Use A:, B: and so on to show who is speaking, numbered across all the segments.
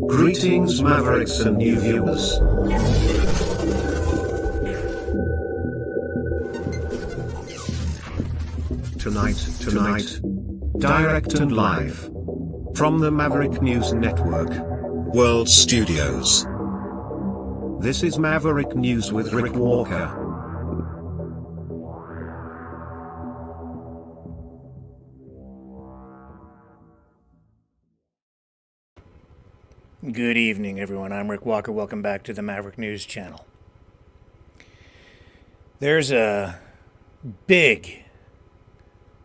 A: Greetings, Mavericks and new viewers. Tonight, direct and live from the Maverick News Network World Studios. This is Maverick News with Rick Walker.
B: Good evening, everyone. I'm Rick Walker. Welcome back to the Maverick News channel. There's a big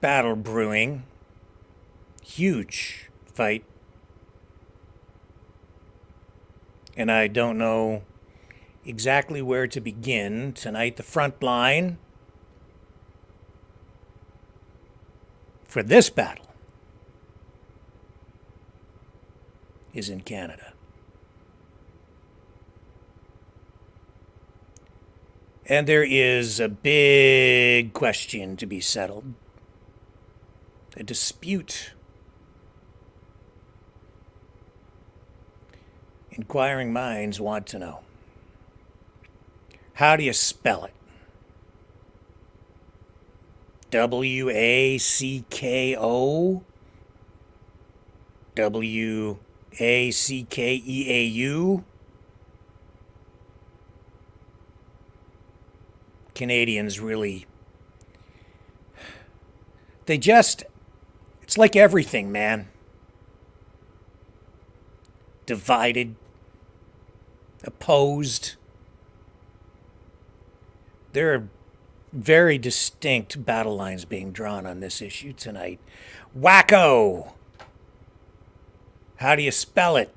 B: battle brewing. Huge fight. And I don't know exactly where to begin. Tonight, the front line for this battle is in Canada. And there is a big question to be settled. A dispute. Inquiring minds want to know. How do you spell it? W-A-C-K-O? W-A-C-K-E-A-U? Canadians really... It's like everything, man. Divided. Opposed. There are very distinct battle lines being drawn on this issue tonight. Wacko! How do you spell it?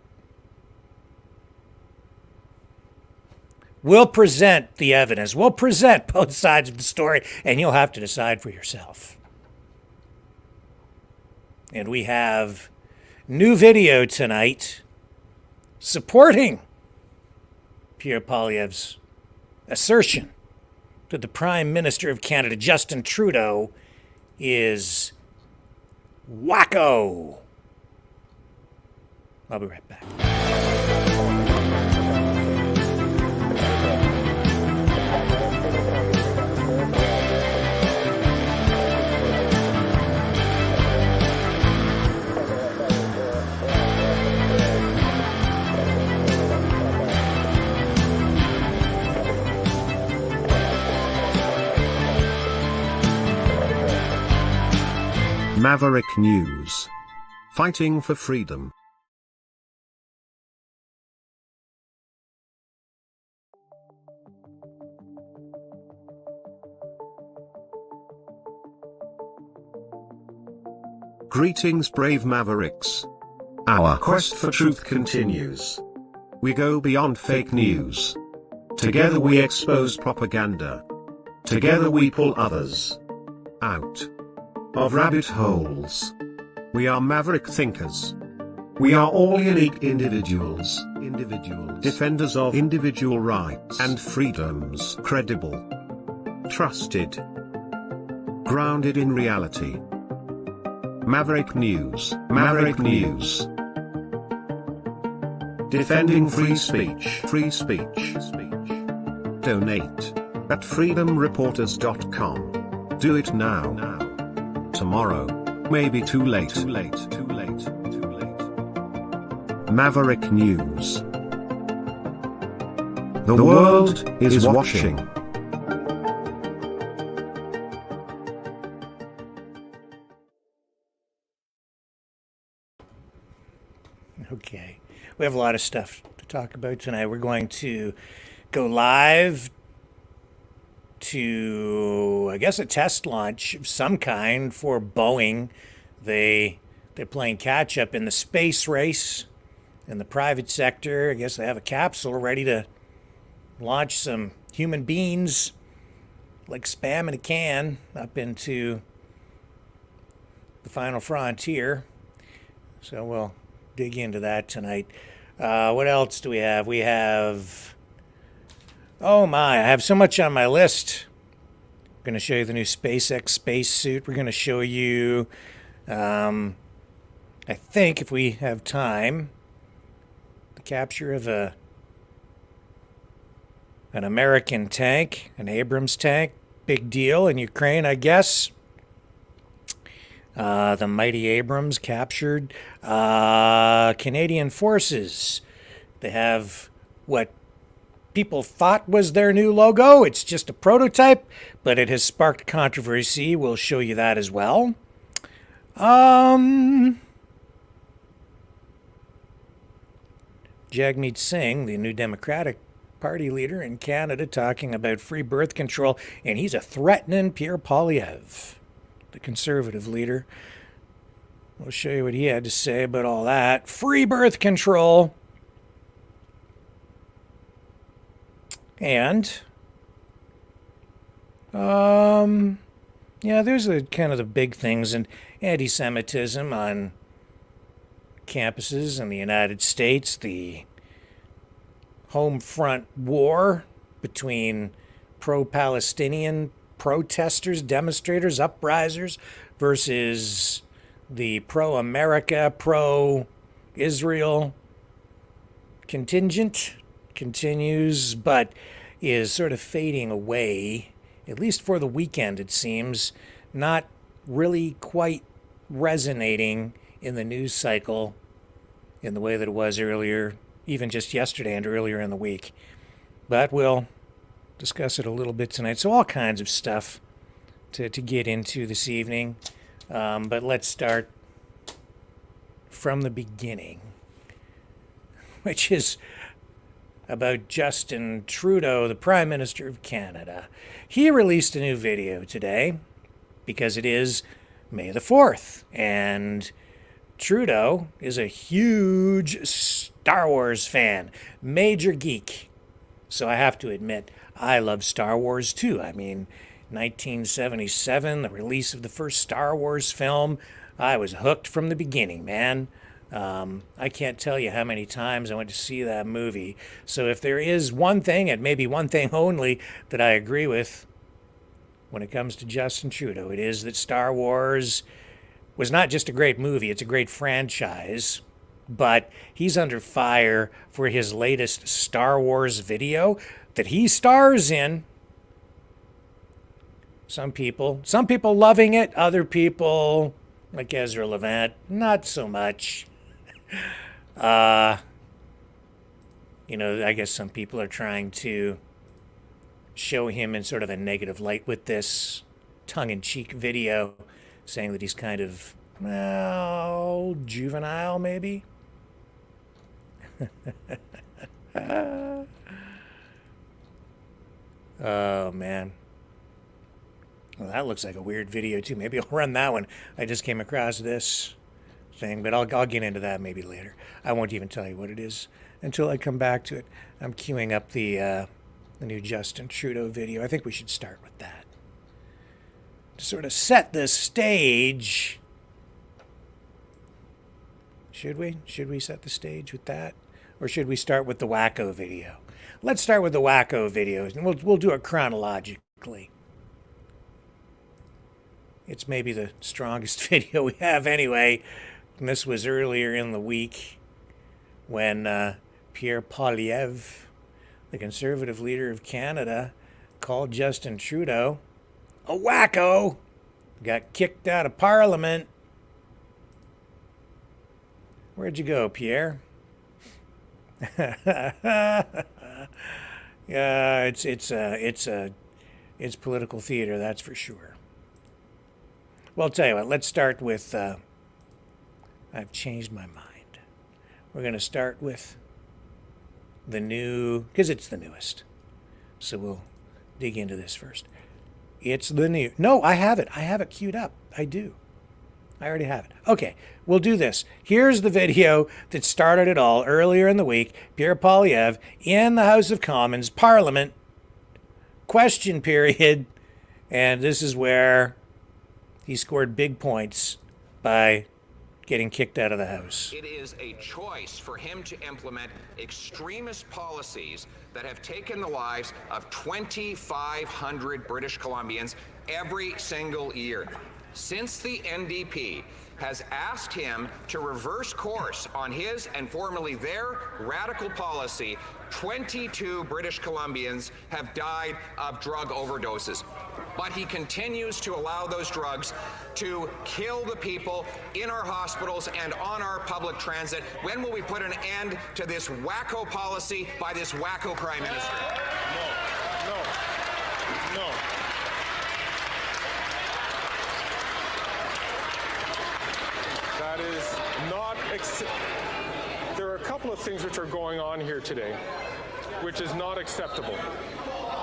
B: We'll present the evidence. We'll present both sides of the story, and you'll have to decide for yourself. And we have new video tonight supporting Pierre Poilievre's assertion that the Prime Minister of Canada, Justin Trudeau, is wacko. I'll be right back.
A: Maverick News. Fighting for freedom. Greetings, brave Mavericks. Our quest for truth continues. We go beyond fake news. Together we expose propaganda. Together we pull others out of rabbit holes. We are maverick thinkers. We are all unique individuals. Defenders of individual rights and freedoms. Credible. Trusted. Grounded in reality. Maverick News. Maverick News. Defending free speech. Free speech. Donate at freedomreporters.com. Do it now. Tomorrow may be too late. Maverick News. The world is watching.
B: Okay, we have a lot of stuff to talk about tonight. We're going to go live to, I guess, a test launch of some kind for Boeing. They're playing catch up in the space race in the private sector. I guess they have a capsule ready to launch some human beings like spam in a can up into the final frontier. So we'll dig into that tonight. What else do we have? We have... Oh my, I have so much on my list. I'm going to show you the new SpaceX spacesuit. We're going to show you I think if we have time, the capture of an American tank, an Abrams tank, big deal in Ukraine, I guess. The mighty Abrams captured. Canadian forces. They have what people thought was their new logo. It's just a prototype, but it has sparked controversy. We'll show you that as well. Jagmeet Singh, the new Democratic Party leader in Canada, talking about free birth control, and he's a threatening Pierre Poilievre, the Conservative leader. We'll show you what he had to say about all that. Free birth control. And, yeah, there's the kind of the big things, and anti-Semitism on campuses in the United States, the home front war between pro-Palestinian protesters, demonstrators, uprisers versus the pro-America, pro-Israel contingent continues, but is sort of fading away, at least for the weekend, it seems, not really quite resonating in the news cycle in the way that it was earlier, even just yesterday and earlier in the week. But we'll discuss it a little bit tonight. So all kinds of stuff to get into this evening. But let's start from the beginning, which is about Justin Trudeau, the Prime Minister of Canada. He released a new video today because it is May the 4th, and Trudeau is a huge Star Wars fan, major geek. So I have to admit, I love Star Wars too. I mean, 1977, the release of the first Star Wars film, I was hooked from the beginning, man. I can't tell you how many times I went to see that movie. So if there is one thing, and maybe one thing only, that I agree with when it comes to Justin Trudeau, it is that Star Wars was not just a great movie, it's a great franchise. But he's under fire for his latest Star Wars video that he stars in. Some people loving it, other people, like Ezra Levant, not so much. I guess some people are trying to show him in sort of a negative light with this tongue-in-cheek video, saying that he's kind of, well, juvenile, maybe? Oh, man. Well, that looks like a weird video, too. Maybe I'll run that one. I just came across this thing, but I'll get into that maybe later. I won't even tell you what it is until I come back to it. I'm queuing up the new Justin Trudeau video. I think we should start with that. To sort of set the stage. Should we? Should we set the stage with that? Or should we start with the Wacko video? Let's start with the Wacko videos, and we'll do it chronologically. It's maybe the strongest video we have anyway. And this was earlier in the week when Pierre Poilievre, the Conservative leader of Canada, called Justin Trudeau a wacko, got kicked out of Parliament. Where'd you go, Pierre? Yeah, it's political theater, that's for sure. Well, I'll tell you what, let's start with, I've changed my mind. We're going to start with the new, because it's the newest. So we'll dig into this first. It's the new, no, I have it queued up. I do. I already have it. Okay, we'll do this. Here's the video that started it all earlier in the week. Pierre Poilievre in the House of Commons, Parliament, question period, and this is where he scored big points by getting kicked out of the House.
C: It is a choice for him to implement extremist policies that have taken the lives of 2,500 British Columbians every single year. Since the NDP has asked him to reverse course on his and formerly their radical policy. 22 British Columbians have died of drug overdoses. But he continues to allow those drugs to kill the people in our hospitals and on our public transit. When will we put an end to this wacko policy by this wacko Prime Minister?
D: No. That is not there are a couple of things which are going on here today, which is not acceptable.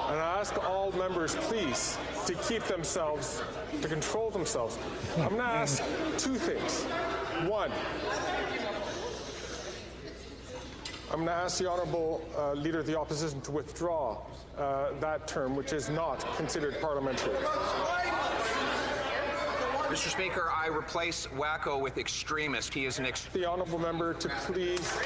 D: And I ask all members, please, to keep themselves, to control themselves. I'm going to ask two things. One, I'm going to ask the Honourable Leader of the Opposition to withdraw that term, which is not considered parliamentary.
C: Mr. Speaker, I replace wacko with extremist. He is an
D: The Honourable Member to please.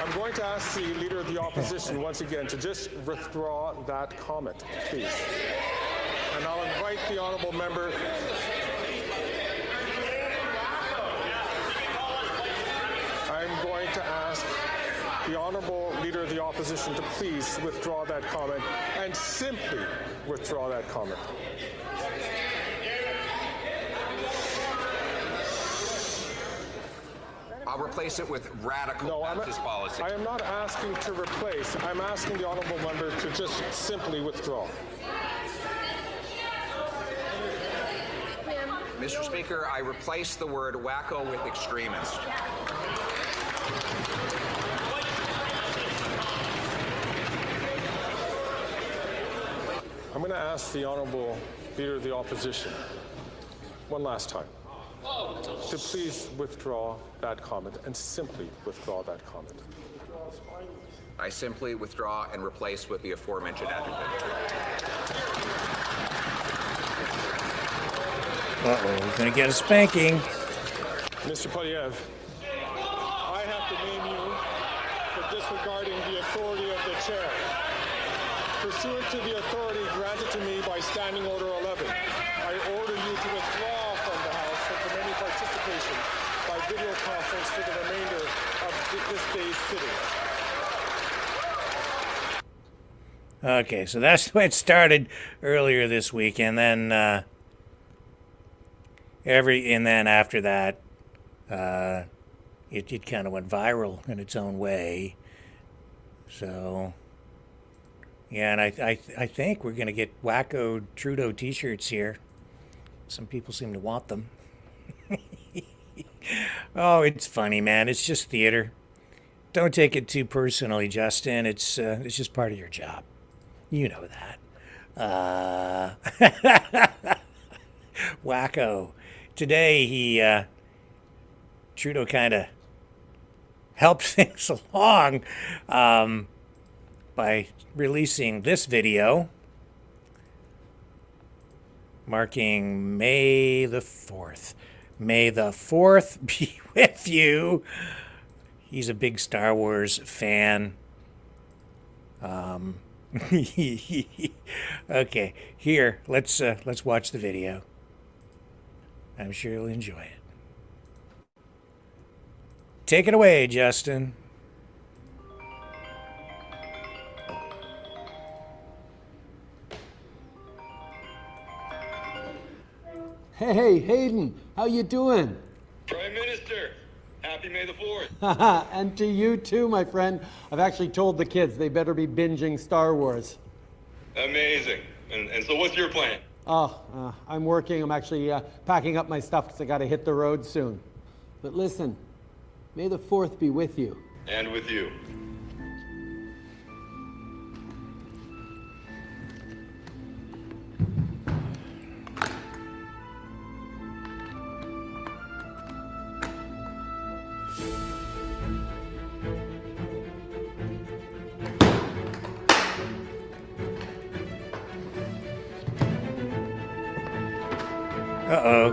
D: I'm going to ask the Leader of the Opposition once again to just withdraw that comment, please. And I'll invite the Honourable Member. I'm going to ask the Honourable Leader of the Opposition to please withdraw that comment and simply withdraw that comment.
C: I'll replace it with radical leftist policy.
D: I am not asking to replace. I'm asking the Honourable Member to just simply withdraw.
C: Mr. Speaker, I replace the word wacko with extremist.
D: I'm going to ask the Honourable Leader of the Opposition one last time to please withdraw that comment and simply withdraw that comment.
C: I simply withdraw and replace with the aforementioned adjective.
B: Uh-oh, gonna get a spanking.
D: Mr. Polyev, I have to name you for disregarding the authority of the chair. Pursuant to the authority granted to me by Standing Order 11, I order you to withdraw from the House and from any participation by video conference for the remainder of this day's sitting.
B: Okay, so that's the way it started earlier this week, and then after that, it kind of went viral in its own way. So, yeah, and I think we're gonna get Wacko Trudeau T-shirts here. Some people seem to want them. Oh, it's funny, man. It's just theater. Don't take it too personally, Justin. It's just part of your job. You know that. Wacko. Today, Trudeau kind of helped things along by releasing this video marking May the 4th. May the 4th be with you. He's a big Star Wars fan. Okay, here, let's watch the video. I'm sure you'll enjoy it. Take it away, Justin.
E: Hey, Hayden, how you doing?
F: Prime Minister, happy May the 4th.
E: And to you too, my friend. I've actually told the kids they better be binging Star Wars.
F: Amazing. And so what's your plan?
E: I'm working. I'm actually packing up my stuff because I got to hit the road soon. But listen, May the 4th be with you.
F: And with you.
B: Uh-oh.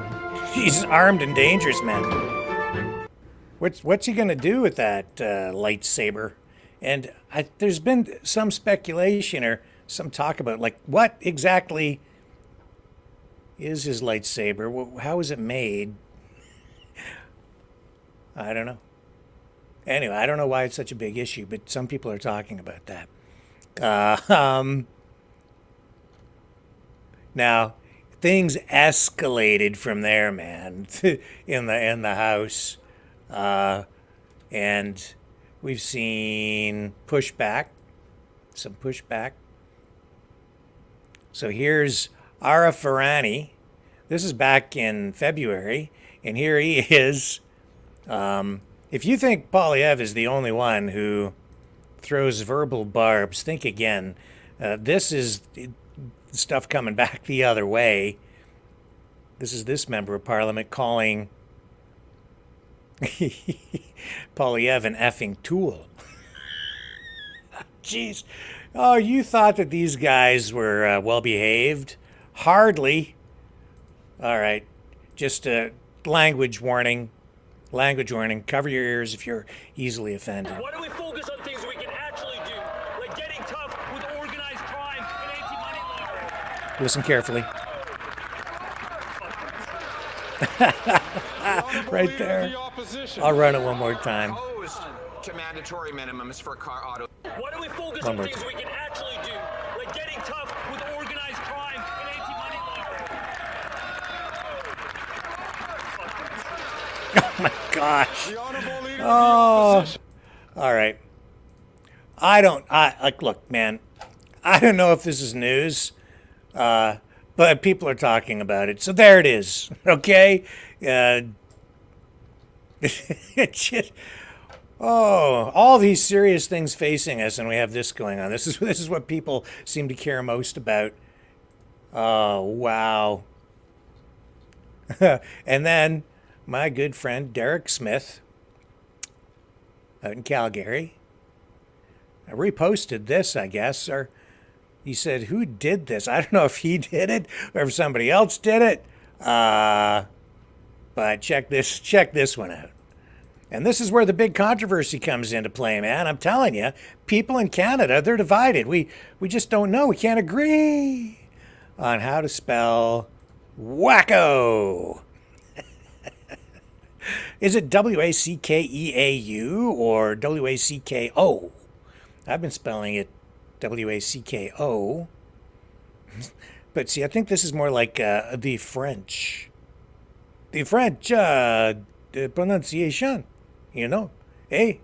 B: He's armed and dangerous, man. What's he gonna do with that lightsaber? And there's been some speculation or some talk about, like, what exactly is his lightsaber? How was it made? I don't know. Anyway, I don't know why it's such a big issue, but some people are talking about that. Now, things escalated from there, man, in the House, and we've seen pushback, some pushback. So here's Ara Farani. This is back in February, and here he is. If you think Polyev is the only one who throws verbal barbs, think again. This is stuff coming back the other way. This is this member of parliament calling Polyev an effing tool. Jeez. Oh, you thought that these guys were well behaved? Hardly. All right. Just a language warning. Language warning. Cover your ears if you're easily offended.
F: Why don't we focus on things we can actually do, like getting tough with organized crime and anti-money laundering?
B: Listen carefully. Right there. I'll run it one more time.
C: Opposed to mandatory minimums for car auto.
F: Why don't we focus
B: One
F: on
B: more
F: things
B: time.
F: we can actually do, like getting tough with organized crime and anti-money laundering?
B: Oh my gosh.
D: The honorable leader
B: Oh.
D: of the opposition.
B: All right. Look, man, I don't know if this is news, but people are talking about it. So there it is. Okay. It's just, all these serious things facing us, and we have this going on. This is what people seem to care most about. Oh, wow. And then my good friend Derek Smith out in Calgary reposted this, I guess, or he said, who did this? I don't know if he did it or if somebody else did it. But check this one out. And this is where the big controversy comes into play, man. I'm telling you, people in Canada, they're divided. We just don't know. We can't agree on how to spell Wacko. Is it W-A-C-K-E-A-U or W-A-C-K-O? I've been spelling it W-A-C-K-O. But see, I think this is more like the French. The French pronunciation, you know. Hey,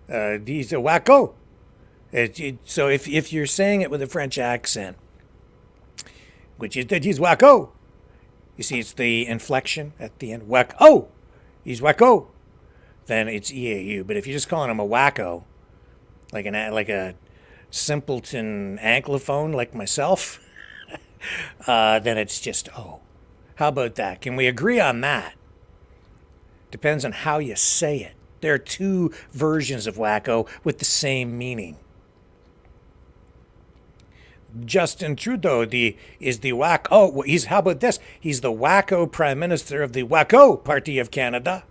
B: these Wacko. So if you're saying it with a French accent, which is that he's Wacko. You see, it's the inflection at the end. Wacko. He's Wacko. Then it's E-A-U. But if you're just calling him a Wacko, like a simpleton anglophone like myself, then it's just O. How about that? Can we agree on that? Depends on how you say it. There are two versions of Wacko with the same meaning. Justin Trudeau is the Wacko. How about this? He's the Wacko Prime Minister of the Wacko Party of Canada.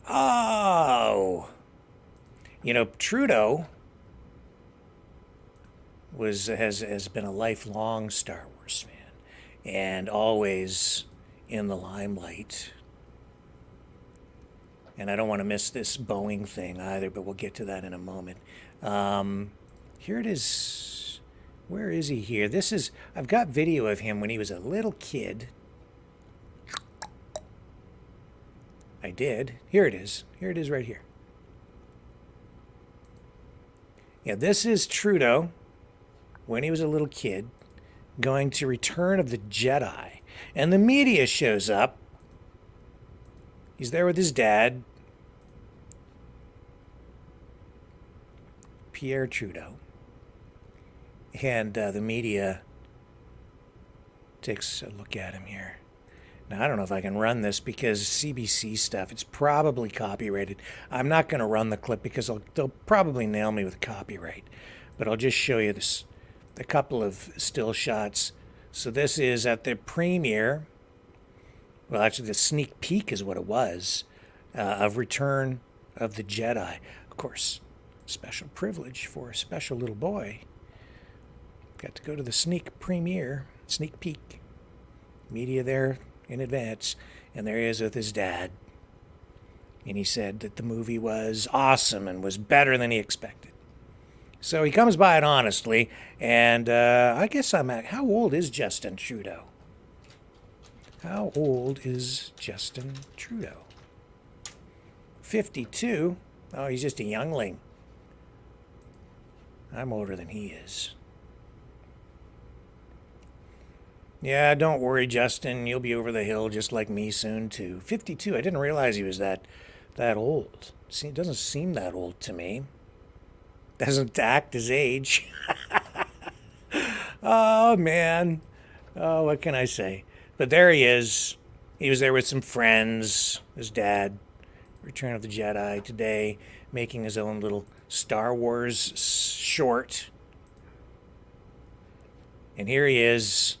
B: Oh. You know, Trudeau has been a lifelong Star Wars fan and always in the limelight. And I don't want to miss this Boeing thing either, but we'll get to that in a moment. Here it is. Where is he here? I've got video of him when he was a little kid. I did. Here it is. Here it is right here. Yeah, this is Trudeau when he was a little kid going to Return of the Jedi. And the media shows up. He's there with his dad, Pierre Trudeau. And the media takes a look at him here. Now, I don't know if I can run this because CBC stuff, it's probably copyrighted. I'm not going to run the clip because they'll probably nail me with copyright. But I'll just show you a couple of still shots. So this is at the premiere, well, actually the sneak peek is what it was, of Return of the Jedi. Of course, special privilege for a special little boy. Got to go to the sneak peek. Media there in advance. And there he is with his dad. And he said that the movie was awesome and was better than he expected. So he comes by it honestly. And I guess how old is Justin Trudeau? How old is Justin Trudeau? 52? Oh, he's just a youngling. I'm older than he is. Yeah, don't worry, Justin. You'll be over the hill just like me soon, too. 52. I didn't realize he was that old. See, it doesn't seem that old to me. Doesn't act his age. Oh, man. Oh, what can I say? But there he is. He was there with some friends. His dad, Return of the Jedi, today, making his own little Star Wars short. And here he is.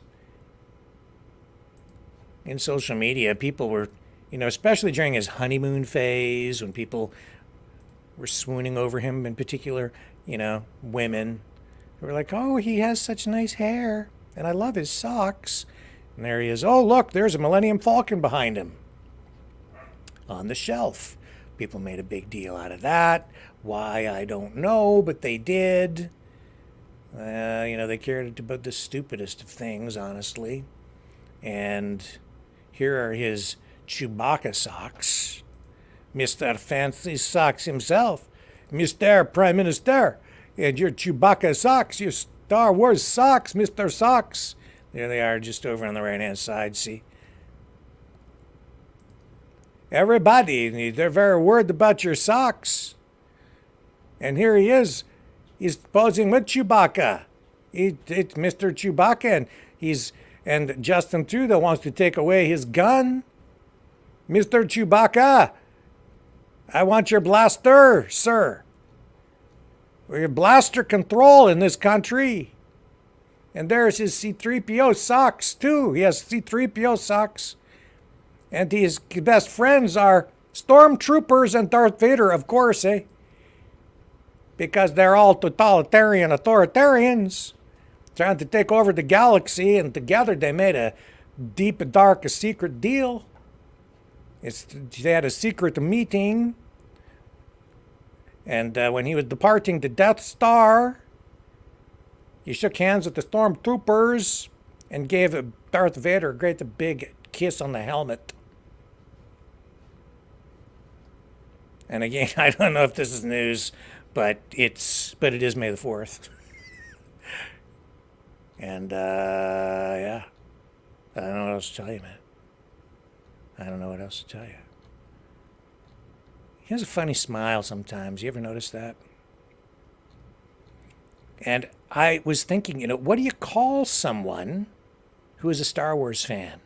B: In social media, people were, especially during his honeymoon phase, when people were swooning over him, in particular, women who were like, oh, he has such nice hair, and I love his socks. And there he is. Oh, look, there's a Millennium Falcon behind him on the shelf. People made a big deal out of that. Why, I don't know, but they did. They cared about the stupidest of things, honestly. And here are his Chewbacca socks. Mr. Fancy Socks himself. Mr. Prime Minister. And your Chewbacca socks, your Star Wars socks, Mr. Socks. There they are, just over on the right-hand side, see? Everybody, they're very worried about your socks. And here he is. He's posing with Chewbacca. It's Mr. Chewbacca, and Justin Trudeau wants to take away his gun. Mr. Chewbacca, I want your blaster, sir. Or your blaster control in this country. And there's his C-3PO socks, too. He has C-3PO socks. And his best friends are stormtroopers and Darth Vader, of course, eh? Because they're all totalitarian authoritarians trying to take over the galaxy, and together they made a deep and dark, a secret deal. They had a secret meeting, and when he was departing the Death Star, he shook hands with the stormtroopers and gave Darth Vader a great big kiss on the helmet. And again, I don't know if this is news, but it is May the 4th. And, yeah. I don't know what else to tell you, man. I don't know what else to tell you. He has a funny smile sometimes. You ever notice that? And I was thinking, what do you call someone who is a Star Wars fan?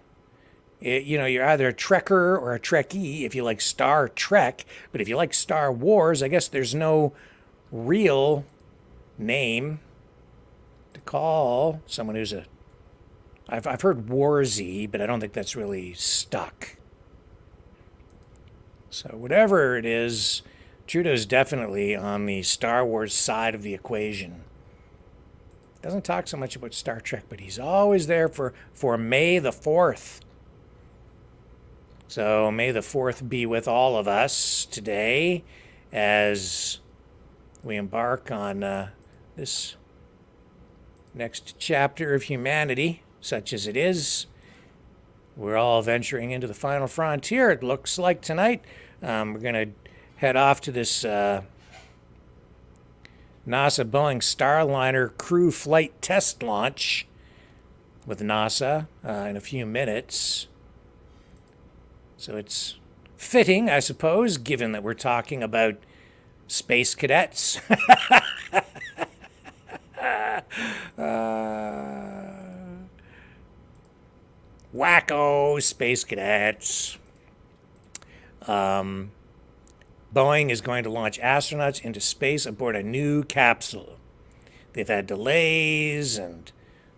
B: You're either a Trekker or a Trekkie if you like Star Trek. But if you like Star Wars, I guess there's no real name to call someone who's I've heard Warzy, but I don't think that's really stuck. So whatever it is, Trudeau's definitely on the Star Wars side of the equation. Doesn't talk so much about Star Trek, but he's always there for May the 4th. So may the 4th be with all of us today as we embark on this next chapter of humanity, such as it is. We're all venturing into the final frontier, it looks like tonight. We're going to head off to this NASA Boeing Starliner crew flight test launch with NASA in a few minutes. So it's fitting, I suppose, given that we're talking about space cadets. Wacko space cadets. Boeing is going to launch astronauts into space aboard a new capsule. They've had delays and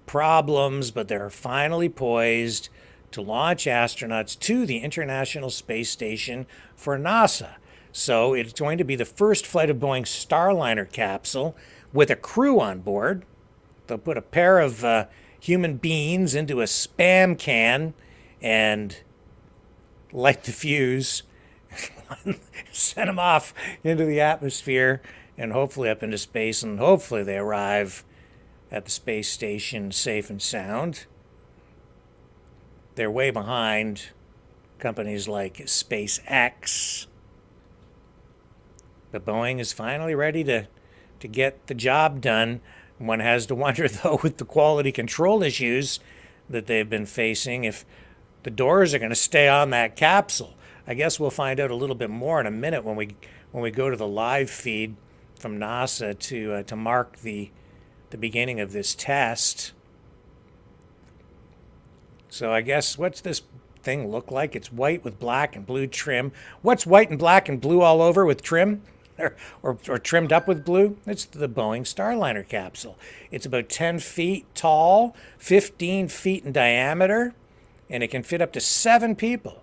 B: problems, but they're finally poised to launch astronauts to the International Space Station for NASA. So it's going to be the first flight of Boeing's Starliner capsule with a crew on board. They'll put a pair of human beings into a spam can and light the fuse, send them off into the atmosphere and hopefully up into space, and hopefully they arrive at the space station safe and sound. They're way behind companies like SpaceX. But Boeing is finally ready to get the job done. One has to wonder, though, with the quality control issues that they've been facing, if the doors are going to stay on that capsule. I guess we'll find out a little bit more in a minute when we go to the live feed from NASA to mark the beginning of this test. So I guess, what's this thing look like? It's white with black and blue trim. What's white and black and blue all over with trim? Or trimmed up with blue? It's the Boeing Starliner capsule. It's about 10 feet tall, 15 feet in diameter, and it can fit up to 7 people.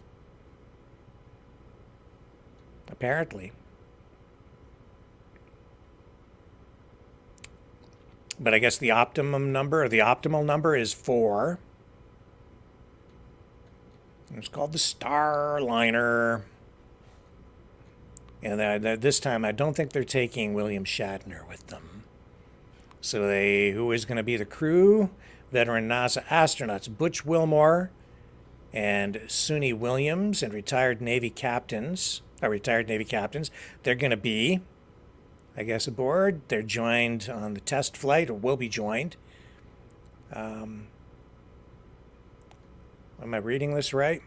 B: Apparently. But I guess the optimum number, or the optimal number, is 4. It's called the Starliner. And this time, I don't think they're taking William Shatner with them. So who is going to be the crew? Veteran NASA astronauts Butch Wilmore and Suni Williams, and retired Navy captains. They're going to be, I guess, aboard. They're joined on the test flight, or will be joined. Am I reading this right?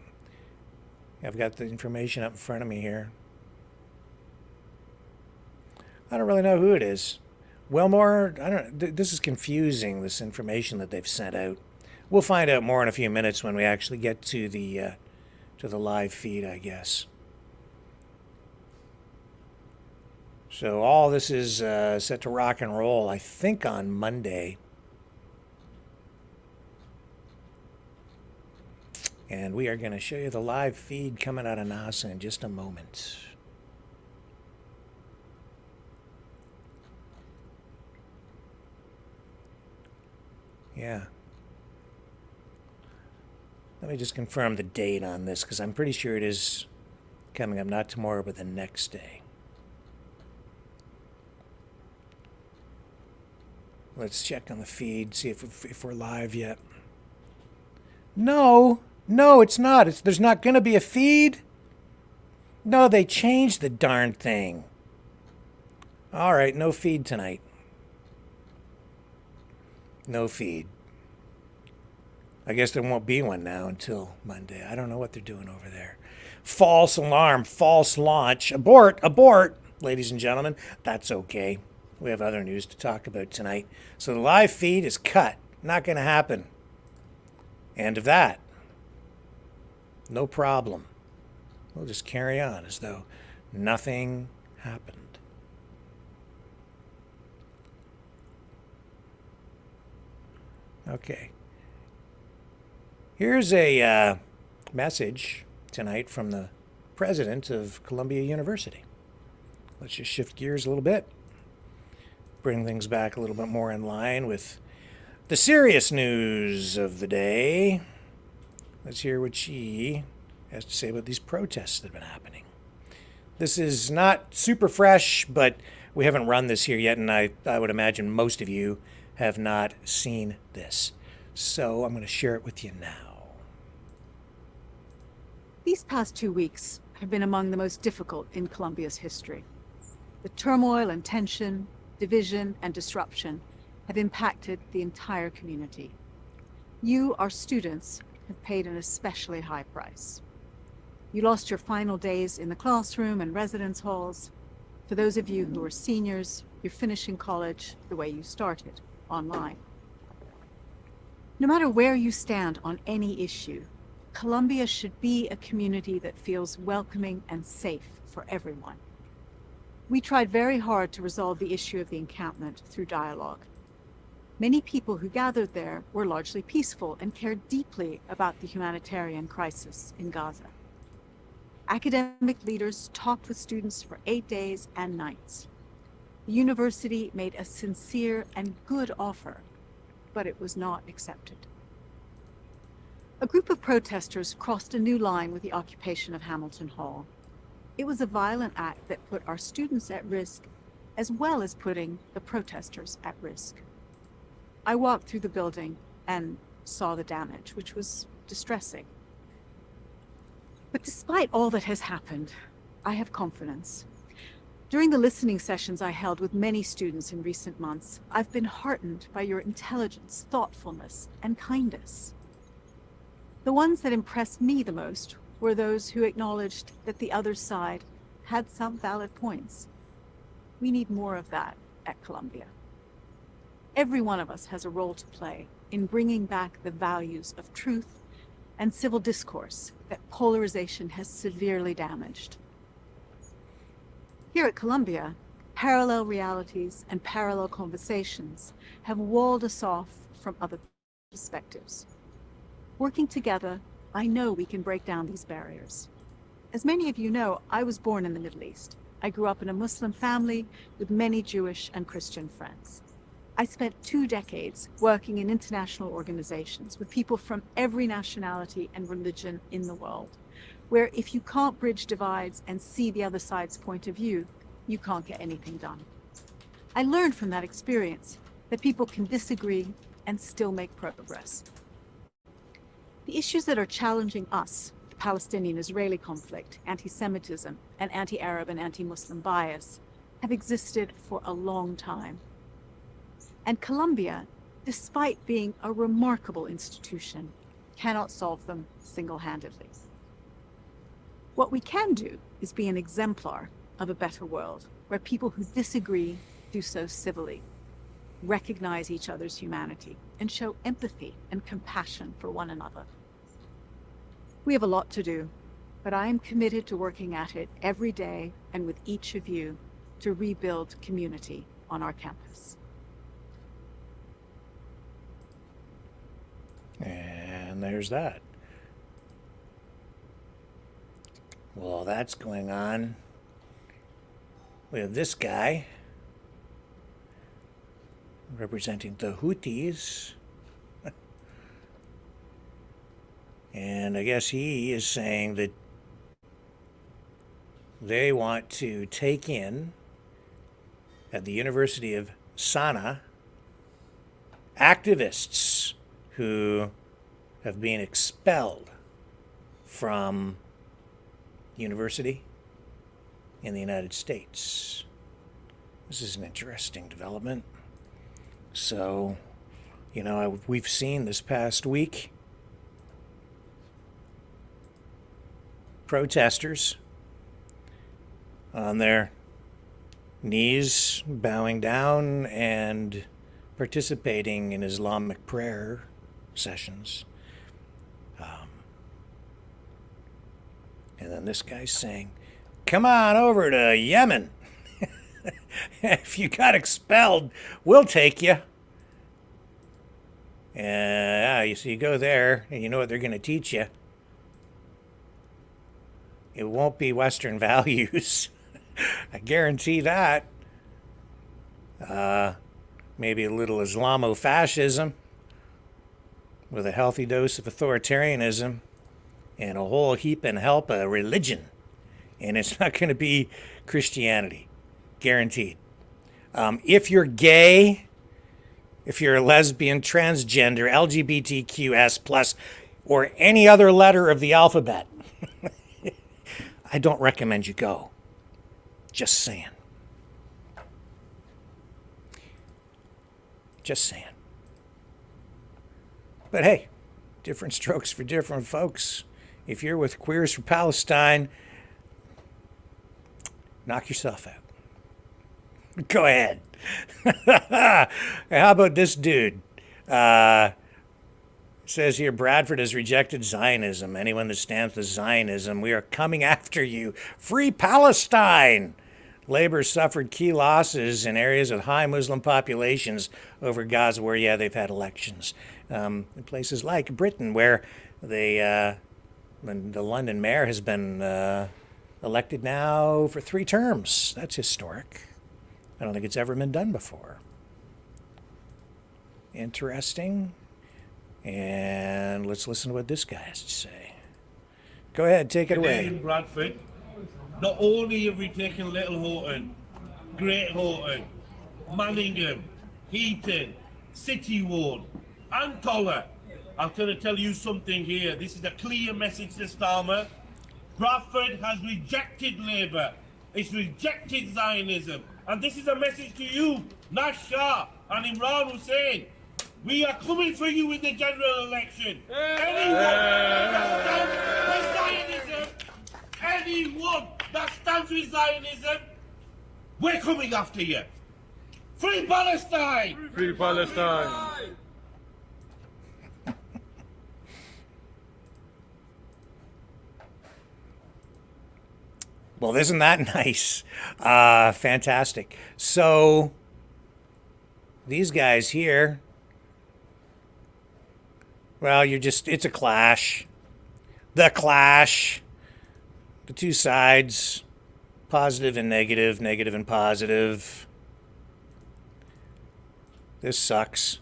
B: I've got the information up in front of me here. I don't really know who it is. Wilmore, I don't. This is confusing, this information that they've sent out. We'll find out more in a few minutes when we actually get to the live feed, I guess. So all this is set to rock and roll, I think, on Monday. And we are going to show you the live feed coming out of NASA in just a moment. Yeah. Let me just confirm the date on this, because I'm pretty sure it is coming up not tomorrow, but the next day. Let's check on the feed, see if we're live yet. No, it's not. There's not going to be a feed. No, they changed the darn thing. All right, no feed tonight. No feed. I guess there won't be one now until Monday. I don't know what they're doing over there. False alarm, false launch. Abort, ladies and gentlemen. That's okay. We have other news to talk about tonight. So the live feed is cut. Not going to happen. End of that. No problem. We'll just carry on as though nothing happened. Okay. Here's a message tonight from the president of Columbia University. Let's just shift gears a little bit. Bring things back a little bit more in line with the serious news of the day. Let's hear what she has to say about these protests that have been happening. This is not super fresh, but we haven't run this here yet, and I would imagine most of you have not seen this. So I'm going to share it with you now.
G: These past 2 weeks have been among the most difficult in Columbia's history. The turmoil and tension, division and disruption have impacted the entire community. You, our students, have paid an especially high price. You lost your final days in the classroom and residence halls. For those of you who are seniors, you're finishing college the way you started, online. No matter where you stand on any issue, Columbia should be a community that feels welcoming and safe for everyone. We tried very hard to resolve the issue of the encampment through dialogue. Many people who gathered there were largely peaceful and cared deeply about the humanitarian crisis in Gaza. Academic leaders talked with students for 8 days and nights. The university made a sincere and good offer, but it was not accepted. A group of protesters crossed a new line with the occupation of Hamilton Hall. It was a violent act that put our students at risk, as well as putting the protesters at risk. I walked through the building and saw the damage, which was distressing. But despite all that has happened, I have confidence. During the listening sessions I held with many students in recent months, I've been heartened by your intelligence, thoughtfulness, and kindness. The ones that impressed me the most were those who acknowledged that the other side had some valid points. We need more of that at Columbia. Every one of us has a role to play in bringing back the values of truth and civil discourse that polarization has severely damaged. Here at Columbia, parallel realities and parallel conversations have walled us off from other perspectives. Working together, I know we can break down these barriers. As many of you know, I was born in the Middle East. I grew up in a Muslim family with many Jewish and Christian friends. I spent 2 decades working in international organizations with people from every nationality and religion in the world, where if you can't bridge divides and see the other side's point of view, you can't get anything done. I learned from that experience that people can disagree and still make progress. The issues that are challenging us, the Palestinian-Israeli conflict, anti-Semitism, and anti-Arab and anti-Muslim bias, have existed for a long time. And Columbia, despite being a remarkable institution, cannot solve them single-handedly. What we can do is be an exemplar of a better world, where people who disagree do so civilly, recognize each other's humanity, and show empathy and compassion for one another. We have a lot to do, but I am committed to working at it every day and with each of you to rebuild community on our campus.
B: And there's that. Well, that's going on. We have this guy representing the Houthis. And I guess he is saying that they want to take in, at the University of Sana'a, activists who have been expelled from university in the United States. This is an interesting development. So, you know, we've seen this past week protesters on their knees, bowing down and participating in Islamic prayer sessions. And then this guy's saying, come on over to Yemen. If you got expelled, we'll take you. So you go there, and you know what they're going to teach you. It won't be Western values. I guarantee that. Maybe a little Islamofascism with a healthy dose of authoritarianism and a whole heap and help of religion. And it's not going to be Christianity. Guaranteed. If you're gay, if you're a lesbian, transgender, LGBTQS+, or any other letter of the alphabet, I don't recommend you go. Just saying. Just saying. But hey, different strokes for different folks. If you're with Queers for Palestine, knock yourself out. Go ahead. How about this dude? Says here, Bradford has rejected Zionism. Anyone that stands with Zionism, we are coming after you. Free Palestine! Labor suffered key losses in areas with high Muslim populations over Gaza, where, they've had elections. In places like Britain, where the London mayor has been elected now for 3 terms. That's historic. I don't think it's ever been done before. Interesting. And let's listen to what this guy has to say. Go ahead, take it
H: Today
B: away.
H: in Bradford, not only have we taken Little Houghton, Great Houghton, Manningham, Heaton, City Ward, and Collar. I'm going to tell you something here. This is a clear message to Starmer. Bradford has rejected Labour. It's rejected Zionism. And this is a message to you, Nash Shah and Imran Hussain. We are coming for you in the general election. Anyone that stands with Zionism, we're coming after you. Free Palestine!
D: Free Palestine!
B: Well, isn't that nice? Fantastic. So, these guys here, well, it's a clash. The clash. The two sides, positive and negative, negative and positive. This sucks.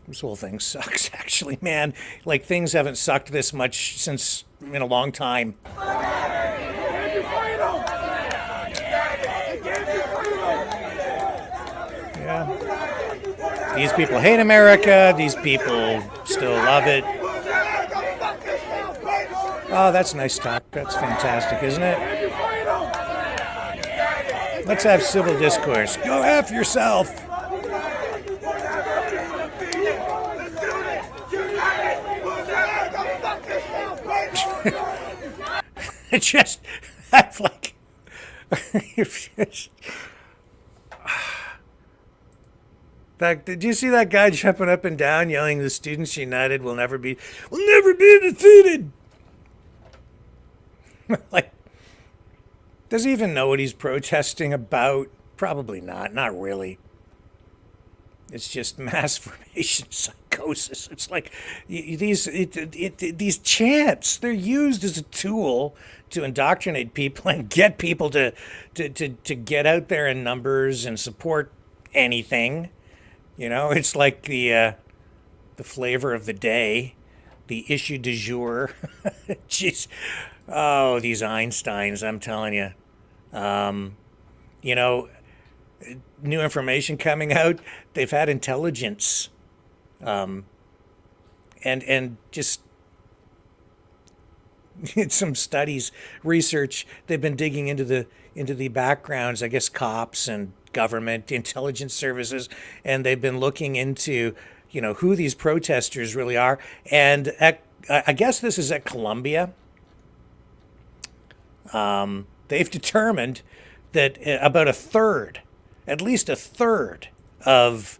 B: This whole thing sucks, actually, man. Like, things haven't sucked this much since in a long time. Yeah. These people hate America. These people still love it. Oh, that's nice talk. That's fantastic, isn't it? Let's have civil discourse. Go F yourself. It's just, that's like, did you see that guy jumping up and down yelling, "The Students United will never be defeated"? Like, does he even know what he's protesting about? Probably not. Not really. It's just mass formation psychosis. It's like these chants, they're used as a tool to indoctrinate people and get people to get out there in numbers and support anything. You know, it's like the flavor of the day, the issue du jour. Jeez. Oh, these Einsteins, I'm telling you. You know, new information coming out. They've had intelligence, and just some studies, research. They've been digging into the backgrounds. I guess cops and government intelligence services, and they've been looking into, you know, who these protesters really are. And I guess this is at Columbia. They've determined that about at least a third of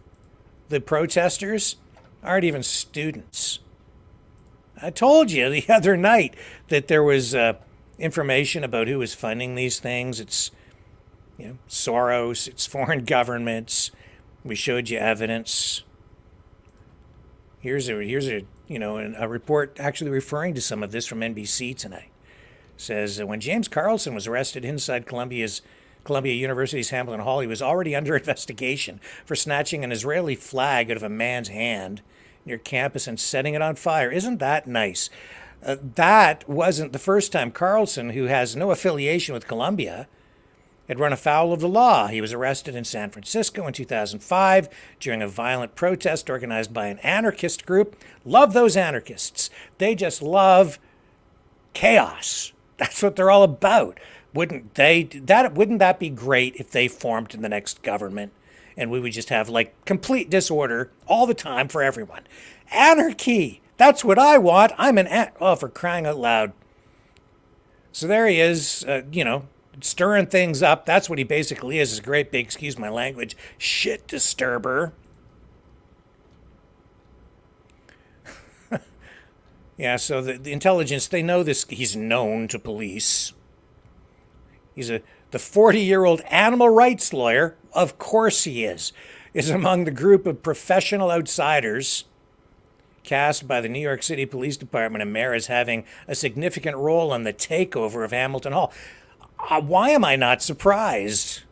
B: the protesters aren't even students. I told you the other night that there was information about who was funding these things. It's, you know, Soros, it's foreign governments. We showed you evidence. Here's a report actually referring to some of this from NBC tonight. It says when James Carlson was arrested inside Columbia University's Hamilton Hall, he was already under investigation for snatching an Israeli flag out of a man's hand near campus and setting it on fire. Isn't that nice? That wasn't the first time Carlson, who has no affiliation with Columbia, had run afoul of the law. He was arrested in San Francisco in 2005 during a violent protest organized by an anarchist group. Love those anarchists. They just love chaos. That's what they're all about. Wouldn't that be great if they formed in the next government and we would just have like complete disorder all the time for everyone? Anarchy. That's what I want. For crying out loud. So there he is, stirring things up. That's what he basically is a great big, excuse my language, shit disturber. Yeah, so the intelligence, they know this. He's known to police. He's the 40-year-old animal rights lawyer, of course he is among the group of professional outsiders cast by the New York City Police Department and mayor as having a significant role in the takeover of Hamilton Hall. Why am I not surprised?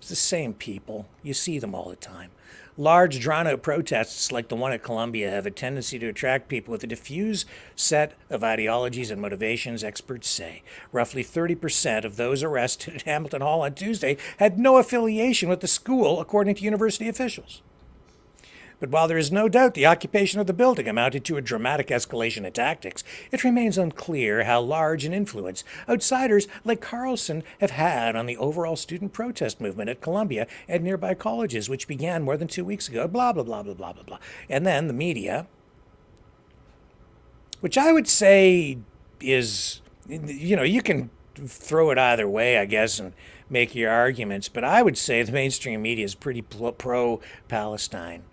B: It's the same people. You see them all the time. Large, drawn-out protests like the one at Columbia have a tendency to attract people with a diffuse set of ideologies and motivations, experts say. Roughly 30% of those arrested at Hamilton Hall on Tuesday had no affiliation with the school, according to university officials. But while there is no doubt the occupation of the building amounted to a dramatic escalation in tactics, it remains unclear how large an influence outsiders like Carlson have had on the overall student protest movement at Columbia and nearby colleges, which began more than 2 weeks ago, blah, blah, blah, blah, blah, blah, blah. And then the media, which I would say is, you can throw it either way, I guess, and make your arguments, but I would say the mainstream media is pretty pro-Palestine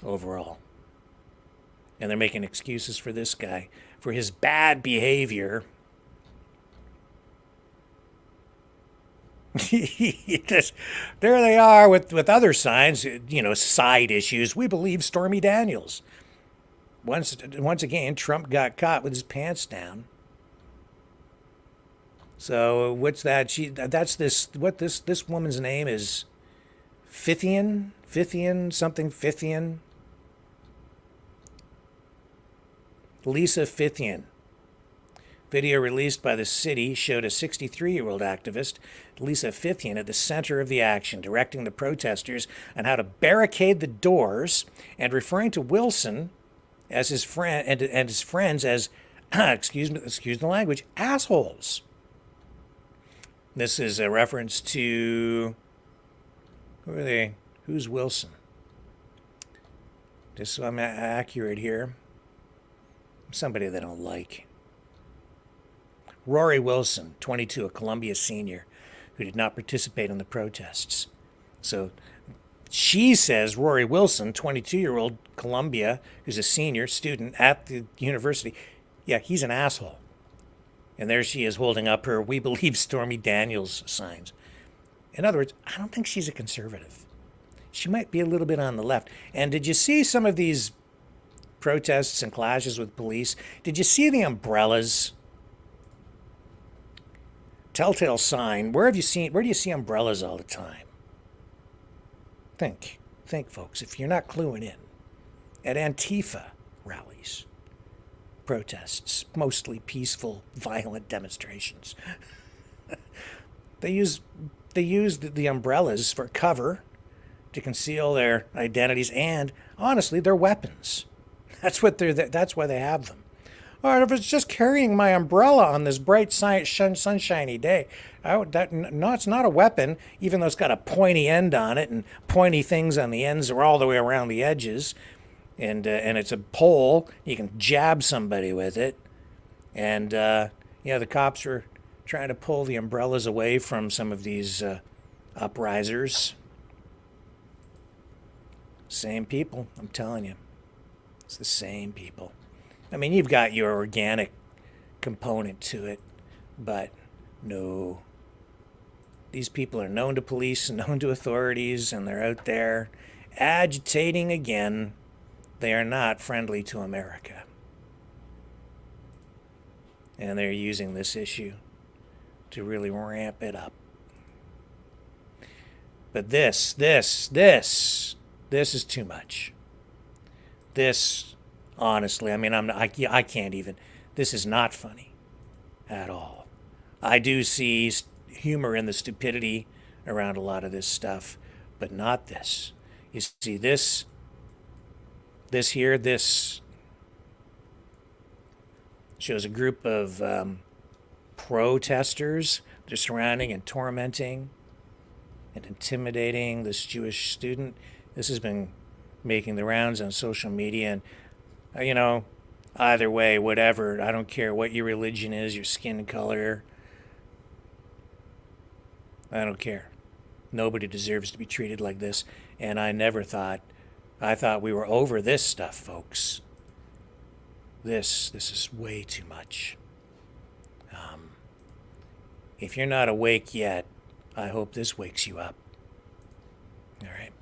B: overall. And they're making excuses for this guy, for his bad behavior. There they are with other signs, side issues. We believe Stormy Daniels. Once again, Trump got caught with his pants down. So what's that? This woman's name is Fithian, Lisa Fithian. Video released by the city showed a 63-year-old activist, Lisa Fithian, at the center of the action, directing the protesters on how to barricade the doors and referring to Wilson as his friend and his friends as, excuse the language, assholes. This is a reference to, who are they? Who's Wilson? Just so I'm accurate here. Somebody they don't like. Rory Wilson, 22, a Columbia senior, who did not participate in the protests. So she says Rory Wilson, 22-year-old Columbia, who's a senior student at the university, yeah, he's an asshole. And there she is holding up her "We Believe Stormy Daniels" signs. In other words, I don't think she's a conservative. She might be a little bit on the left. And did you see some of these protests and clashes with police? Did you see the umbrellas? Telltale sign. Where do you see umbrellas all the time? Think, folks, if you're not cluing in. At Antifa rallies, protests, mostly peaceful, violent demonstrations. They use the umbrellas for cover to conceal their identities and, honestly, their weapons. That's why they have them. All right, if it's just carrying my umbrella on this bright, sunshiny day, it's not a weapon, even though it's got a pointy end on it and pointy things on the ends or all the way around the edges, and it's a pole. You can jab somebody with it, and the cops are trying to pull the umbrellas away from some of these uprisers. Same people, I'm telling you. It's the same people. I mean, you've got your organic component to it, but no. These people are known to police and known to authorities, and they're out there agitating again. They are not friendly to America. And they're using this issue to really ramp it up. But this is too much. This, honestly, I mean, I can't even. This is not funny at all. I do see humor in the stupidity around a lot of this stuff, but not this. You see this shows a group of protesters. They're surrounding and tormenting and intimidating this Jewish student. This has been making the rounds on social media, and either way, whatever, I don't care what your religion is, your skin color, I don't care. Nobody deserves to be treated like this, and I thought we were over this stuff, folks. This is way too much. If you're not awake yet, I hope this wakes you up. All right.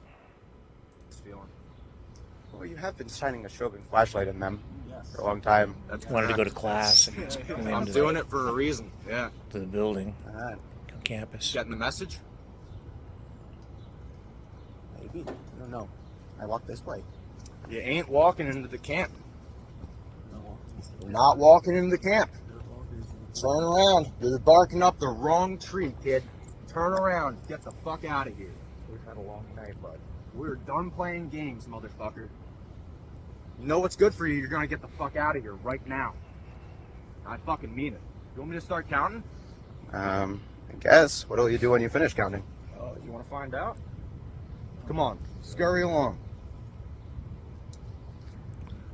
I: Well, you have been shining a strobing flashlight in them for a long time.
B: Wanted to go to class.
J: I'm doing it for a reason. Yeah.
B: To the building, campus.
J: Getting the message?
I: Maybe. I don't know. I walk this way. You ain't walking into the camp. You're not walking into the camp. Turn around. You're barking up the wrong tree, kid. Turn around. Get the fuck out of here. We've had a long night, bud. We're done playing games, motherfucker. You know what's good for you, you're gonna get the fuck out of here right now. I fucking mean it. You want me to start counting?
J: I guess. What'll you do when you finish counting?
I: Oh, you wanna find out? Come on, scurry along.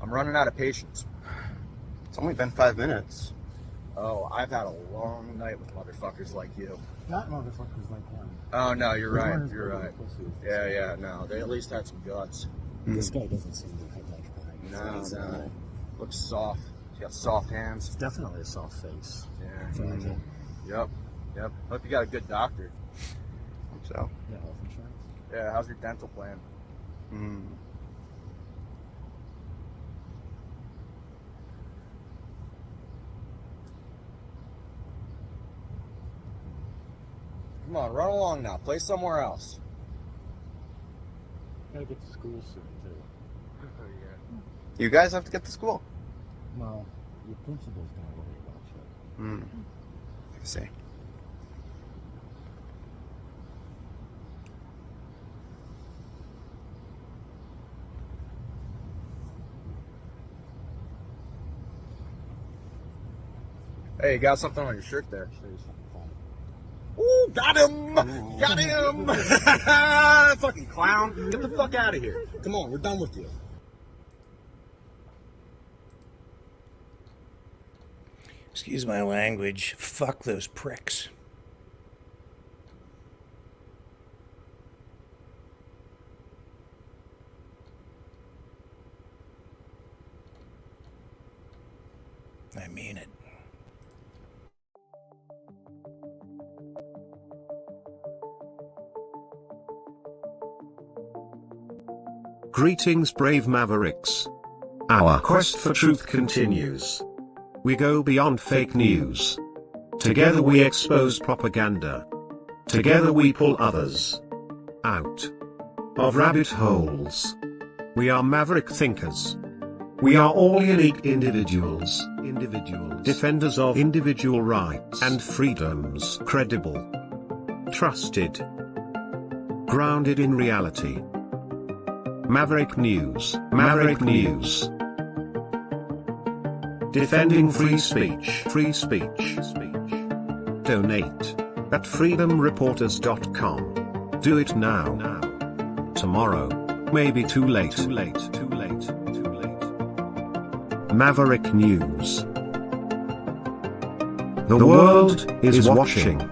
I: I'm running out of patience.
J: It's only been 5 minutes.
I: Oh, I've had a long night with motherfuckers like you.
K: Not motherfuckers like him.
I: Oh, no, you're right, you're right. Yeah, no, they at least had some guts.
K: This guy doesn't seem to have much behind.
I: No. Looks soft. He's got soft hands.
K: It's definitely a soft face.
I: Yeah. Yep. Hope you got a good doctor.
J: Hope so.
K: Yeah, health insurance.
I: Yeah, how's your dental plan? Come on, run along now. Play somewhere else.
K: Gotta get to school soon, too.
J: You guys have to get to school.
K: Well, your principal's gonna worry about you.
J: I see.
I: Hey, you got something on your shirt there. Ooh, got him! Got him! Fucking clown. Get the fuck out of here. Come on, we're done with you.
B: Excuse my language. Fuck those pricks. I mean it.
A: Greetings, brave Mavericks. Our quest for truth continues. We go beyond fake news. Together we expose propaganda. Together we pull others out of rabbit holes. We are maverick thinkers. We are all unique individuals, defenders of individual rights and freedoms, credible, trusted, grounded in reality. Maverick News, Maverick News. Defending free speech, Donate at freedomreporters.com. Do it now. Tomorrow may be too late. Maverick News. The world is watching.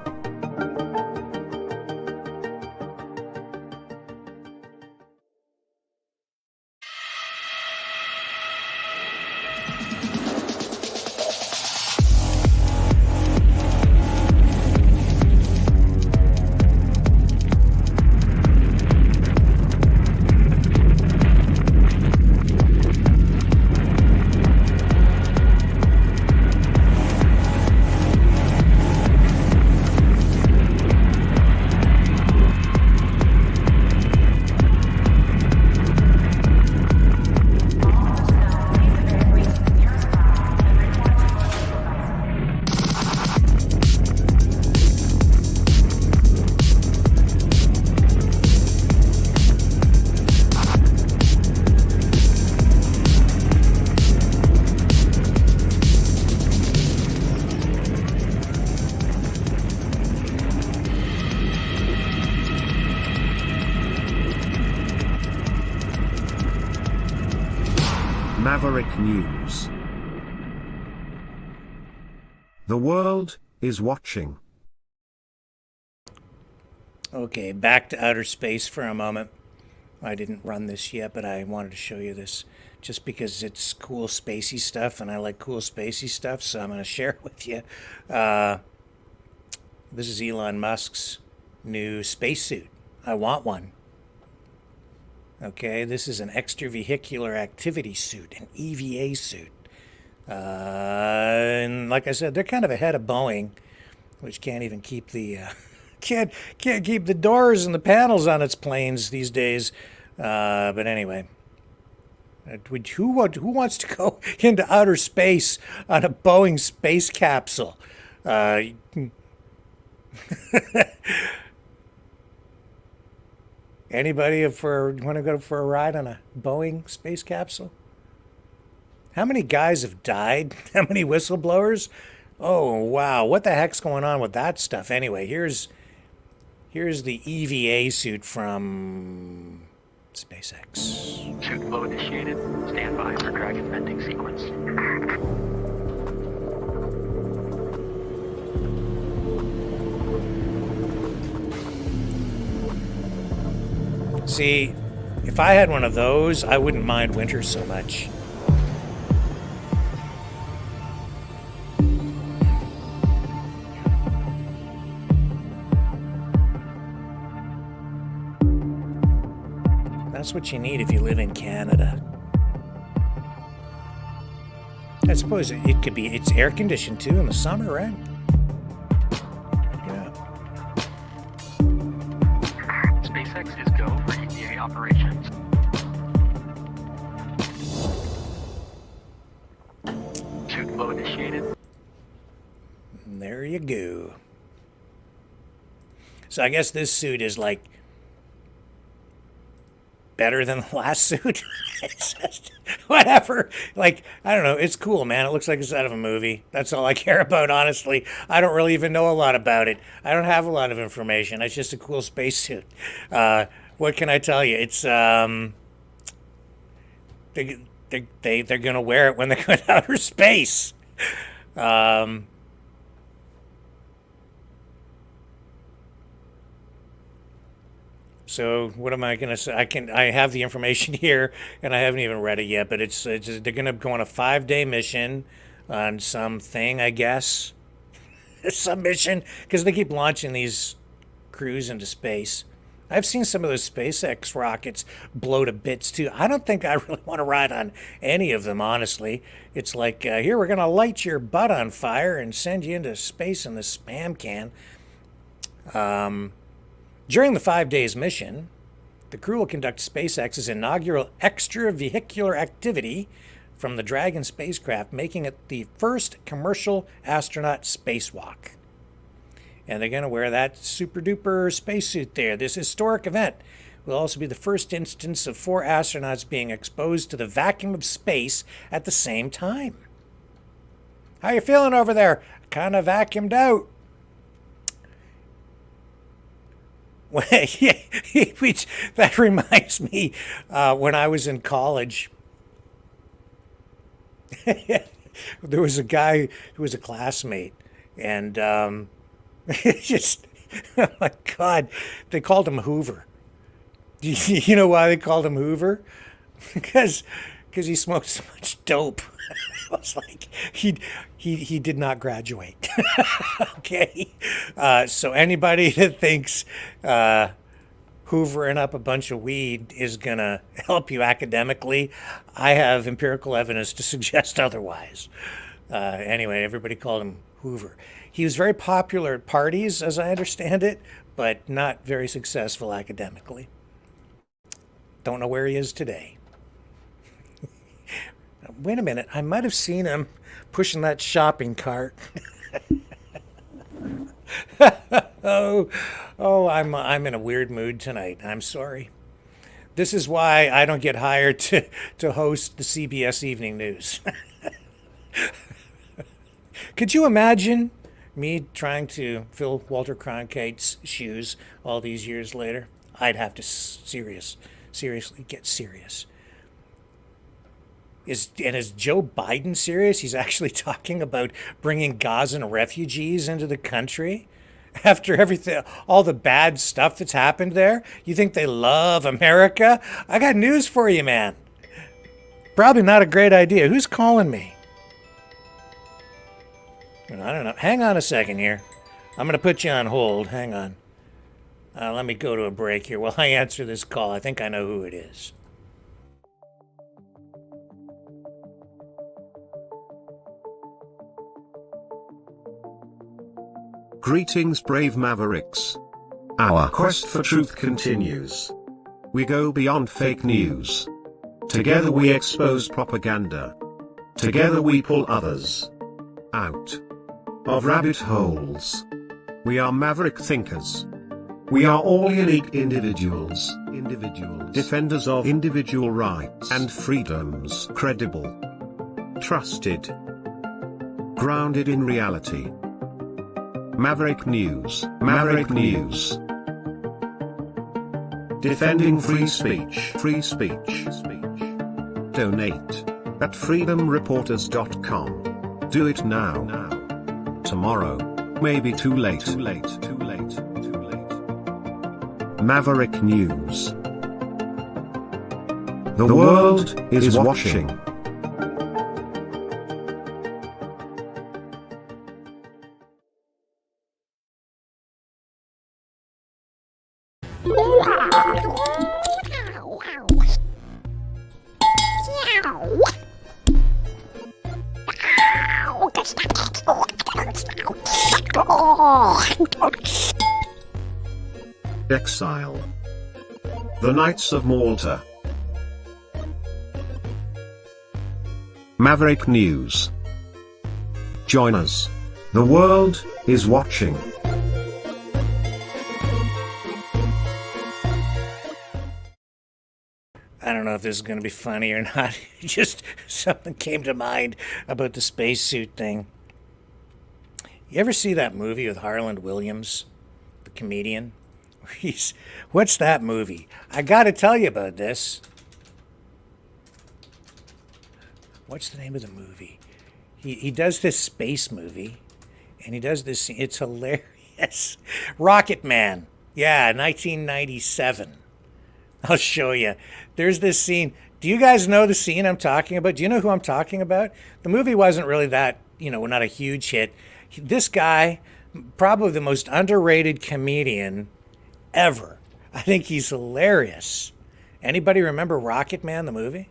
A: Maverick News. The world is watching.
B: Okay, back to outer space for a moment. I didn't run this yet, but I wanted to show you this just because it's cool spacey stuff, and I like cool spacey stuff, so I'm going to share it with you. This is Elon Musk's new spacesuit. I want one. Okay, this is an extravehicular activity suit, an EVA suit. And like I said, they're kind of ahead of Boeing, which can't even keep the can't keep the doors and the panels on its planes these days. But anyway, who wants to go into outer space on a Boeing space capsule? Anybody want to go for a ride on a Boeing space capsule? How many guys have died? How many whistleblowers? Oh, wow. What the heck's going on with that stuff? Anyway, here's the EVA suit from SpaceX.
L: Suit flow initiated. Stand by for Dragon venting sequence.
B: See, if I had one of those, I wouldn't mind winter so much. That's what you need if you live in Canada. I suppose it could be, it's air conditioned too in the summer, right? Yeah.
L: SpaceX is go for EVA operations. Suit flow initiated.
B: And there you go. So I guess this suit is like better than the last suit. It's just whatever. Like, I don't know. It's cool, man. It looks like it's out of a movie. That's all I care about, honestly. I don't really even know a lot about it. I don't have a lot of information. It's just a cool spacesuit. What can I tell you? It's they're gonna wear it when they go to outer space. So what am I going to say? I have the information here, and I haven't even read it yet. But they're going to go on a 5-day mission on something, I guess, some mission, because they keep launching these crews into space. I've seen some of those SpaceX rockets blow to bits too. I don't think I really want to ride on any of them, honestly. It's like, here, we're going to light your butt on fire and send you into space in this spam can. During the 5 days mission, the crew will conduct SpaceX's inaugural extravehicular activity from the Dragon spacecraft, making it the first commercial astronaut spacewalk. And they're going to wear that super duper spacesuit there. This historic event will also be the first instance of 4 astronauts being exposed to the vacuum of space at the same time. How you feeling over there? Kind of vacuumed out. That reminds me, when I was in college, there was a guy who was a classmate, and just, oh my God, they called him Hoover. You know why they called him Hoover? Because he smoked so much dope. I was like, he did not graduate. Okay, so anybody that thinks hoovering up a bunch of weed is gonna help you academically, I have empirical evidence to suggest otherwise. Anyway, everybody called him Hoover. He was very popular at parties, as I understand it, but not very successful academically. Don't know where he is today. Wait a minute, I might have seen him pushing that shopping cart. Oh, I'm in a weird mood tonight. I'm sorry. This is why I don't get hired to host the CBS Evening News. Could you imagine me trying to fill Walter Cronkite's shoes all these years later? I'd have to seriously get serious. Is Joe Biden serious? He's actually talking about bringing Gazan refugees into the country after everything, all the bad stuff that's happened there. You think they love America? I got news for you, man. Probably not a great idea. Who's calling me? I don't know. Hang on a second here. I'm going to put you on hold. Hang on. Let me go to a break here while I answer this call. I think I know who it is.
A: Greetings, brave Mavericks. Our quest for truth continues. We go beyond fake news. Together we expose propaganda. Together we pull others out of rabbit holes. We are maverick thinkers. We are all unique individuals, defenders of individual rights and freedoms, credible, trusted, grounded in reality. Maverick News, Maverick News. Defending free speech, free speech. Donate at freedomreporters.com. Do it now. Tomorrow may be too late. Maverick News. The world is watching. Exile. The Knights of Malta. Maverick News. Join us. The world is watching.
B: I don't know if this is going to be funny or not. Just something came to mind about the spacesuit thing. You ever see that movie with Harland Williams, the comedian? What's that movie? I got to tell you about this. What's the name of the movie? He does this space movie, and he does this. It's hilarious. Rocket Man. Yeah, 1997. I'll show you. There's this scene. Do you guys know the scene I'm talking about? Do you know who I'm talking about? The movie wasn't really that, not a huge hit. This guy, probably the most underrated comedian ever. I think he's hilarious. Anybody remember Rocket Man, the movie?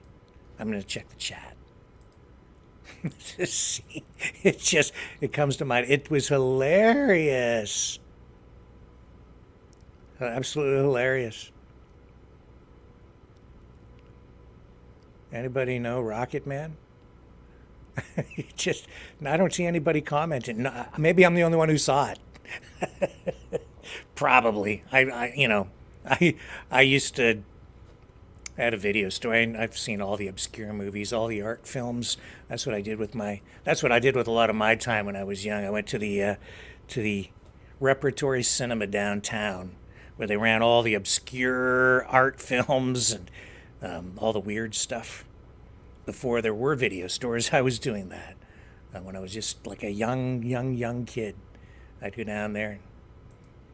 B: I'm going to check the chat. This scene, it comes to mind. It was hilarious. Absolutely hilarious. Anybody know Rocket Man? I don't see anybody commenting. No, maybe I'm the only one who saw it. Probably. I used to. I had a video store. I've seen all the obscure movies, all the art films. That's what I did with a lot of my time when I was young. I went to the Repertory Cinema downtown, where they ran all the obscure art films and all the weird stuff. Before there were video stores, I was doing that. When I was just like a young kid, I'd go down there and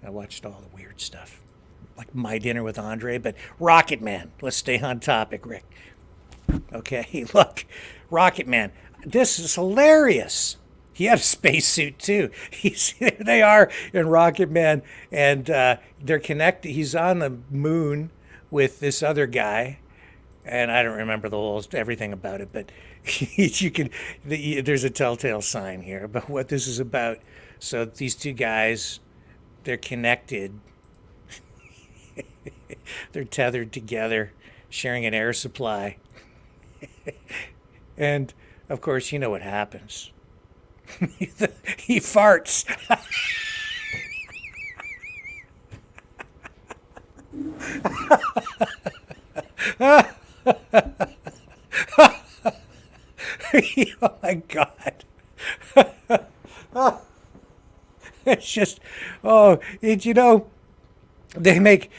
B: I watched all the weird stuff. Like My Dinner with Andre, but Rocket Man. Let's stay on topic, Rick. Okay, look, Rocket Man. This is hilarious. He had a spacesuit too. There they are in Rocket Man, and they're connected. He's on the moon with this other guy, and I don't remember everything about it, but there's a telltale sign here about what this is about. So these two guys, they're connected. They're tethered together, sharing an air supply. And, of course, you know what happens. He farts. Oh, my God. It's just, they make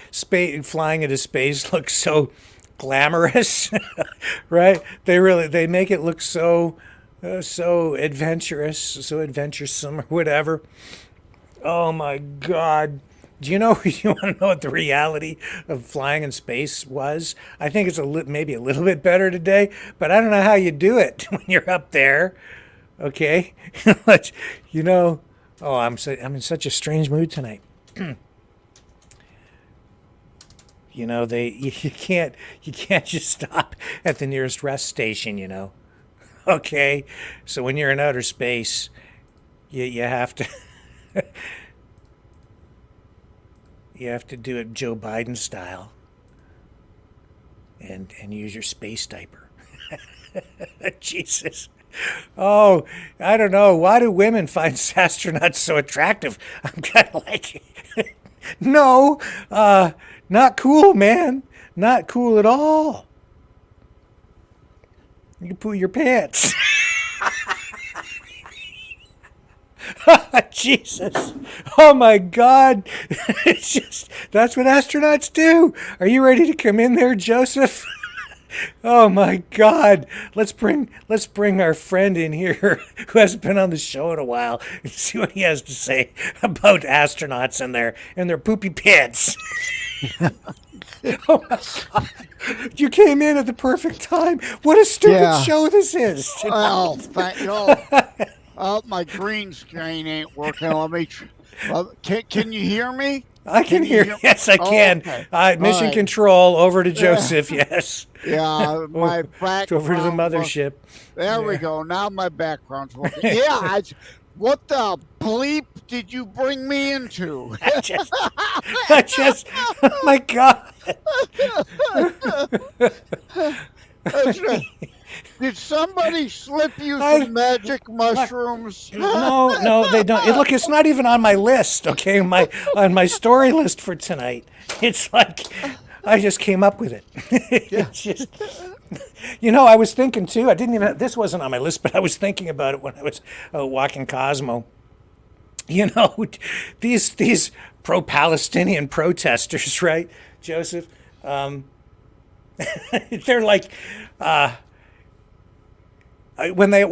B: flying into space look so glamorous, right? They make it look so adventurous, so adventuresome, or whatever. Oh my God! You want to know what the reality of flying in space was? I think it's maybe a little bit better today, but I don't know how you do it when you're up there. Okay, Oh, I'm in such a strange mood tonight. You can't just stop at the nearest rest station, Okay? So when you're in outer space, you have to You have to do it Joe Biden style. And use your space diaper. Jesus. Oh, I don't know. Why do women find astronauts so attractive? I'm kind of like, no, not cool, man. Not cool at all. You can poo your pants. Jesus. Oh my God. It's just, that's what astronauts do. Are you ready to come in there, Joseph? Oh my God. Let's bring our friend in here who hasn't been on the show in a while and see what he has to say about astronauts and their poopy pants. Oh my God. You came in at the perfect time. What a stupid show this is.
M: Well, thank you. My green screen ain't working. Let me. Can you hear me?
B: I can hear. Yes, I can.
M: Okay.
B: Mission control over to Joseph. Yes.
M: Yeah, my background.
B: Over to the mothership.
M: There we go. Now my background's working. Yeah. What the bleep did you bring me into?
B: I just. Oh my God.
M: Did somebody slip you some magic mushrooms?
B: No, they don't. Look, it's not even on my list. Okay, on my story list for tonight. It's like I just came up with it. It's just, I was thinking too. This wasn't on my list, but I was thinking about it when I was walking Cosmo. These pro-Palestinian protesters, right, Joseph? They're like. When they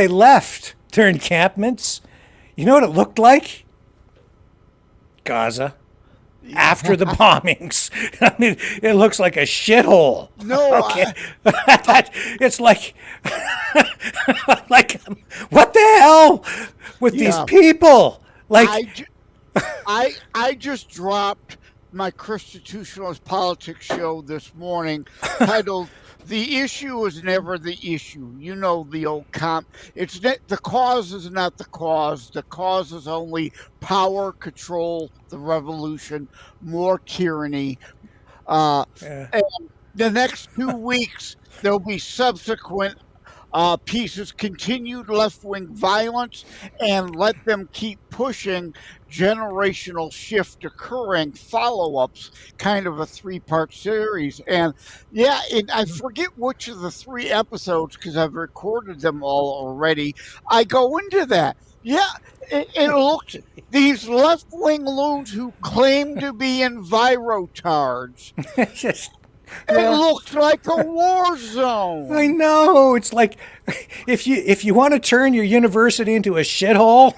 B: left their encampments, you know what it looked like? Gaza. After the bombings, I mean, it looks like a shithole.
M: No,
B: okay, it's like, what the hell with these people? Like,
M: I just dropped my Constitutionalist Politics show this morning, titled. The issue is never the issue. You know the old It's the cause is not the cause. The cause is only power, control, the revolution, more tyranny. And the next 2 weeks, there'll be subsequent pieces, continued left-wing violence, and let them keep pushing generational shift occurring, follow-ups, kind of a 3-part series. And I forget which of the 3 episodes, because I've recorded them all already, I go into that. Yeah, it looks, these left-wing loons who claim to be envirotards, it looks like a war zone.
B: I know. It's like if you want to turn your university into a shithole,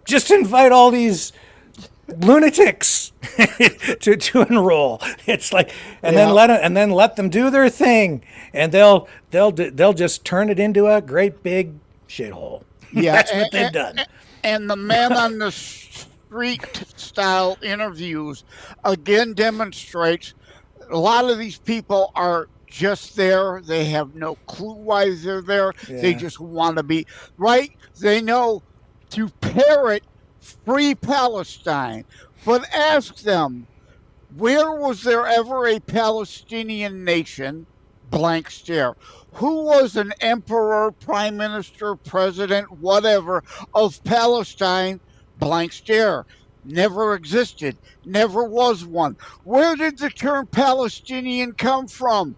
B: just invite all these lunatics to enroll. It's like, then let them do their thing, and they'll just turn it into a great big shithole.
M: Yeah,
B: That's what they've done.
M: And the man on the street style interviews again demonstrates a lot of these people are just there. They have no clue why they're there. Yeah. They just want to be right. They know to parrot free Palestine, but ask them, where was there ever a Palestinian nation? Blank stare. Who was an emperor, prime minister, president, whatever, of Palestine? Blank stare. Never existed. Never was one. Where did the term Palestinian come from?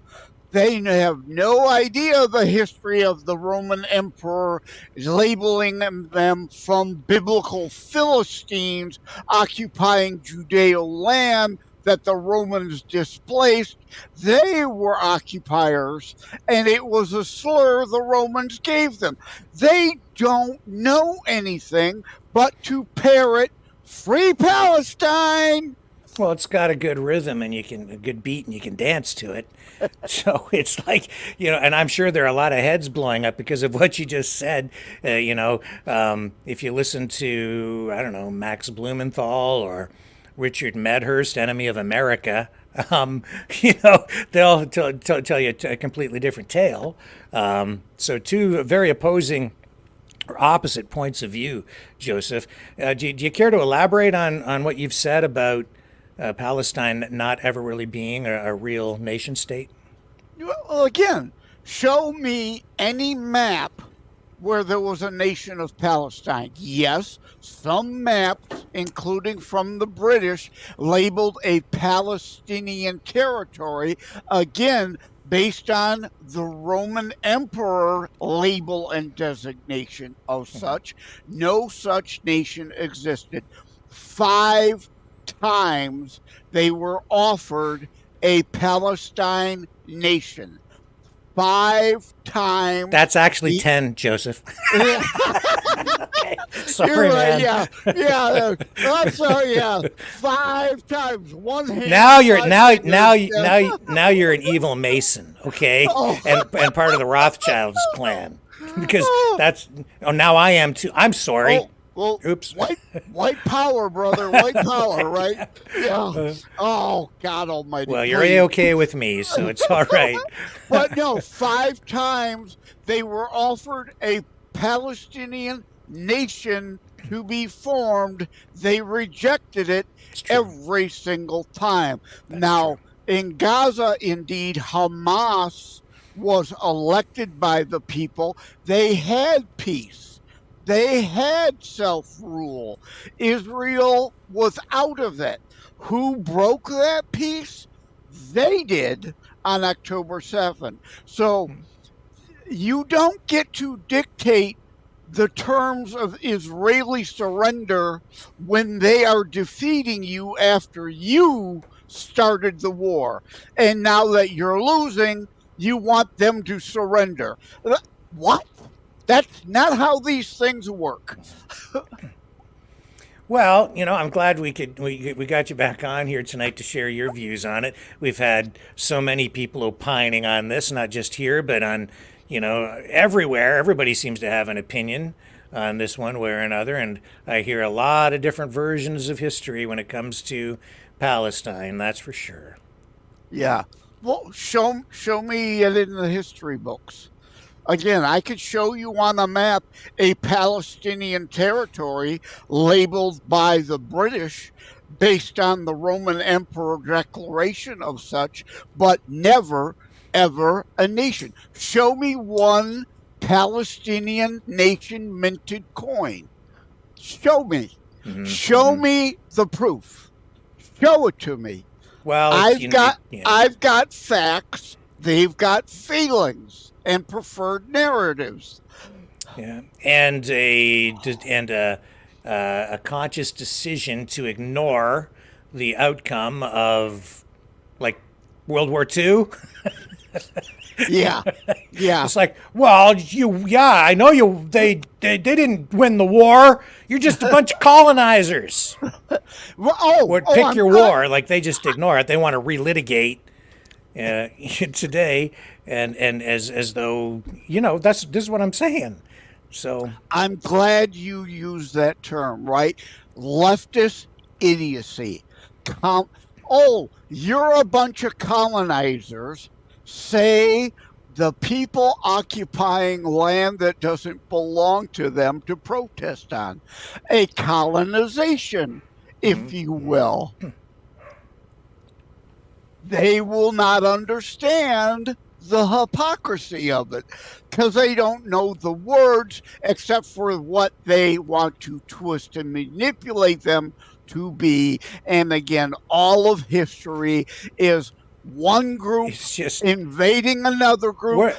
M: They have no idea the history of the Roman emperor, is labeling them from biblical Philistines occupying Judeo land that the Romans displaced. They were occupiers, and it was a slur the Romans gave them. They don't know anything but to parrot Free Palestine!
B: Well, it's got a good rhythm and a good beat, and you can dance to it. So it's like, and I'm sure there are a lot of heads blowing up because of what you just said. If you listen to, I don't know, Max Blumenthal or Richard Medhurst, Enemy of America, they'll tell you a completely different tale. So two very opposing or opposite points of view, Joseph. Do you care to elaborate on what you've said about Palestine not ever really being a real nation state?
M: Well, again, show me any map where there was a nation of Palestine. Yes, some maps, including from the British, labeled a Palestinian territory, again, based on the Roman emperor label and designation of such. No such nation existed. 5 times they were offered a Palestine nation. 5 times.
B: That's actually 10, Joseph. Okay. Sorry,
M: You're right,
B: man.
M: yeah. I'm sorry, yeah. 5 times. One hand.
B: Now you're
M: five fingers,
B: now you're an evil Mason, okay?
M: Oh.
B: And part of the Rothschilds clan. Because now I am too. I'm sorry.
M: Well,
B: oops.
M: White power, brother. White power, right? Yeah. Oh, God Almighty.
B: Well, you're A-okay with me, so it's all right.
M: But no, 5 times they were offered a Palestinian nation to be formed. They rejected it every single time. Now, in Gaza, indeed, Hamas was elected by the people. They had peace. They had self-rule. Israel was out of it. Who broke that peace? They did on October 7th. So you don't get to dictate the terms of Israeli surrender when they are defeating you after you started the war. And now that you're losing, you want them to surrender. What? That's not how these things work.
B: Well, I'm glad we got you back on here tonight to share your views on it. We've had so many people opining on this, not just here, but on, everywhere. Everybody seems to have an opinion on this one way or another, and I hear a lot of different versions of history when it comes to Palestine, that's for sure.
M: Yeah. Well, show me it in the history books. Again, I could show you on a map a Palestinian territory labeled by the British based on the Roman Emperor declaration of such, but never, ever a nation. Show me one Palestinian nation minted coin. Show me.
B: Mm-hmm.
M: Show me the proof. Show it to me.
B: Well,
M: I've got facts. They've got feelings and preferred narratives.
B: Yeah, and a conscious decision to ignore the outcome of like World War II.
M: Yeah.
B: It's like, well, I know they didn't win the war. You're just a bunch of colonizers. Pick your war. Like they just ignore it. They want to relitigate today, and as though this is what I'm saying. So
M: I'm glad you used that term, right? Leftist idiocy. You're a bunch of colonizers. Say the people occupying land that doesn't belong to them to protest on. A colonization, if you will. They will not understand the hypocrisy of it because they don't know the words except for what they want to twist and manipulate them to be. And again, all of history is one group invading another group.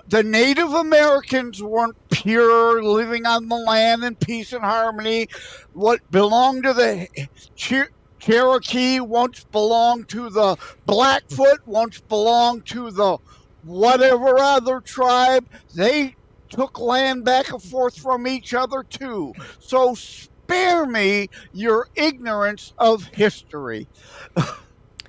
M: The Native Americans weren't pure, living on the land in peace and harmony. What belonged to the Cherokee once belonged to the Blackfoot, once belonged to the whatever other tribe. They took land back and forth from each other too. So spare me your ignorance of history.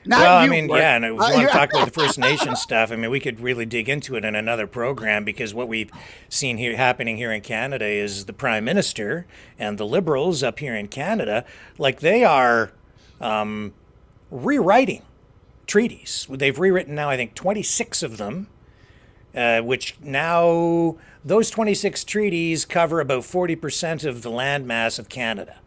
B: And if you want to talk about the First Nation stuff, we could really dig into it in another program, because what we've seen happening here in Canada is the Prime Minister and the Liberals up here in Canada, like they are rewriting treaties. They've rewritten now, I think, 26 of them. which now those 26 treaties cover about 40% of the landmass of Canada.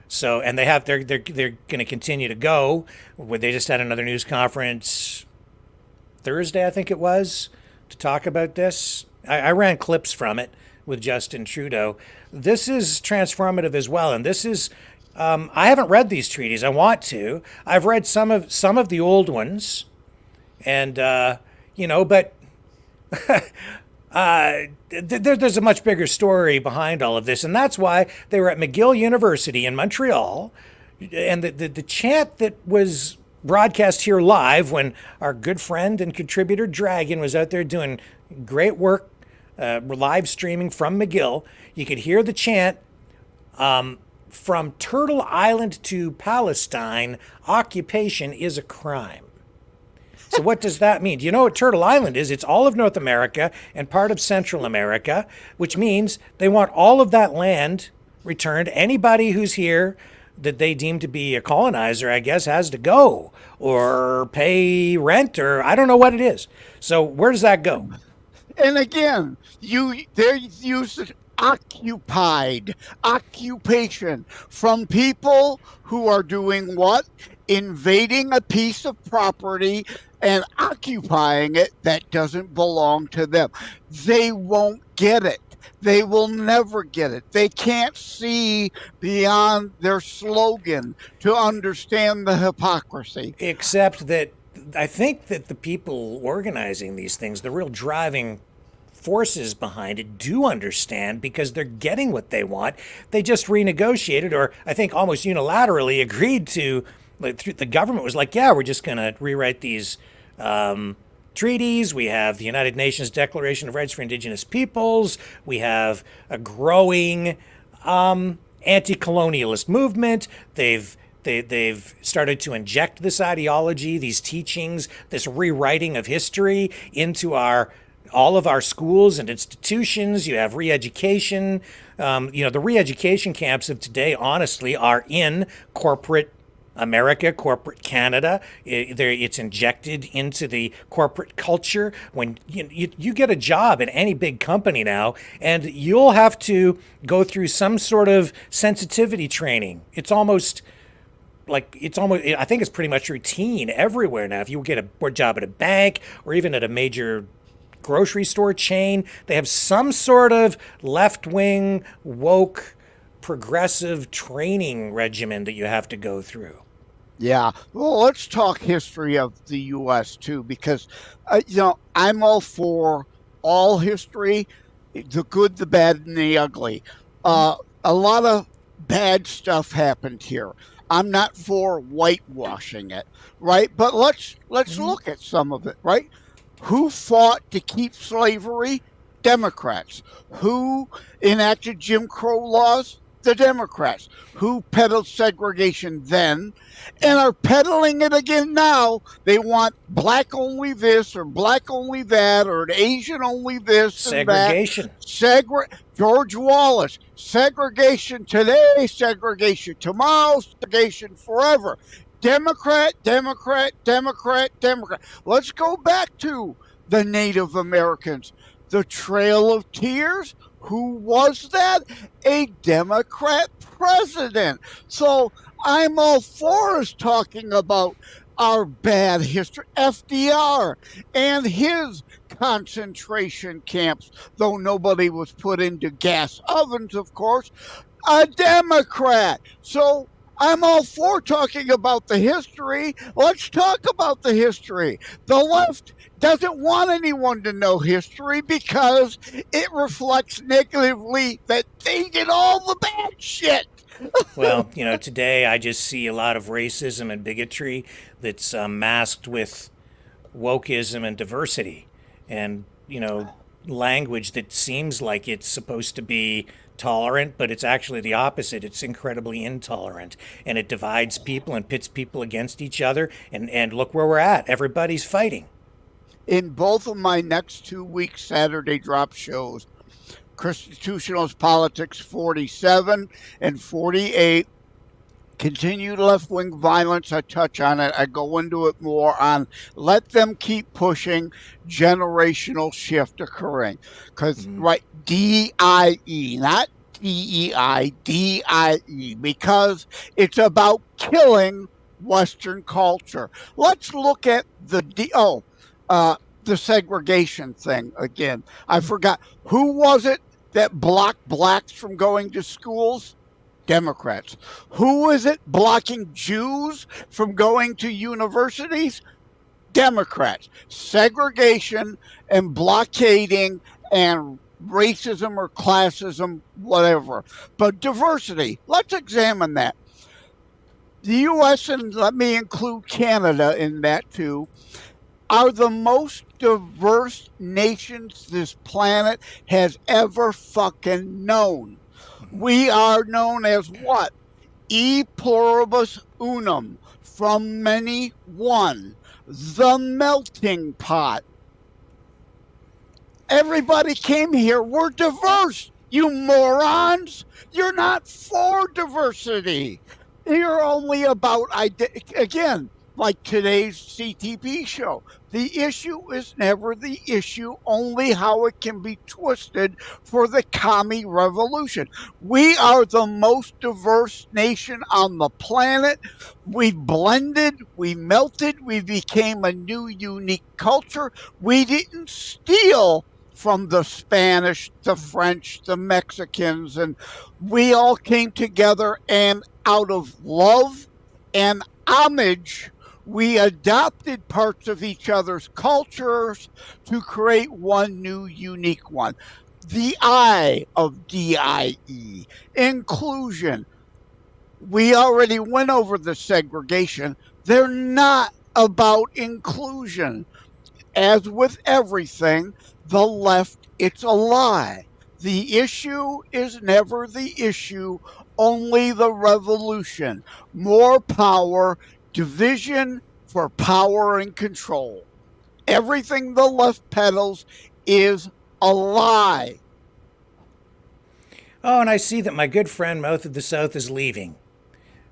B: So, and they're going to continue to go. Where they just had another news conference Thursday, I think it was, to talk about this. I ran clips from it with Justin Trudeau. This is transformative as well, and this is. I haven't read these treaties. I want to. I've read some of the old ones, and but there's a much bigger story behind all of this, and that's why they were at McGill University in Montreal, and the chant that was broadcast here live when our good friend and contributor Dragon was out there doing great work, live streaming from McGill. You could hear the chant. From Turtle Island to Palestine, occupation is a crime. So what does that mean? Do you know what Turtle Island is? It's all of North America and part of Central America, which means they want all of that land returned. Anybody who's here that they deem to be a colonizer, I guess, has to go or pay rent, or I don't know what it is. So where does that go?
M: And again, they use the occupied, occupation from people who are doing what? Invading a piece of property and occupying it that doesn't belong to them. They won't get it. They will never get it. They can't see beyond their slogan to understand the hypocrisy.
B: Except that I think that the people organizing these things, the real driving forces behind it, do understand, because they're getting what they want. They just renegotiated, or I think almost unilaterally agreed to, the government was like, yeah, we're just going to rewrite these treaties. We have the United Nations Declaration of Rights for Indigenous Peoples. We have a growing anti-colonialist movement. They've started to inject this ideology, these teachings, this rewriting of history into all of our schools and institutions. You have re-education. The re-education camps of today, honestly, are in corporate America, corporate Canada. It's injected into the corporate culture. When you get a job at any big company now, and you'll have to go through some sort of sensitivity training. I think it's pretty much routine everywhere now. If you get a job at a bank or even at a major grocery store chain, they have some sort of left-wing, woke, progressive training regimen that you have to go through.
M: Yeah. Well, let's talk history of the U.S. too, because, I'm all for all history, the good, the bad, and the ugly. A lot of bad stuff happened here. I'm not for whitewashing it, right? But let's look at some of it, right? Who fought to keep slavery? Democrats. Who enacted Jim Crow laws? The Democrats. Who peddled segregation then and are peddling it again now? They want black only this or black only that or Asian only this.
B: Segregation.
M: And that. George Wallace. Segregation today, segregation tomorrow, segregation forever. Democrat, Democrat, Democrat, Democrat. Let's go back to the Native Americans. The Trail of Tears. Who was that? A Democrat president. So I'm all for us talking about our bad history. FDR and his concentration camps, though nobody was put into gas ovens, of course. A Democrat. So I'm all for talking about the history. Let's talk about the history. The left doesn't want anyone to know history because it reflects negatively that they did all the bad shit.
B: Well, today I just see a lot of racism and bigotry that's masked with wokeism and diversity, and language that seems like it's supposed to be tolerant, but it's actually the opposite. It's incredibly intolerant, and it divides people and pits people against each other. And look where we're at. Everybody's fighting.
M: In both of my next 2 weeks Saturday drop shows, Constitutionalist Politics 47 and 48, continued left-wing violence, I touch on it. I go into it more on let them keep pushing generational shift occurring. Because, right, D-I-E, not D-E-I, D-I-E, because it's about killing Western culture. Let's look at the segregation thing again. I forgot. Who was it that blocked blacks from going to schools? Democrats. Who is it blocking Jews from going to universities? Democrats. Segregation and blockading and racism or classism, whatever. But diversity, let's examine that. The U.S., and let me include Canada in that too, are the most diverse nations this planet has ever fucking known. We are known as what? E pluribus unum, from many one, the melting pot. Everybody came here. We're diverse, you morons. You're not for diversity. You're only about, again, like today's CTP show. The issue is never the issue, only how it can be twisted for the commie revolution. We are the most diverse nation on the planet. We blended, we melted, we became a new unique culture. We didn't steal from the Spanish, the French, the Mexicans, and we all came together, and out of love and homage, we adopted parts of each other's cultures to create one new unique one. The I of DIE, inclusion. We already went over the segregation. They're not about inclusion. As with everything, the left, it's a lie. The issue is never the issue, only the revolution. More power, division for power and control. Everything the left peddles is a lie.
B: Oh, and I see that my good friend Mouth of the South is leaving.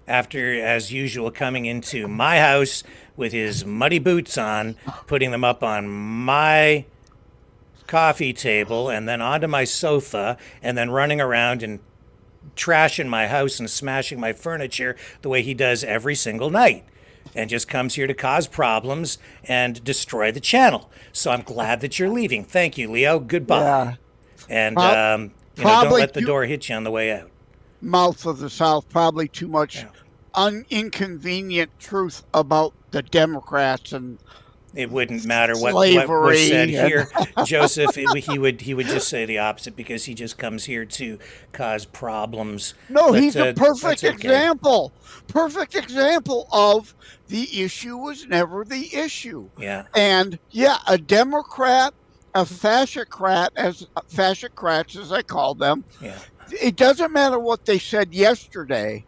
B: After, as usual, coming into my house with his muddy boots on, putting them up on my coffee table and then onto my sofa, and then running around and trashing my house and smashing my furniture the way he does every single night, and just comes here to cause problems and destroy the channel. So I'm glad that you're leaving. Thank you, Leo. Goodbye.
M: Yeah.
B: And don't let the door hit you on the way out.
M: Mouth of the South, probably too much inconvenient truth about the Democrats, and
B: it wouldn't matter what
M: slavery
B: was said here, Joseph. He would just say the opposite, because he just comes here to cause problems.
M: No, he's a perfect example. Perfect example of the issue was never the issue.
B: Yeah.
M: And a Democrat, a fascocrat, fascocrats as I call them.
B: Yeah.
M: It doesn't matter what they said yesterday.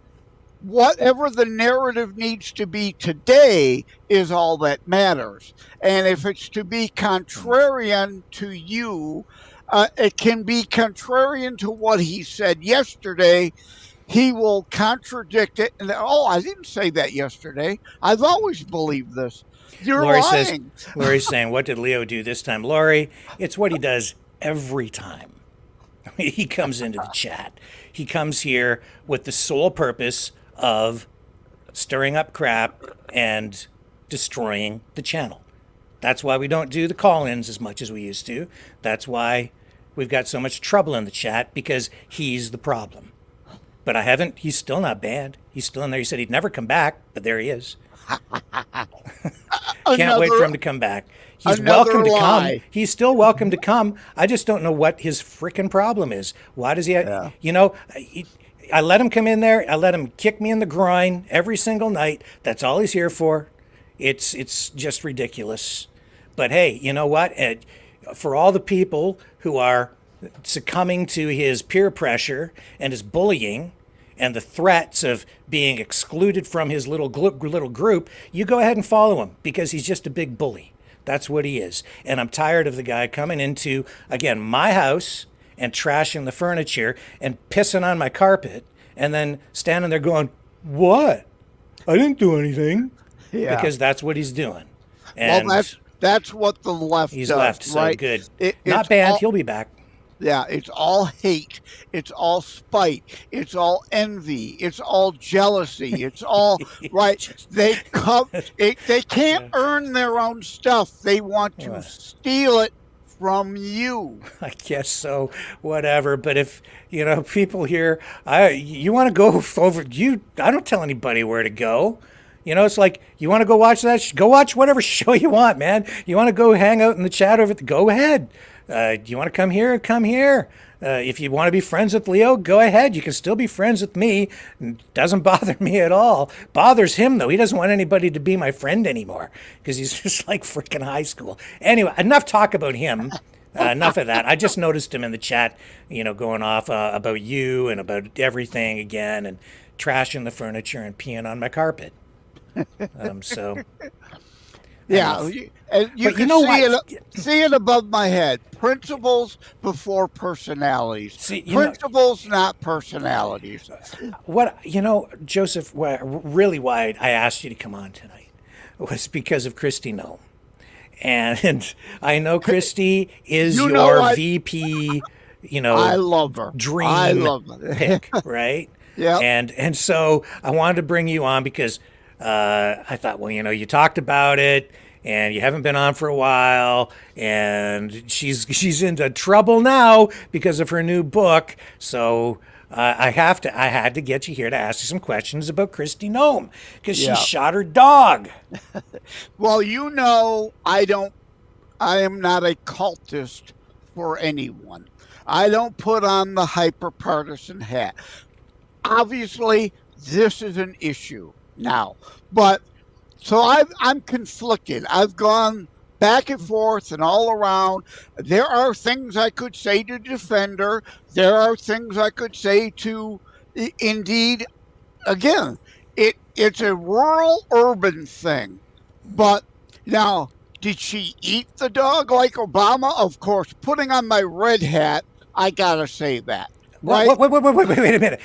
M: Whatever the narrative needs to be today is all that matters. And if it's to be contrarian to you, it can be contrarian to what he said yesterday. He will contradict it. And, I didn't say that yesterday. I've always believed this. You're lying.
B: Lori's saying, what did Leo do this time? Lori, it's what he does every time. He comes into the chat. He comes here with the sole purpose of stirring up crap and destroying the channel. That's why we don't do the call-ins as much as we used to. That's why we've got so much trouble in the chat, because he's the problem. But he's still not banned. He's still in there. He said he'd never come back, but there he is. Can't wait for him to come back. He's welcome to come. He's still welcome to come. I just don't know what his frickin' problem is. Why does he have, I let him come in there. I let him kick me in the groin every single night. That's all he's here for. It's just ridiculous. But hey, you know what? For all the people who are succumbing to his peer pressure and his bullying and the threats of being excluded from his little group, you go ahead and follow him, because he's just a big bully. That's what he is. And I'm tired of the guy coming into, again, my house and trashing the furniture and pissing on my carpet, and then standing there going, What? I didn't do anything.
M: Yeah.
B: Because that's what he's doing. And
M: well, that's what the left
B: he's
M: does,
B: left, so
M: right?
B: good.
M: Not
B: Not banned. He'll be back.
M: Yeah, it's all hate. It's all spite. It's all envy. It's all jealousy. It's all right. They can't earn their own stuff. They want to steal it from you.
B: I guess so. Whatever. But if people here, you want to go over. I don't tell anybody where to go. It's like, you want to go watch that? Go watch whatever show you want, man. You want to go hang out in the chat over it? Go ahead. Do you want to come here? Come here. If you want to be friends with Leo, go ahead. You can still be friends with me. It doesn't bother me at all. Bothers him, though. He doesn't want anybody to be my friend anymore because he's just like freaking high school. Anyway, enough talk about him. Enough of that. I just noticed him in the chat, going off about you and about everything again and trashing the furniture and peeing on my carpet. So...
M: Yeah, and you can see it above my head. Principles before personalities. Principles, not personalities.
B: Joseph, really why I asked you to come on tonight was because of Kristi Noem. And I know Kristi is your VP,
M: I love her.
B: Dream
M: I love her.
B: pick, right?
M: Yeah.
B: And so I wanted to bring you on because I thought, you talked about it, and you haven't been on for a while, and she's into trouble now because of her new book. So I had to get you here to ask you some questions about Kristi Noem because she shot her dog.
M: Well, I am not a cultist for anyone. I don't put on the hyper-partisan hat. Obviously, this is an issue now, but so I'm conflicted. I've gone back and forth and all around. There are things I could say to defend her. There are things I could say to, indeed, again, it's a rural urban thing. But now, did she eat the dog like Obama? Of course, putting on my red hat, I gotta say that. Right?
B: Wait a minute.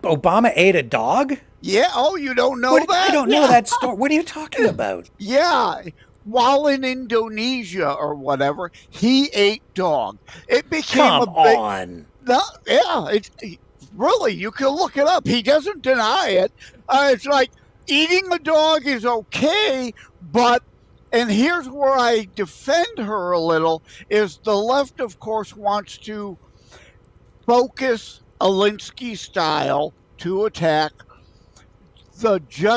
B: Obama ate a dog?
M: Yeah. Oh, you don't know that?
B: I don't know that story. What are you talking about?
M: Yeah. While in Indonesia or whatever, he ate dog. It became
B: on.
M: No, yeah. It's really, you can look it up. He doesn't deny it. It's like eating a dog is okay, but, and here's where I defend her a little, is the left, of course, wants to focus Zelensky style to attack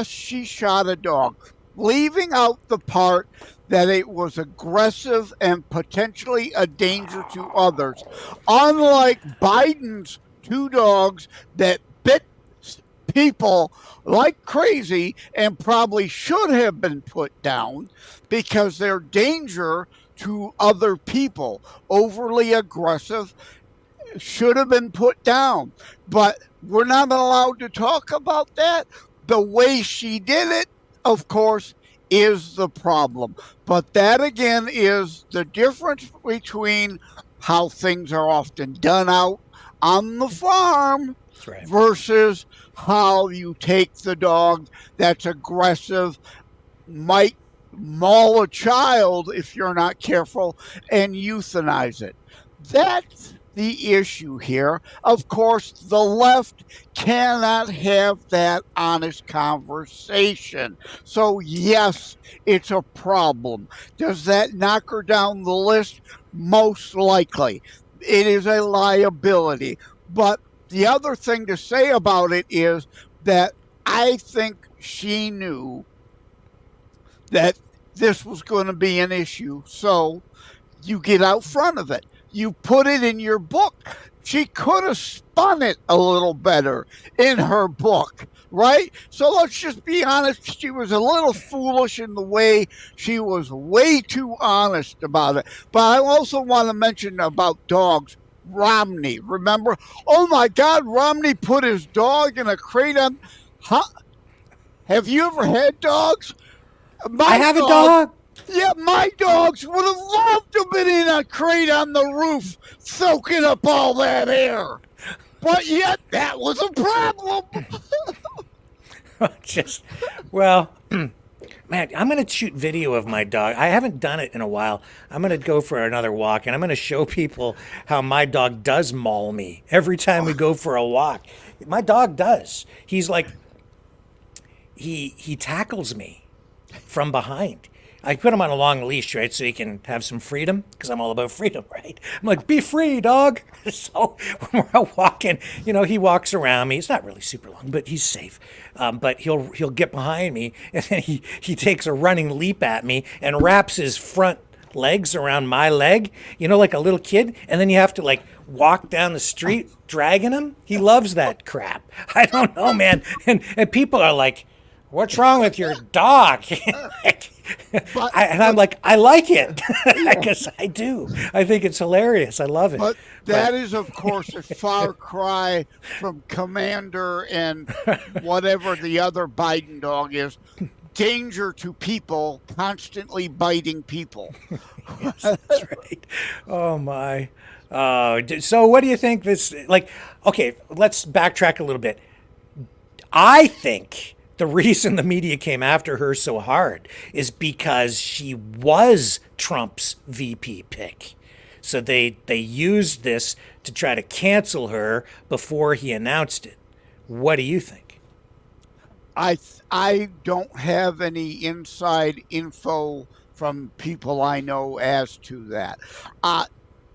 M: she shot a dog, leaving out the part that it was aggressive and potentially a danger to others. Unlike Biden's two dogs that bit people like crazy and probably should have been put down because they're danger to other people, overly aggressive, should have been put down. But we're not allowed to talk about that. The way she did it, of course, is the problem. But that, again, is the difference between how things are often done out on the farm versus how you take the dog that's aggressive, might maul a child if you're not careful, and euthanize it. That's the issue here. Of course, the left cannot have that honest conversation. So, yes, it's a problem. Does that knock her down the list? Most likely. It is a liability. But the other thing to say about it is that I think she knew that this was going to be an issue. So you get out front of it. You put it in your book. She could have spun it a little better in her book, right? So let's just be honest. She was a little foolish in the way she was way too honest about it. But I also want to mention about dogs. Romney, remember? Oh my God, Romney put his dog in a crate on. Huh? Have you ever had dogs?
B: I have a dog.
M: Yeah, my dogs would have loved to have been in a crate on the roof, soaking up all that air. But yet, that was a problem.
B: Just, well, man, I'm going to shoot video of my dog. I haven't done it in a while. I'm going to go for another walk, and I'm going to show people how my dog does maul me every time we go for a walk. My dog does. He's like, he tackles me from behind. I put him on a long leash, right, so he can have some freedom, because I'm all about freedom, right? I'm like, be free, dog. So when we're out walking, he walks around me. It's not really super long, but he's safe. But he'll get behind me, and then he takes a running leap at me and wraps his front legs around my leg, like a little kid, and then you have to like walk down the street dragging him. He loves that crap. I don't know, man. And people are like, what's wrong with your dog? And I'm like, I like it. I guess I do. I think it's hilarious. I love it.
M: But that is, of course, a far cry from Commander and whatever the other Biden dog is. Danger to people, constantly biting people.
B: Yes, that's right. Oh, my. So what do you think this, okay, let's backtrack a little bit. I think the reason the media came after her so hard is because she was Trump's VP pick. So they used this to try to cancel her before he announced it. What do you think?
M: I don't have any inside info from people I know as to that.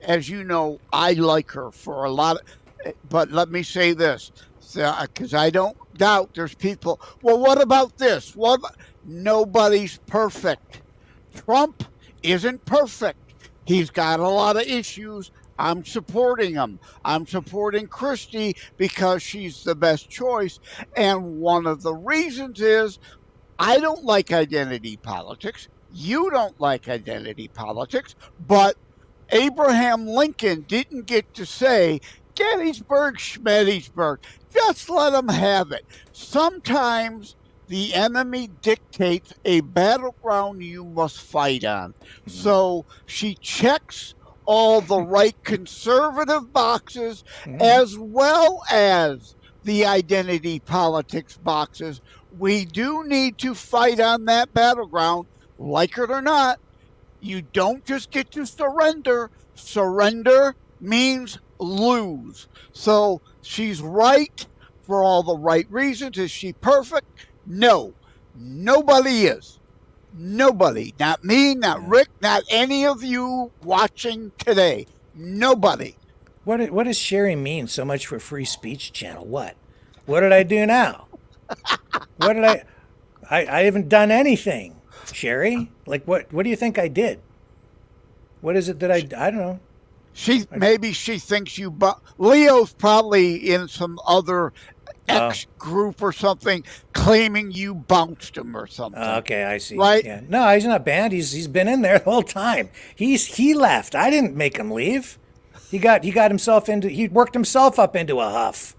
M: As you know, I like her for a lot of, but let me say this, because I don't doubt there's people, well, what about this? Nobody's perfect. Trump isn't perfect. He's got a lot of issues. I'm supporting him. I'm supporting Christie because she's the best choice. And one of the reasons is I don't like identity politics. You don't like identity politics. But Abraham Lincoln didn't get to say, Gettysburg, Schmettysburg. Just let them have it. Sometimes the enemy dictates a battleground you must fight on. Mm-hmm. So she checks all the right conservative boxes, mm-hmm. as well as the identity politics boxes. We do need to fight on that battleground, like it or not. You don't just get to surrender. Surrender means lose. So she's right for all the right reasons. Is she perfect? No. Nobody is. Nobody. Not me, not Rick, not any of you watching today. Nobody.
B: What does Sherry mean so much for Free Speech Channel? What did I do now? What did I haven't done anything, Sherry. Like what do you think I did? What is it that I don't know.
M: Maybe she thinks you Leo's probably in some other X group or something claiming you bounced him or something.
B: Okay, I see.
M: Right?
B: Yeah. No, he's not banned. He's been in there the whole time. He left. I didn't make him leave. He worked himself up into a huff.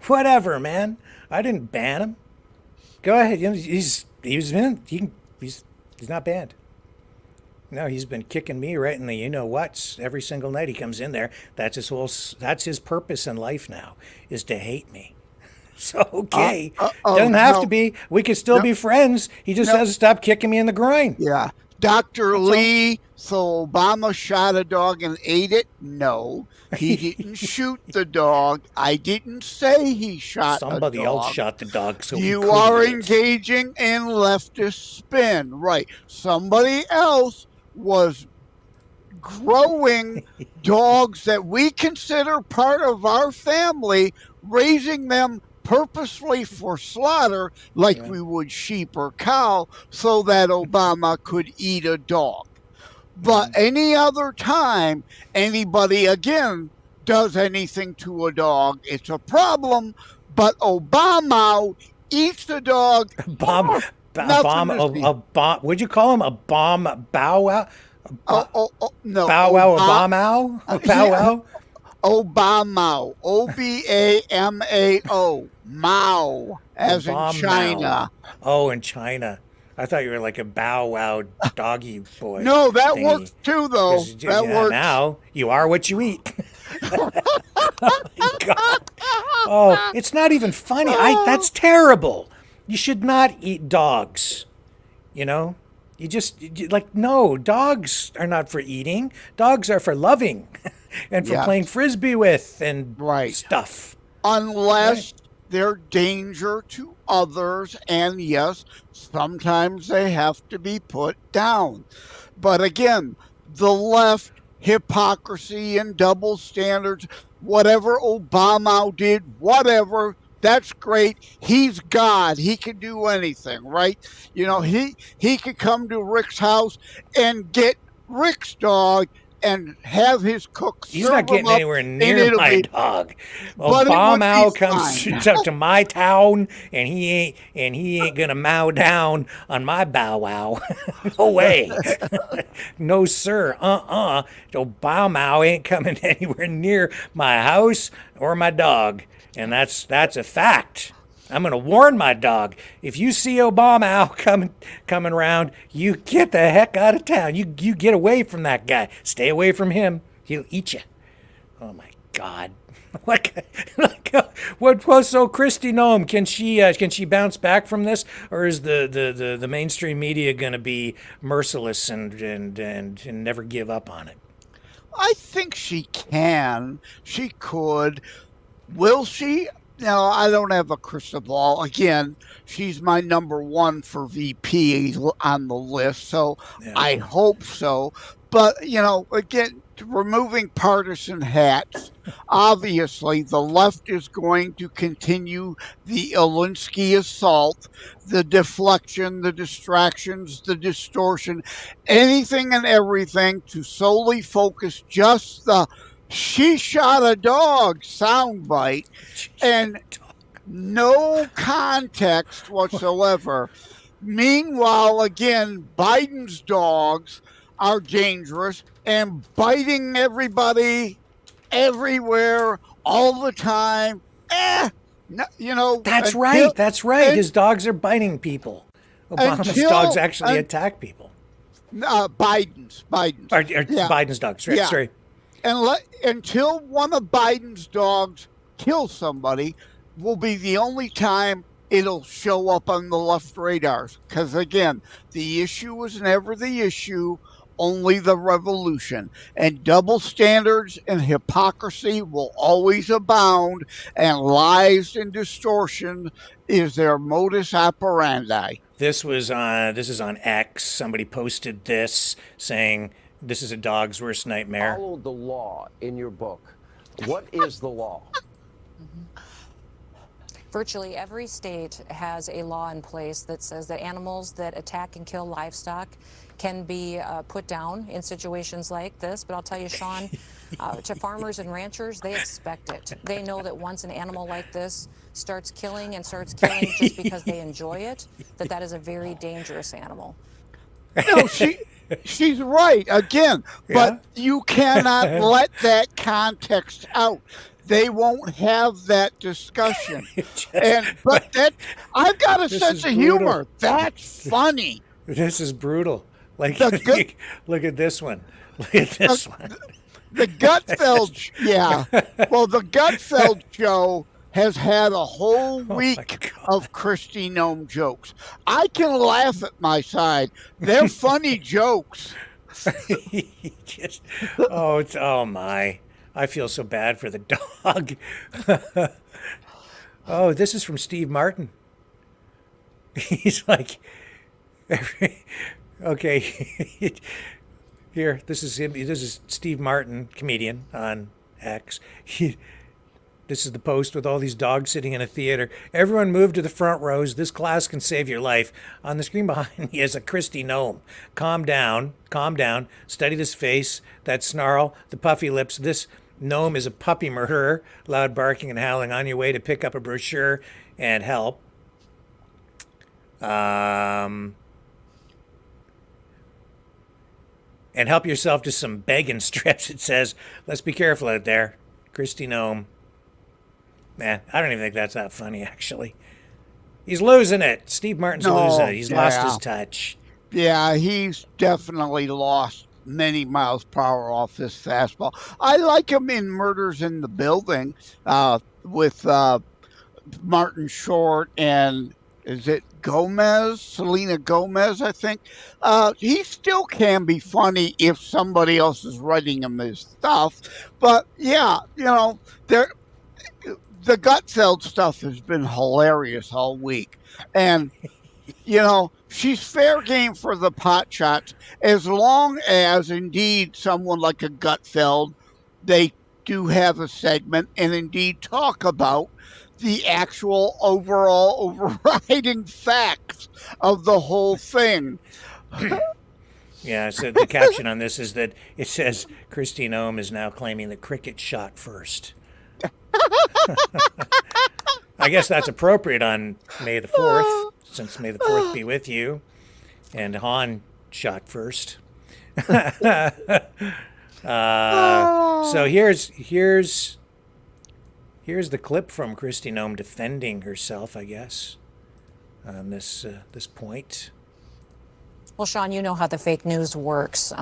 B: Whatever, man. I didn't ban him. Go ahead. He's not banned. No, he's been kicking me right in the you-know-whats every single night he comes in there. That's his purpose in life now, is to hate me. So, okay. Doesn't have to be. We could still be friends. He just has to stop kicking me in the groin.
M: Yeah. Dr. Lee, so Obama shot a dog and ate it? No. He didn't shoot the dog. I didn't say he shot
B: Somebody
M: a dog.
B: Else shot the dog. So
M: you are engaging in leftist spin. Right. Somebody else was growing dogs that we consider part of our family, raising them purposely for slaughter like we would sheep or cow so that Obama could eat a dog. But any other time anybody, again, does anything to a dog, it's a problem. But Obama eats the dog.
B: Would you call him a bomb bow wow?
M: No.
B: Bow wow, Obama? Bow wow?
M: Obama. Obamao. Mao, as in China.
B: Oh, in China. I thought you were like a bow wow doggy boy.
M: No, that works too, though. That works.
B: Now you are what you eat. Oh, my God. Oh, it's not even funny. That's terrible. You should not eat dogs. You know? No, dogs are not for eating. Dogs are for loving and for
M: Yes.
B: playing frisbee with and
M: Right.
B: stuff.
M: Unless they're danger to others, and yes, sometimes they have to be put down. But again, the left, hypocrisy and double standards, whatever Obama did, whatever, that's great. He's God. He can do anything, right? You know, he could come to Rick's house and get Rick's dog and have his cook
B: He's
M: serve
B: not
M: him
B: getting
M: up
B: anywhere
M: in
B: near my
M: Italy.
B: dog.
M: But it would
B: Obama
M: be
B: comes
M: fine.
B: to my town, and he ain't gonna mow down on my bow wow. No way. No sir. Obama ain't coming anywhere near my house or my dog, and that's a fact. I'm gonna warn my dog. If you see Obama coming around, you get the heck out of town. You get away from that guy. Stay away from him. He'll eat you. Oh my God. What's so Christy Nome? Can she bounce back from this, or is the mainstream media gonna be merciless and never give up on it?
M: I think she can. She could. Will she? No, I don't have a crystal ball. Again, she's my number one for VP on the list, so I hope so. But, you know, again, removing partisan hats, obviously the left is going to continue the Zelensky assault, the deflection, the distractions, the distortion, anything and everything to solely focus just the "she shot a dog" soundbite and no context whatsoever. Meanwhile, again, Biden's dogs are dangerous and biting everybody everywhere all the time. You know.
B: That's right. That's right. His dogs are biting people. Obama's dogs actually attack people.
M: Biden's.
B: Biden's dogs. Right.
M: Yeah.
B: Sorry.
M: And until one of Biden's dogs kills somebody, will be the only time it'll show up on the left radars. Because again, the issue was never the issue, only the revolution. And double standards and hypocrisy will always abound, and lies and distortion is their modus operandi.
B: This is on X. Somebody posted this saying this is a dog's worst nightmare.
N: Follow the law in your book. What is the law?
O: Virtually every state has a law in place that says that animals that attack and kill livestock can be put down in situations like this. But I'll tell you, Sean, to farmers and ranchers, they expect it. They know that once an animal like this starts killing just because they enjoy it, that is a very dangerous animal.
M: No, she's right again, but you cannot let that context out. They won't have that discussion. But I've got a sense of humor. That's funny.
B: This is brutal. Like, look at this one. Look at this one.
M: The Gutfeld, yeah. Well, the Gutfeld show has had a whole week of Kristi Noem jokes. I can laugh at my side. They're funny jokes.
B: Oh my. I feel so bad for the dog. Oh, this is from Steve Martin. He's like, okay, here, this is him. This is Steve Martin, comedian on X. This is the post with all these dogs sitting in a theater. Everyone move to the front rows. This class can save your life. On the screen behind me is a Kristi Noem. Calm down. Calm down. Study this face, that snarl, the puffy lips. This Noem is a puppy murderer. Loud barking and howling on your way to pick up a brochure and help. And help yourself to some begging strips. It says, let's be careful out there. Kristi Noem. I don't even think that's that funny, actually. He's losing it. Steve Martin's losing it. He's lost his touch.
M: Yeah, he's definitely lost many miles per hour off this fastball. I like him in Murders in the Building with Martin Short and is it Gomez? Selena Gomez, I think. He still can be funny if somebody else is writing him his stuff. But yeah, the Gutfeld stuff has been hilarious all week. And she's fair game for the pot shots as long as indeed someone like a Gutfeld, they do have a segment and indeed talk about the actual overall overriding facts of the whole thing.
B: Yeah, so the caption on this is that it says Kristi Noem is now claiming that Cricket shot first. I guess that's appropriate on May the 4th, since May the 4th be with you. And Han shot first. So here's the clip from Kristi Noem defending herself, I guess, on this point.
O: Well, Sean, you know how the fake news works.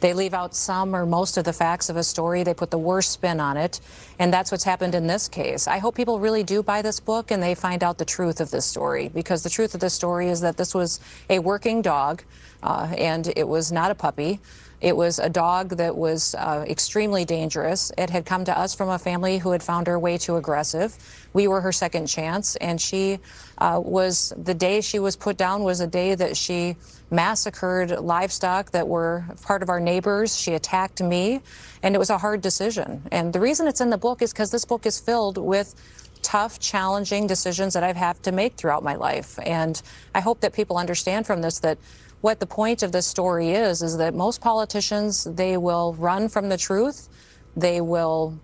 O: They leave out some or most of the facts of a story. They put the worst spin on it. And that's what's happened in this case. I hope people really do buy this book and they find out the truth of this story, because the truth of this story is that this was a working dog and it was not a puppy. It was a dog that was extremely dangerous. It had come to us from a family who had found her way too aggressive. We were her second chance, and the day she was put down was a day that she massacred livestock that were part of our neighbors. She attacked me, and it was a hard decision. And the reason it's in the book is because this book is filled with tough, challenging decisions that I've had to make throughout my life. And I hope that people understand from this that what the point of this story is that most politicians, they will run from the truth. They will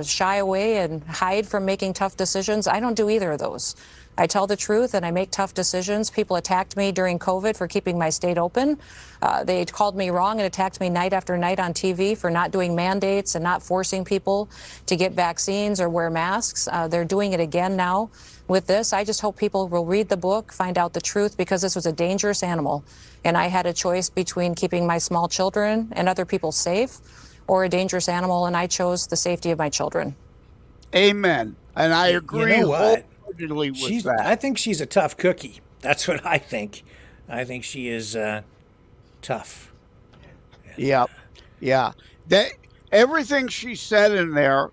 O: shy away and hide from making tough decisions. I don't do either of those. I tell the truth and I make tough decisions. People attacked me during COVID for keeping my state open. They called me wrong and attacked me night after night on TV for not doing mandates and not forcing people to get vaccines or wear masks. They're doing it again now with this. I just hope people will read the book, find out the truth, because this was a dangerous animal. And I had a choice between keeping my small children and other people safe or a dangerous animal, and I chose the safety of my children.
M: Amen. And I agree.
B: You know what?
M: With that.
B: I think she's a tough cookie. That's what I think. I think she is tough.
M: Yeah. Everything she said in there,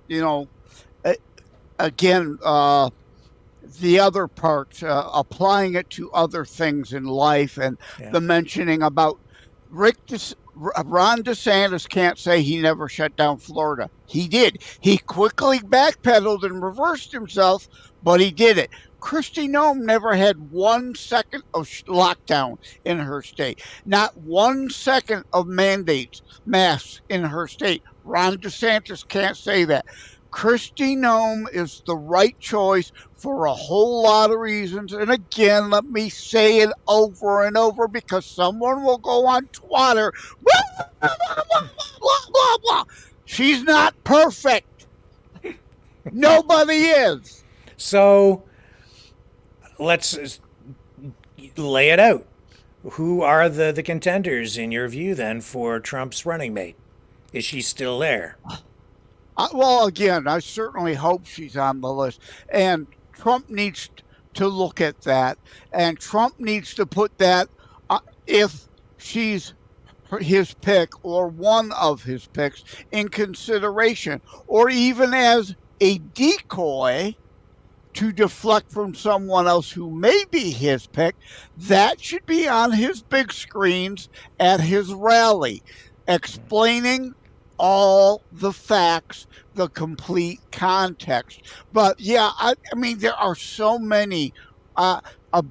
M: again, the other part, applying it to other things in life, and the mentioning about Ron DeSantis can't say he never shut down Florida. He did. He quickly backpedaled and reversed himself, but he did it. Kristi Noem never had 1 second of lockdown in her state. Not 1 second of masks in her state. Ron DeSantis can't say that. Kristi Noem is the right choice for a whole lot of reasons. And again, let me say it over and over, because someone will go on Twitter. Blah, blah, blah, blah, blah. She's not perfect. Nobody is.
B: So let's lay it out. Who are the contenders in your view then for Trump's running mate? Is she still there?
M: Well, again, I certainly hope she's on the list. And Trump needs to look at that. And Trump needs to put that, if she's his pick or one of his picks, in consideration, or even as a decoy to deflect from someone else who may be his pick. That should be on his big screens at his rally, explaining all the facts, the complete context. But yeah, I mean, there are so many.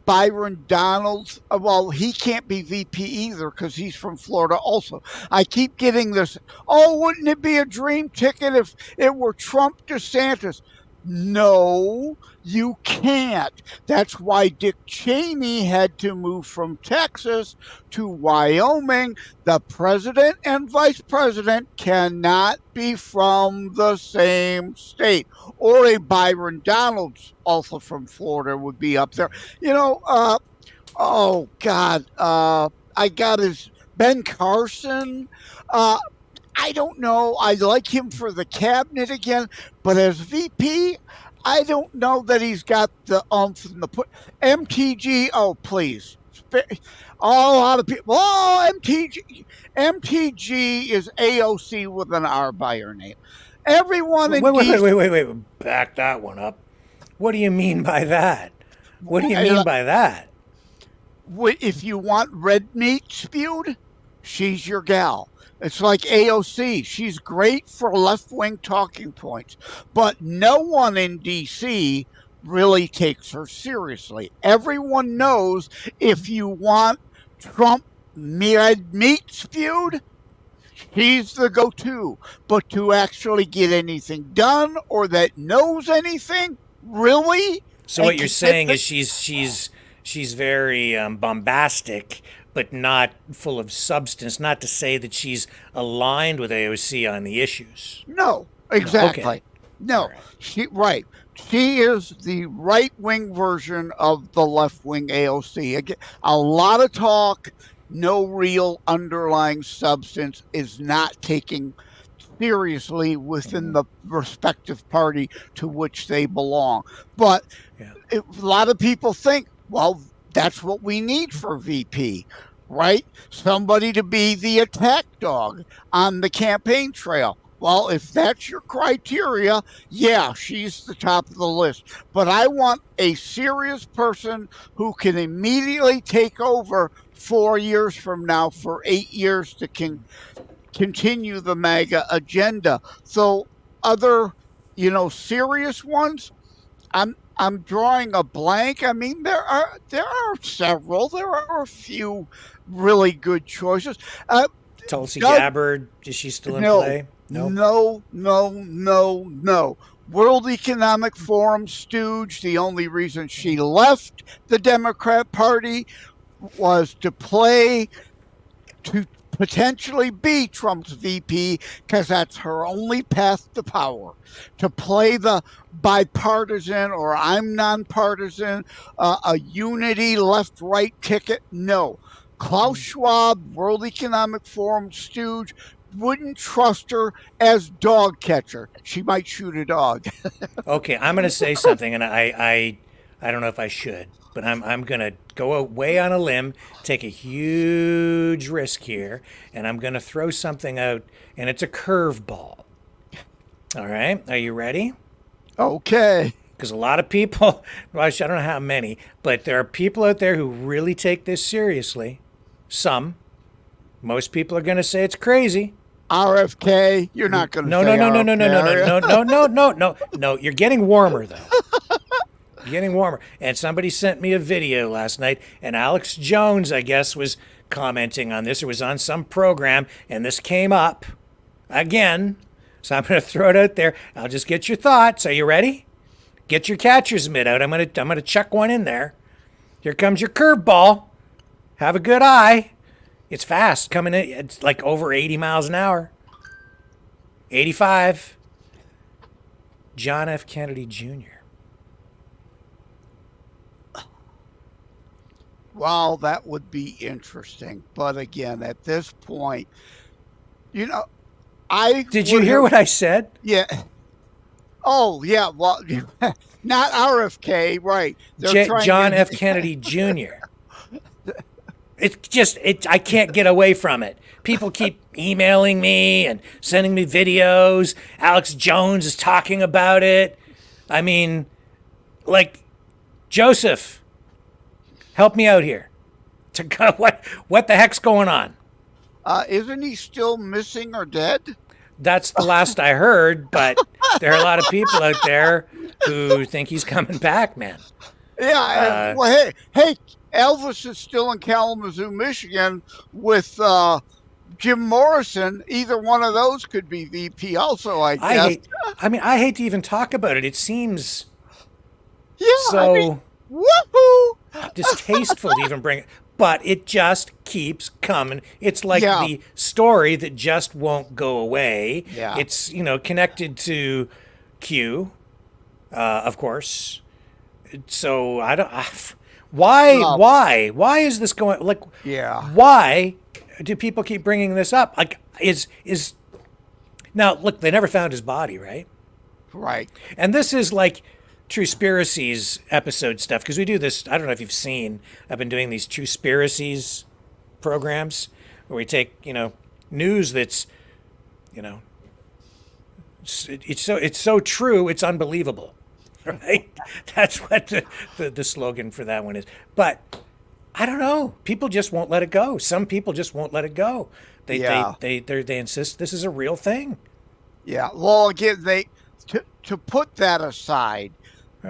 M: Byron Donalds, well, he can't be VP either because he's from Florida also. I keep getting this, wouldn't it be a dream ticket if it were Trump DeSantis? No, you can't. That's why Dick Cheney had to move from Texas to Wyoming. The president and vice president cannot be from the same state. Or a Byron Donalds, also from Florida, would be up there. I got his Ben Carson, I don't know. I like him for the cabinet again, but as VP, I don't know that he's got the oomph and the put. MTG, oh please. A lot of people. Oh, MTG is AOC with an R by her name. Everyone in
B: Wait. Back that one up. What do you mean by that? What do you mean by that?
M: If you want red meat spewed, she's your gal. It's like AOC. She's great for left-wing talking points, but no one in D.C. really takes her seriously. Everyone knows if you want Trump red meat spewed, he's the go-to. But to actually get anything done or that knows anything, really?
B: So what you're saying is she's very bombastic, but not full of substance. Not to say that she's aligned with AOC on the issues.
M: No, exactly.
B: Okay.
M: No, right. She is the right-wing version of the left-wing AOC. Again, a lot of talk, no real underlying substance, is not taken seriously within the respective party to which they belong. But a lot of people think, well, that's what we need for VP, right? Somebody to be the attack dog on the campaign trail. Well, if that's your criteria, yeah, she's the top of the list. But I want a serious person who can immediately take over 4 years from now for 8 years to continue the MAGA agenda. So other, serious ones, I'm drawing a blank. I mean, there are several. There are a few really good choices.
B: Tulsi Gabbard, is she still in play?
M: No. World Economic Forum stooge. The only reason she left the Democrat Party was to potentially be Trump's VP, because that's her only path to power. To play the bipartisan or I'm nonpartisan, a unity left-right ticket, no. Klaus Schwab, World Economic Forum stooge, wouldn't trust her as dog catcher. She might shoot a dog.
B: Okay, I'm going to say something, and I don't know if I should, but I'm going to go away on a limb, take a huge risk here, and I'm going to throw something out, and it's a curveball. All right, are you ready?
M: Okay.
B: Because a lot of people, well, I don't know how many, but there are people out there who really take this seriously. Some. Most people are going to say it's crazy.
M: RFK, you're not going to
B: say No, you're getting warmer, though. You're getting warmer. And somebody sent me a video last night, and Alex Jones, I guess, was commenting on this. It was on some program, and this came up again. So I'm going to throw it out there. I'll just get your thoughts. Are you ready? Get your catcher's mitt out. I'm going to chuck one in there. Here comes your curveball. Have a good eye. It's fast coming in. It's like over 80 miles an hour. 85. John F. Kennedy Jr.
M: Well, that would be interesting. But again, at this point,
B: Did you hear what I said?
M: Yeah. Oh, yeah. Well, not RFK, right.
B: John F. Kennedy Jr. I can't get away from it. People keep emailing me and sending me videos. Alex Jones is talking about it. I mean, Joseph, help me out here. What the heck's going on?
M: Isn't he still missing or dead?
B: That's the last I heard, but there are a lot of people out there who think he's coming back, man.
M: Yeah. Well, hey, Elvis is still in Kalamazoo, Michigan with Jim Morrison. Either one of those could be VP also, I guess.
B: I hate to even talk about it. It seems
M: woohoo!
B: Distasteful to even bring it. But it just keeps coming. It's like the story that just won't go away.
M: Yeah.
B: It's, connected to Q, of course. So I don't... Why is this going... Why do people keep bringing this up? Like, is now look, they never found his body, right?
M: Right.
B: And this is like Truspiracies episode stuff, because we do this. I don't know if you've seen. I've been doing these Truspiracies programs where we take news that's it's so true it's unbelievable, right? That's what the slogan for that one is. But I don't know. People just won't let it go. Some people just won't let it go. They insist this is a real thing.
M: Yeah. Well, again, to put that aside,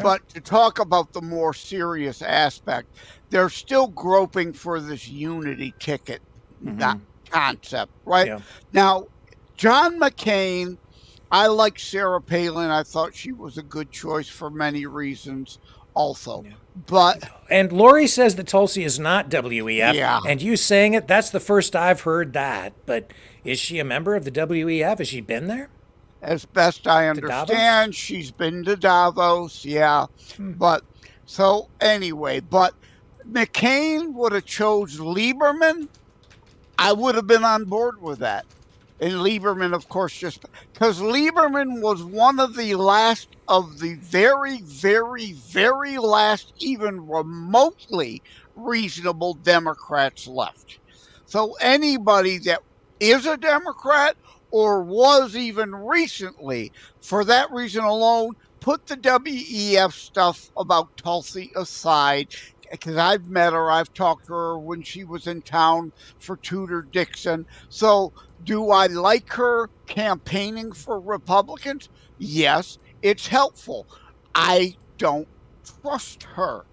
M: but to talk about the more serious aspect, they're still groping for this unity ticket, that concept, right?
B: Yeah.
M: Now, John McCain, I like Sarah Palin. I thought she was a good choice for many reasons also. Yeah. But
B: and Lori says that Tulsi is not WEF.
M: Yeah.
B: And you saying it, that's the first I've heard that. But is she a member of the WEF? Has she been there?
M: As best I understand, she's been to Davos, yeah. But so anyway, but McCain would have chose Lieberman. I would have been on board with that. And Lieberman, of course, just because Lieberman was one of the last of the very, very, very last, even remotely reasonable Democrats left. So anybody that is a Democrat or was even recently, for that reason alone, put the WEF stuff about Tulsi aside, because I've met her, I've talked to her when she was in town for Tudor Dixon. So do I like her campaigning for Republicans? Yes, it's helpful. I don't trust her.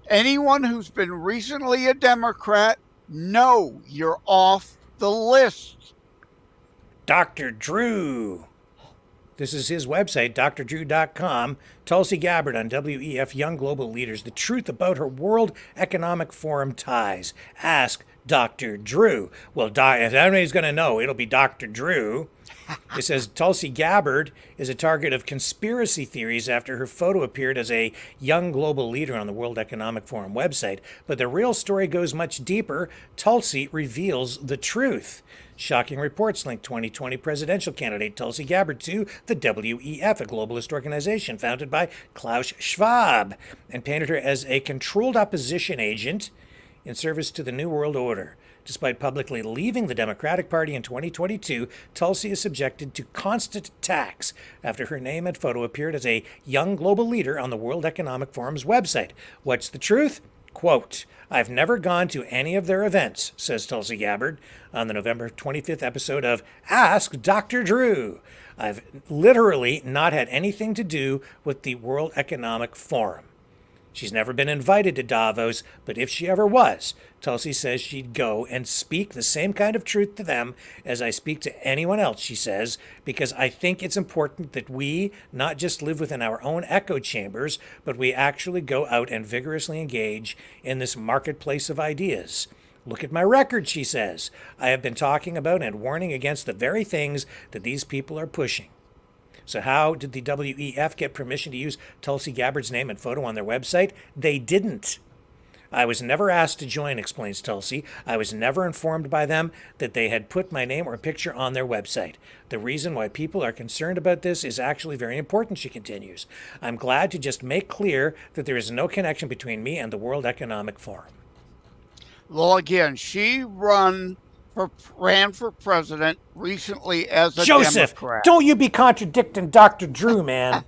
M: Anyone who's been recently a Democrat, no, you're off the list.
B: Dr. Drew. This is his website, drdrew.com. Tulsi Gabbard on WEF Young Global Leaders. The truth about her World Economic Forum ties. Ask Dr. Drew. Well, if anybody's going to know, it'll be Dr. Drew. It says Tulsi Gabbard is a target of conspiracy theories after her photo appeared as a young global leader on the World Economic Forum website. But the real story goes much deeper. Tulsi reveals the truth. Shocking reports link 2020 presidential candidate Tulsi Gabbard to the WEF, a globalist organization founded by Klaus Schwab, and painted her as a controlled opposition agent in service to the New World Order. Despite publicly leaving the Democratic Party in 2022, Tulsi is subjected to constant attacks after her name and photo appeared as a young global leader on the World Economic Forum's website. What's the truth? Quote, I've never gone to any of their events, says Tulsi Gabbard on the November 25th episode of Ask Dr. Drew. I've literally not had anything to do with the World Economic Forum. She's never been invited to Davos, but if she ever was, Tulsi says she'd go and speak the same kind of truth to them as I speak to anyone else, she says, because I think it's important that we not just live within our own echo chambers, but we actually go out and vigorously engage in this marketplace of ideas. Look at my record, she says. I have been talking about and warning against the very things that these people are pushing. So how did the WEF get permission to use Tulsi Gabbard's name and photo on their website? They didn't. I was never asked to join, explains Tulsi. I was never informed by them that they had put my name or picture on their website. The reason why people are concerned about this is actually very important, she continues. I'm glad to just make clear that there is no connection between me and the World Economic Forum.
M: Well, again, she ran for president recently as a
B: Joseph,
M: Democrat.
B: Don't you be contradicting Dr. Drew, man.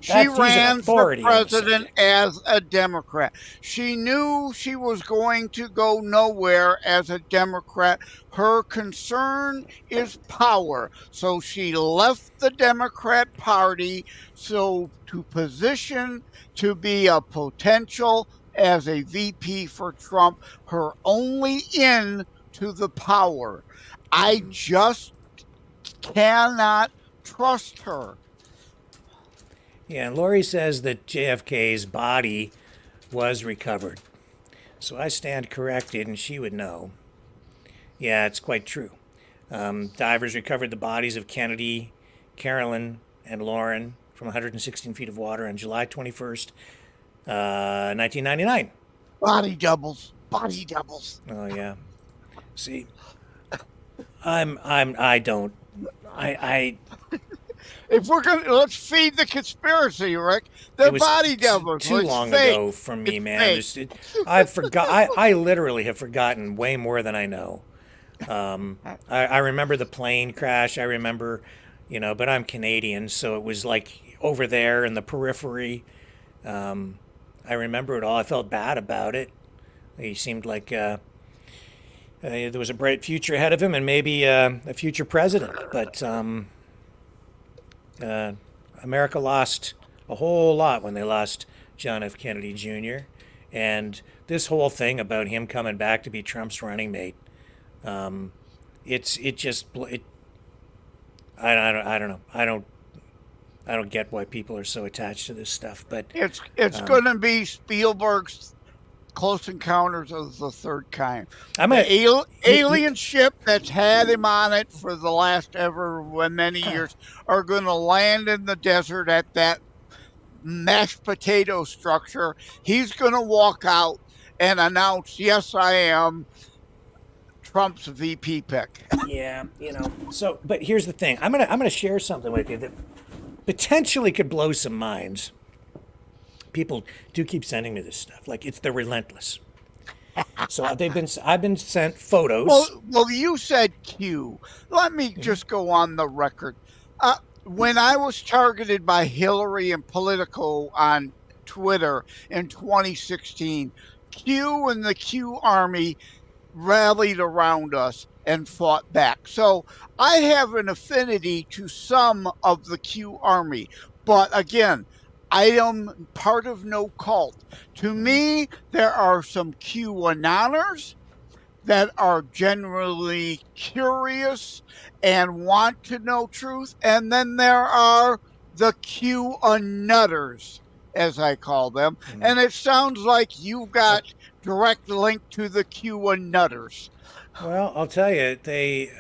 M: She ran for president as a Democrat. She knew she was going to go nowhere as a Democrat. Her concern is power. So she left the Democrat Party to position to be a potential as a VP for Trump, her only in to the power. I just cannot trust her.
B: Yeah, and Lori says that JFK's body was recovered. So I stand corrected, and she would know. Yeah, it's quite true. Divers recovered the bodies of Kennedy, Carolyn, and Lauren from 116 feet of water on July 21st, 1999.
M: Body doubles. Body doubles.
B: Oh, yeah. See, I don't, I
M: If we're gonna, let's feed the conspiracy, Rick. The
B: it was
M: body devils.
B: too
M: It's
B: long
M: fake.
B: ago for me,
M: It's
B: man.
M: fake.
B: I've forgot. I literally have forgotten way more than I know. I remember the plane crash. I remember, but I'm Canadian, so it was like over there in the periphery. I remember it all. I felt bad about it. He seemed like there was a bright future ahead of him, and maybe a future president. But America lost a whole lot when they lost John F. Kennedy Jr. And this whole thing about him coming back to be Trump's running mate, I don't know. I don't get why people are so attached to this stuff. But
M: It's going to be Spielberg's Close Encounters of the Third Kind. Alien ship that's had him on it for the last many years are going to land in the desert at that mashed potato structure. He's going to walk out and announce, "Yes, I am Trump's VP pick."
B: Yeah, So, but here's the thing. I'm gonna share something with you that potentially could blow some minds. People do keep sending me this stuff. Like, they're relentless. So I've been sent photos.
M: Well, you said Q. Let me just go on the record. When I was targeted by Hillary and Politico on Twitter in 2016, Q and the Q Army rallied around us and fought back. So I have an affinity to some of the Q Army. But again, I am part of no cult. To me, there are some QAnoners that are generally curious and want to know truth. And then there are the QAnutters, as I call them. Mm-hmm. And it sounds like you've got direct link to the QAnutters.
B: Well, I'll tell you,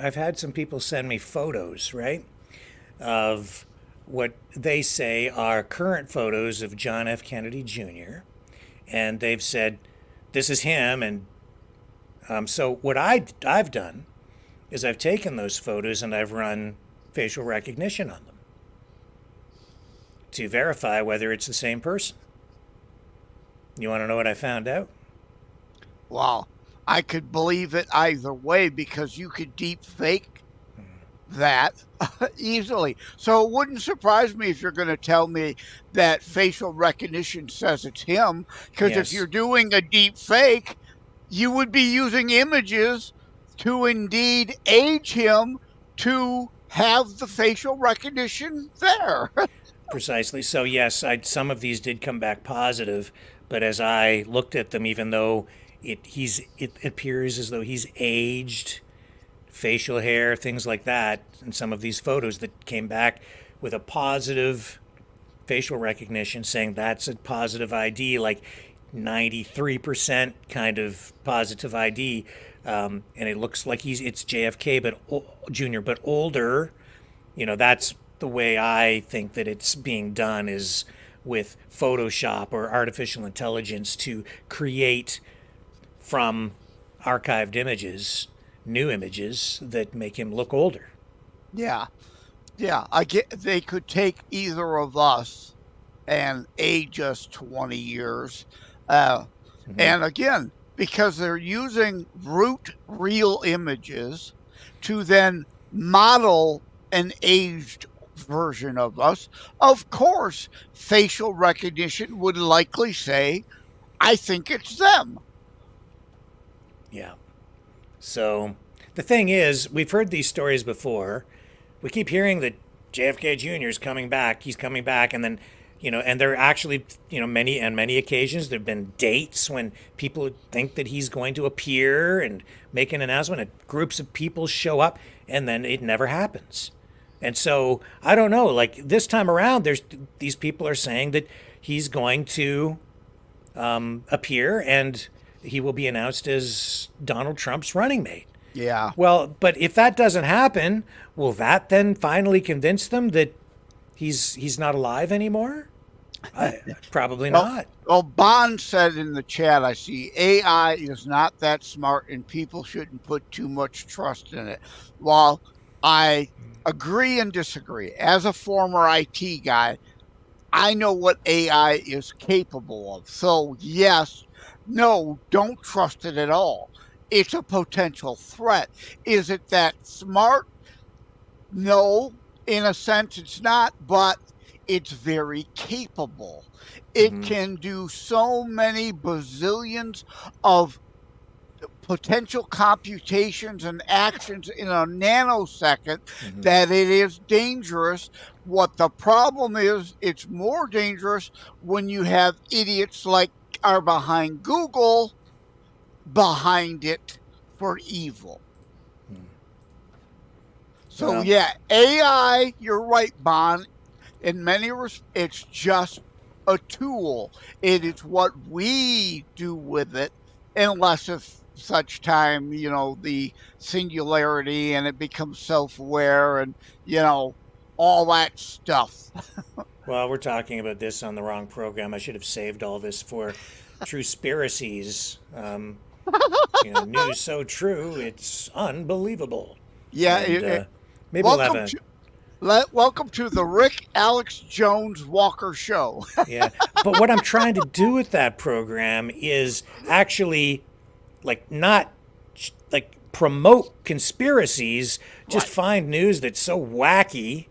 B: I've had some people send me photos, right, of what they say are current photos of John F. Kennedy Jr., and they've said, this is him, and so what I've done is I've taken those photos and I've run facial recognition on them to verify whether it's the same person. You want to know what I found out?
M: Wow. I could believe it either way because you could deep fake that easily. So it wouldn't surprise me if you're going to tell me that facial recognition says it's him, because if you're doing a deep fake, you would be using images to indeed age him to have the facial recognition there.
B: Precisely. So yes, some of these did come back positive, but as I looked at them, even though it appears as though he's aged, facial hair, things like that, and some of these photos that came back with a positive facial recognition saying that's a positive ID, like 93% kind of positive ID, and it looks like it's JFK but Jr. but older. That's the way I think that it's being done, is with Photoshop or artificial intelligence to create from archived images new images that make him look older.
M: Yeah. They could take either of us and age us 20 years. And again, because they're using real images to then model an aged version of us, of course, facial recognition would likely say, I think it's them.
B: Yeah. So the thing is, we've heard these stories before. We keep hearing that JFK Jr. is coming back. He's coming back. And then, and there are actually, many occasions there have been dates when people think that he's going to appear and make an announcement, and groups of people show up, and then it never happens. And so, I don't know, like this time around, these people are saying that he's going to appear and he will be announced as Donald Trump's running mate.
M: Yeah.
B: Well, but if that doesn't happen, will that then finally convince them that he's not alive anymore? Probably not.
M: Well, Bond said in the chat, I see AI is not that smart and people shouldn't put too much trust in it. Well, I agree and disagree. As a former IT guy, I know what AI is capable of. So, yes, no, don't trust it at all. It's a potential threat. Is it that smart? No, in a sense, it's not, but it's very capable. It can do so many bazillions of potential computations and actions in a nanosecond that it is dangerous. What the problem is, it's more dangerous when you have idiots like are behind Google behind it for evil. So
B: Well.
M: yeah, AI, you're right, Bon. In many respects, it's just a tool. It is what we do with it, unless if such time, you know, the singularity and it becomes self-aware and, you know, all that stuff.
B: Well, we're talking about this on the wrong program. I should have saved all this for Truspiracies. News so true, it's unbelievable.
M: Yeah,
B: And, maybe we'll have
M: welcome to the Rick Alex Jones Walker Show.
B: Yeah, but what I'm trying to do with that program is actually, not promote conspiracies. Just find news that's so wacky,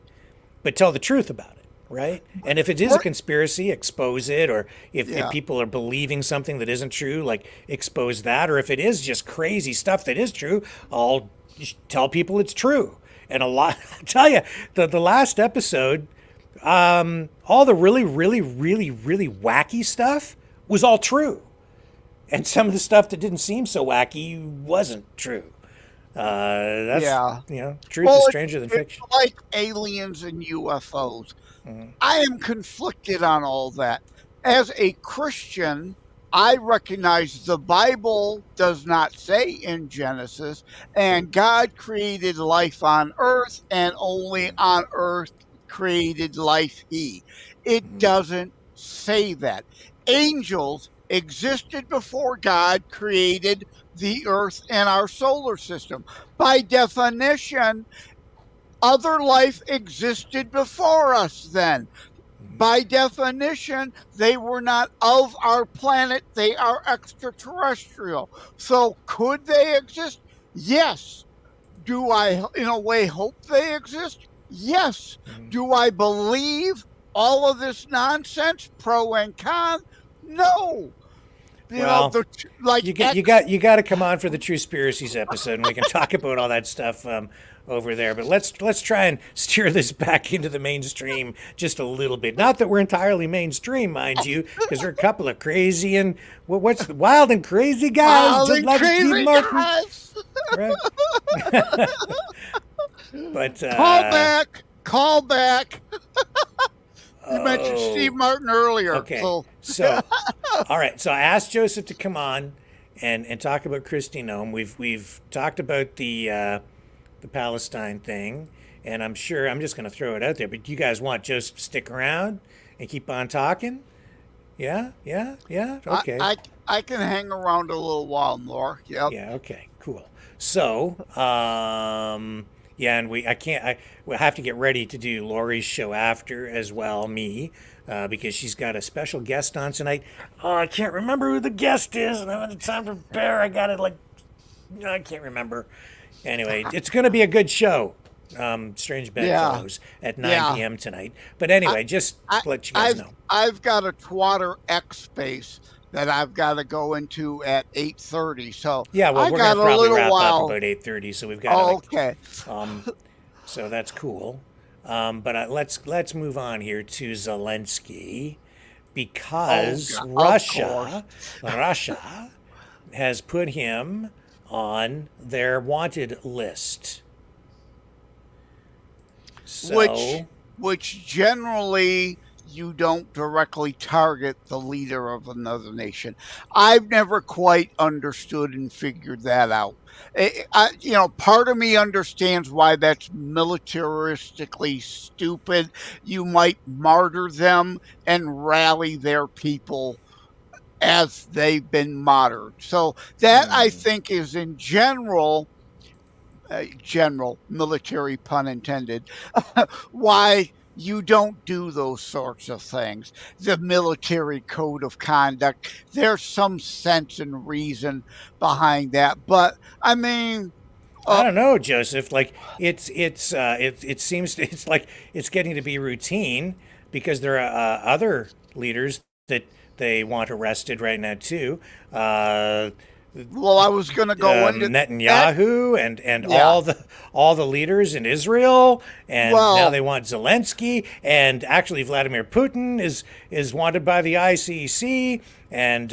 B: but tell the truth about it, right? And if it is a conspiracy, expose it. Or if people are believing something that isn't true, expose that. Or if it is just crazy stuff that is true, I'll tell people it's true. And I tell you, the last episode, all the really, really, really, really wacky stuff was all true. And some of the stuff that didn't seem so wacky wasn't true. Truth is stranger than fiction.
M: It's like aliens and UFOs. I am conflicted on all that. As a Christian, I recognize the Bible does not say in Genesis, and God created life on earth, and only on earth created life he. It doesn't say that. Angels existed before God created the earth and our solar system. By definition, other life existed before us then. By definition, they were not of our planet. They are extraterrestrial. So could they exist? Yes. Do I, in a way, hope they exist? Yes. Do I believe all of this nonsense, pro and con? No.
B: You got to come on for the Truspiracies episode, and we can talk about all that stuff over there. But let's try and steer this back into the mainstream just a little bit. Not that we're entirely mainstream, mind you, because there are a couple of crazy and what's the wild and crazy guys,
M: Wild
B: just
M: and
B: like
M: crazy
B: Steve Martin.
M: guys.
B: Right? But
M: call back. You mentioned Steve Martin earlier.
B: Okay. So all right. So I asked Joseph to come on and talk about Kristi Noem. We've talked about the Palestine thing, and I'm sure I'm just going to throw it out there. But you guys want Joseph to stick around and keep on talking? Yeah. Okay.
M: I can hang around a little while more. Yep.
B: Yeah. Okay. Cool. So and we'll have to get ready to do Lori's show after as well, because she's got a special guest on tonight. Oh, I can't remember who the guest is, and I haven't had time to prepare. I got it I can't remember. Anyway, it's going to be a good show. Strange Bedfellows at 9 p.m. tonight. But anyway, just to let you guys know.
M: I've got a Twatter X space that I've got to go into at 8:30. So
B: yeah, well, we're going to probably wrap up about 8:30. So we've got
M: okay.
B: So that's cool. But let's move on here to Zelensky, because Russia has put him on their wanted list. So,
M: which generally you don't directly target the leader of another nation. I've never quite understood and figured that out. Part of me understands why that's militaristically stupid. You might martyr them and rally their people as they've been martyred. So that I think is in general military pun intended, why you don't do those sorts of things. The military code of conduct, there's some sense and reason behind that. But I mean,
B: I don't know, Joseph. Like it seems it's like it's getting to be routine because there are other leaders that they want arrested right now too.
M: Well, I was going to go into
B: Netanyahu and
M: Yeah.
B: all the leaders in Israel, and now
M: Well-
B: they want Zelensky, and actually Vladimir Putin is wanted by the ICC, and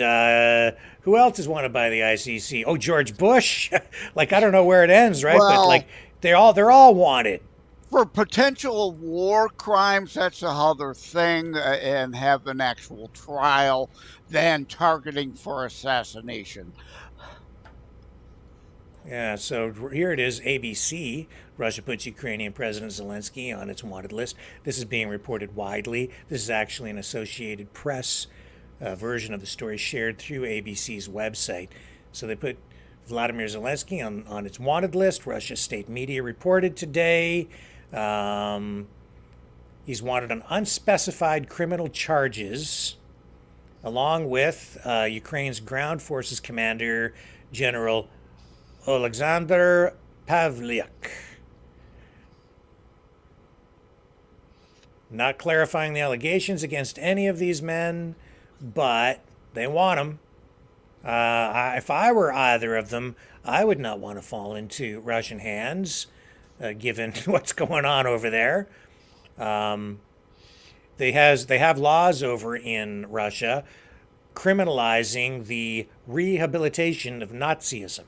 B: who else is wanted by the ICC? Oh, George Bush. Like I don't know where it ends, right? But
M: Well-
B: like they're all wanted.
M: For potential war crimes, that's a other thing, and have an actual trial than targeting for assassination.
B: Yeah, so here it is, ABC. Russia puts Ukrainian President Zelensky on its wanted list. This is being reported widely. This is actually an Associated Press version of the story shared through ABC's website. So they put Vladimir Zelensky on its wanted list. Russia's state media reported today. He's wanted on unspecified criminal charges, along with Ukraine's ground forces commander, General Alexander Pavlyuk. Not clarifying the allegations against any of these men, but they want them. If I were either of them, I would not want to fall into Russian hands, given what's going on over there. They have laws over in Russia criminalizing the rehabilitation of Nazism.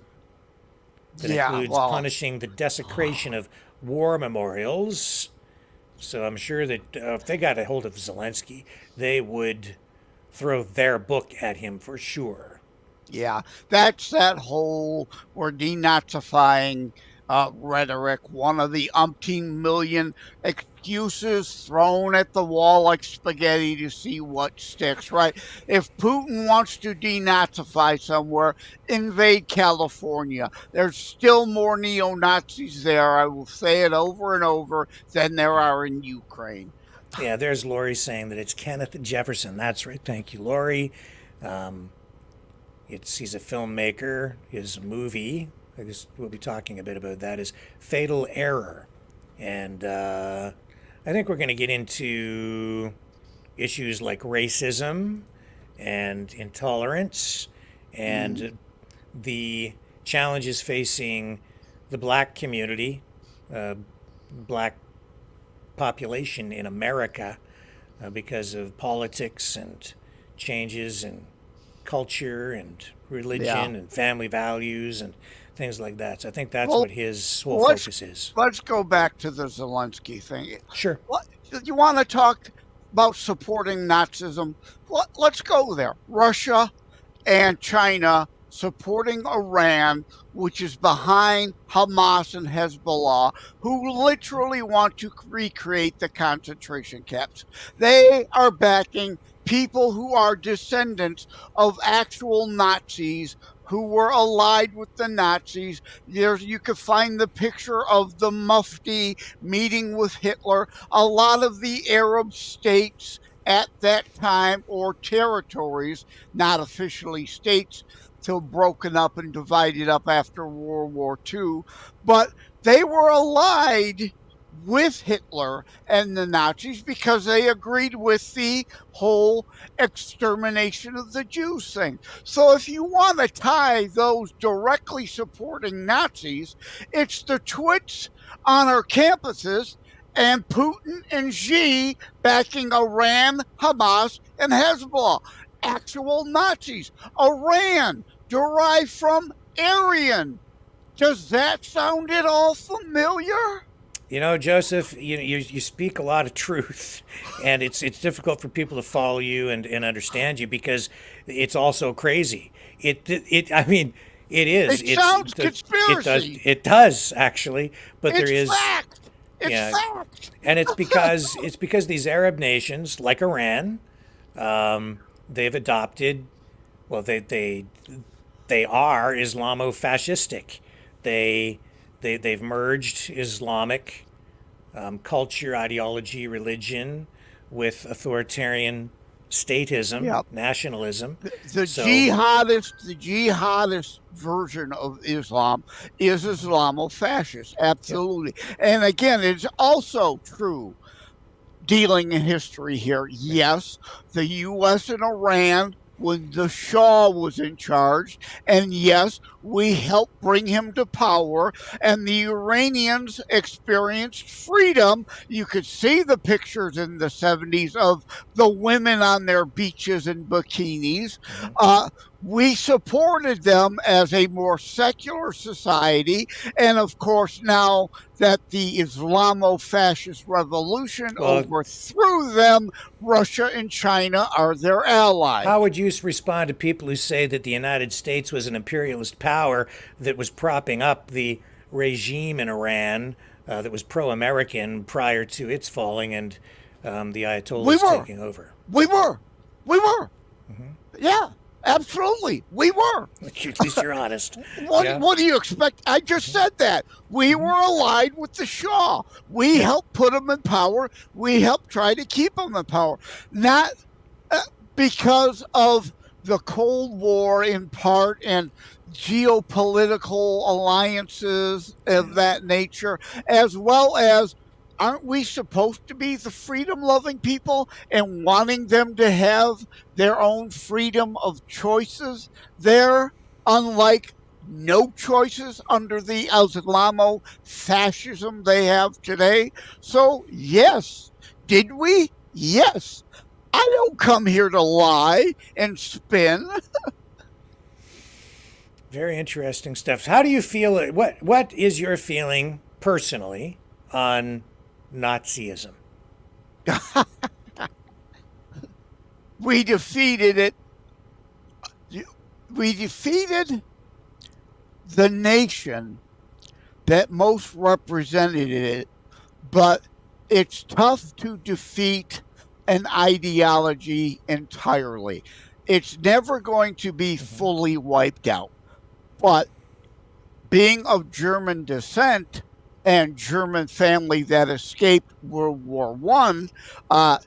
B: That includes punishing the desecration of war memorials. So I'm sure that if they got a hold of Zelensky, they would throw their book at him for sure.
M: Yeah, that's that whole we're denazifying rhetoric, one of the umpteen million excuses thrown at the wall like spaghetti to see what sticks, right? If Putin wants to denazify somewhere, invade California. There's still more neo-Nazis there, I will say it over and over, than there are in Ukraine.
B: Yeah, there's Lori saying that it's Kenneth Jefferson. That's right. Thank you, Lori. He's a filmmaker. His movie, I guess we'll be talking a bit about that, is Fatal Error. And I think we're going to get into issues like racism and intolerance and the challenges facing the black community, black population in America because of politics and changes in culture and religion and family values and things like that. So I think that's what his whole focus is.
M: Let's go back to the Zelensky thing.
B: Sure.
M: You want to talk about supporting Nazism? Let's go there. Russia and China supporting Iran, which is behind Hamas and Hezbollah, who literally want to recreate the concentration camps. They are backing people who are descendants of actual Nazis who were allied with the Nazis. You could find the picture of the Mufti meeting with Hitler. A lot of the Arab states at that time, or territories, not officially states, till broken up and divided up after World War II, but they were allied with Hitler and the Nazis because they agreed with the whole extermination of the Jews thing. So if you want to tie those directly supporting Nazis, it's the twits on our campuses and Putin and Xi backing Iran, Hamas, and Hezbollah. Actual Nazis. Iran, derived from Aryan. Does that sound at all familiar?
B: You know, Joseph, you speak a lot of truth, and it's difficult for people to follow you and understand you because it's all so crazy. I mean, it is.
M: It sounds conspiracy.
B: It does actually, but there
M: It's
B: is.
M: fact. It's
B: Yeah,
M: fact.
B: and it's because these Arab nations like Iran, they've adopted. Well, they are Islamo-fascistic. They they've merged Islamic culture, ideology, religion with authoritarian statism,
M: Yep.
B: nationalism.
M: The
B: So
M: jihadist version of Islam is Islamo-fascist, absolutely. And again, it's also true, dealing in history here. Yes, the U.S. and Iran, when the Shah was in charge, and yes, we helped bring him to power, and the Iranians experienced freedom. You could see the pictures in the 70s of the women on their beaches in bikinis. We supported them as a more secular society, and of course, now that the Islamo-fascist revolution
B: Well,
M: overthrew them, Russia and China are their allies.
B: how would you respond to people who say that the United States was an imperialist power that was propping up the regime in Iran that was pro-American prior to its falling and the Ayatollahs taking over?
M: We were. Yeah, absolutely. We were.
B: At least you're honest.
M: What do you expect? I just said that. We were allied with the Shah. We helped put him in power. We helped try to keep him in power. Not because of the Cold War in part and geopolitical alliances of that nature, as well as aren't we supposed to be the freedom-loving people and wanting them to have their own freedom of choices there, unlike no choices under the Islamo-fascism they have today? So, yes. Did we? Yes. I don't come here to lie and spin.
B: Very interesting stuff. How do you feel? What is your feeling personally on Nazism?
M: We defeated it. We defeated the nation that most represented it, but it's tough to defeat an ideology entirely. It's never going to be fully wiped out. But being of German descent and German family that escaped World War I,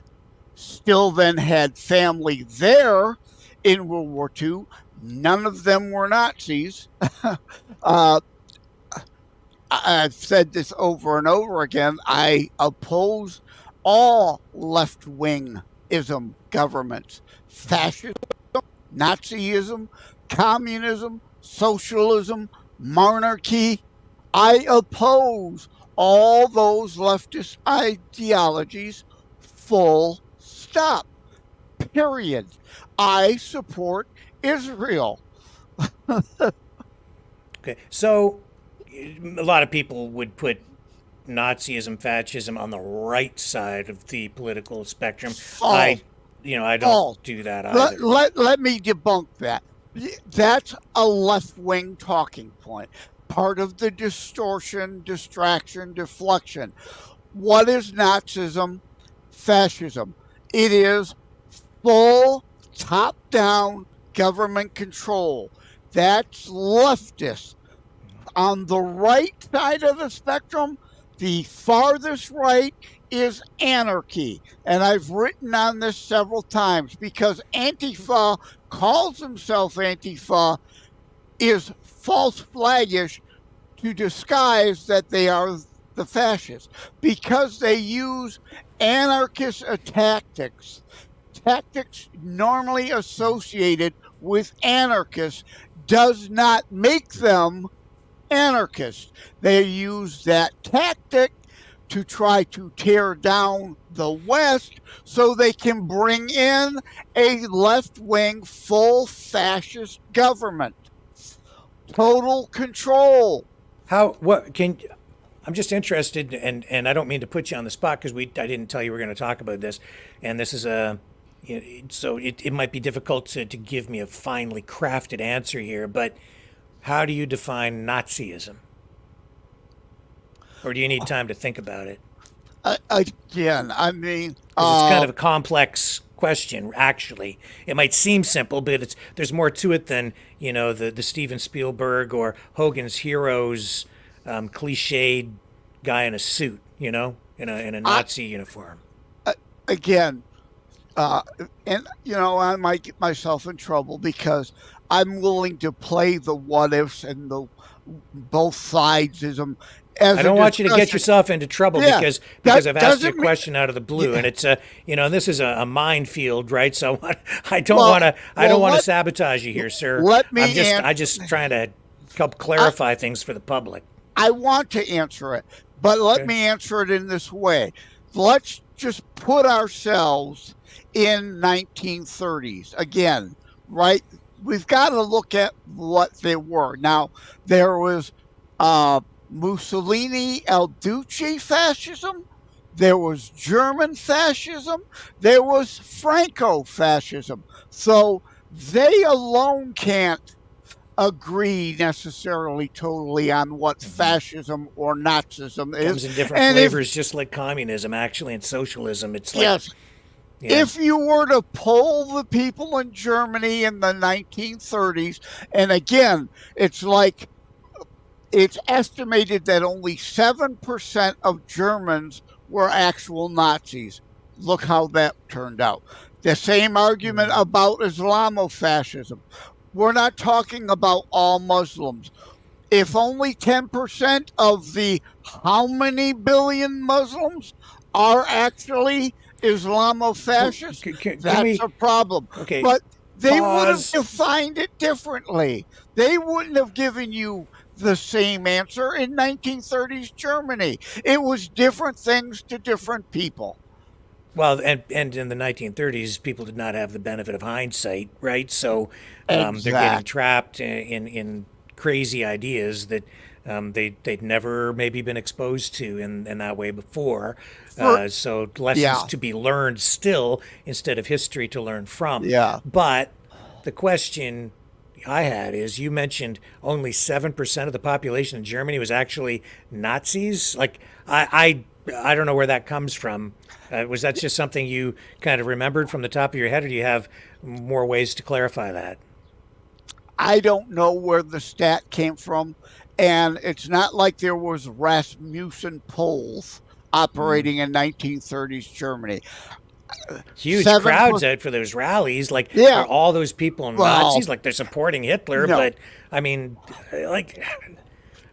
M: still then had family there in World War II. None of them were Nazis. I've said this over and over again. I oppose all left-wingism governments. Fascism, Nazism, communism, socialism, monarchy. I oppose all those leftist ideologies, full stop. Period. I support Israel.
B: Okay, so a lot of people would put Nazism, fascism on the right side of the political spectrum. I don't do that either.
M: Let me debunk that. That's a left-wing talking point. Part of the distortion, distraction, deflection. What is Nazism, fascism? It is full top-down government control. That's leftist. On the right side of the spectrum, the farthest right is anarchy. And I've written on this several times because Antifa calls himself Antifa is false flagish to disguise that they are the fascists because they use anarchist tactics normally associated with anarchists does not make them anarchists. They use that tactic to try to tear down the West so they can bring in a left-wing, full fascist government. Total control.
B: I'm just interested, and I don't mean to put you on the spot because I didn't tell you we were going to talk about this, and this is so it might be difficult to give me a finely crafted answer here, but how do you define Nazism? Or do you need time to think about it?
M: Again, I mean,
B: it's kind of a complex question. Actually, it might seem simple, but there's more to it than the Steven Spielberg or Hogan's Heroes cliched guy in a suit, in a Nazi uniform.
M: Again, and I might get myself in trouble because I'm willing to play the what ifs and the both sidesism.
B: I don't want you to get yourself into trouble because I've asked you a question out of the blue, and it's this is a minefield, right? So I don't want to sabotage you here, sir. I'm just trying to help clarify things for the public.
M: I want to answer it, but let me answer it in this way. Let's just put ourselves in 1930s again, right? We've got to look at what they were. Now, there was Mussolini El Duce fascism, there was German fascism, there was Franco fascism. So they alone can't agree necessarily totally on what fascism or Nazism is.
B: Comes in different flavors, just like communism, actually, and socialism. It's like,
M: yes. Yeah. If you were to poll the people in Germany in the 1930s, and again, it's estimated that only 7% of Germans were actual Nazis. Look how that turned out. The same argument about Islamofascism. We're not talking about all Muslims. If only 10% of the how many billion Muslims are actually Islamofascists, that's a problem.
B: Okay,
M: but they would have defined it differently. They wouldn't have given you the same answer in 1930s Germany. It was different things to different people.
B: Well, and in the 1930s, people did not have the benefit of hindsight, right? So they're getting trapped in crazy ideas that they'd never maybe been exposed to in that way before. So lessons to be learned still instead of history to learn from.
M: Yeah.
B: But the question I had is, you mentioned only 7% of the population in Germany was actually Nazis. Like, I don't know where that comes from. Was that just something you kind of remembered from the top of your head, or do you have more ways to clarify that?
M: I don't know where the stat came from, and it's not like there was Rasmussen polls operating in 1930s Germany.
B: Huge crowds out for those rallies, like are all those people in Nazis, like they're supporting Hitler, but I mean,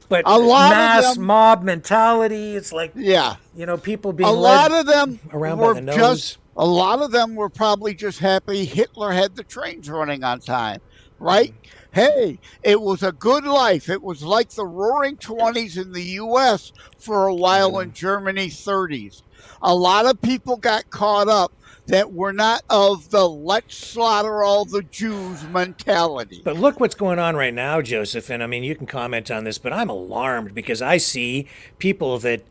B: but
M: a lot
B: mass
M: of them,
B: mob mentality. It's like people being
M: lot of them
B: around by the nose.
M: A lot of them were probably just happy Hitler had the trains running on time, right? Hey, it was a good life. It was like the Roaring 20s in the U.S. for a while in Germany 30s. A lot of people got caught up that were not of the let's slaughter all the Jews mentality.
B: But look what's going on right now, Joseph, and I mean, you can comment on this, but I'm alarmed because I see people that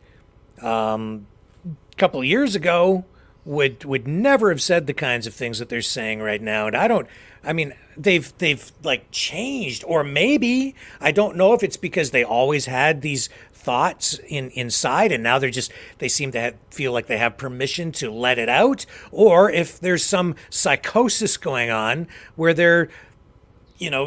B: a couple of years ago would never have said the kinds of things that they're saying right now. And they've like changed, or maybe, I don't know if it's because they always had these thoughts inside and now they seem to feel like they have permission to let it out, or if there's some psychosis going on where they're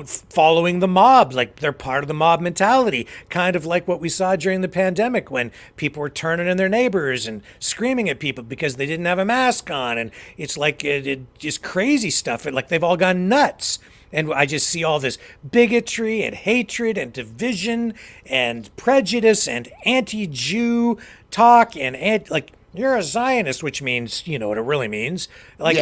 B: following the mob, like they're part of the mob mentality, kind of like what we saw during the pandemic when people were turning on their neighbors and screaming at people because they didn't have a mask on, and it's like it just crazy stuff, like they've all gone nuts. And I just see all this bigotry and hatred and division and prejudice and anti-Jew talk and like, you're a Zionist, which means, you know what it really means. Like,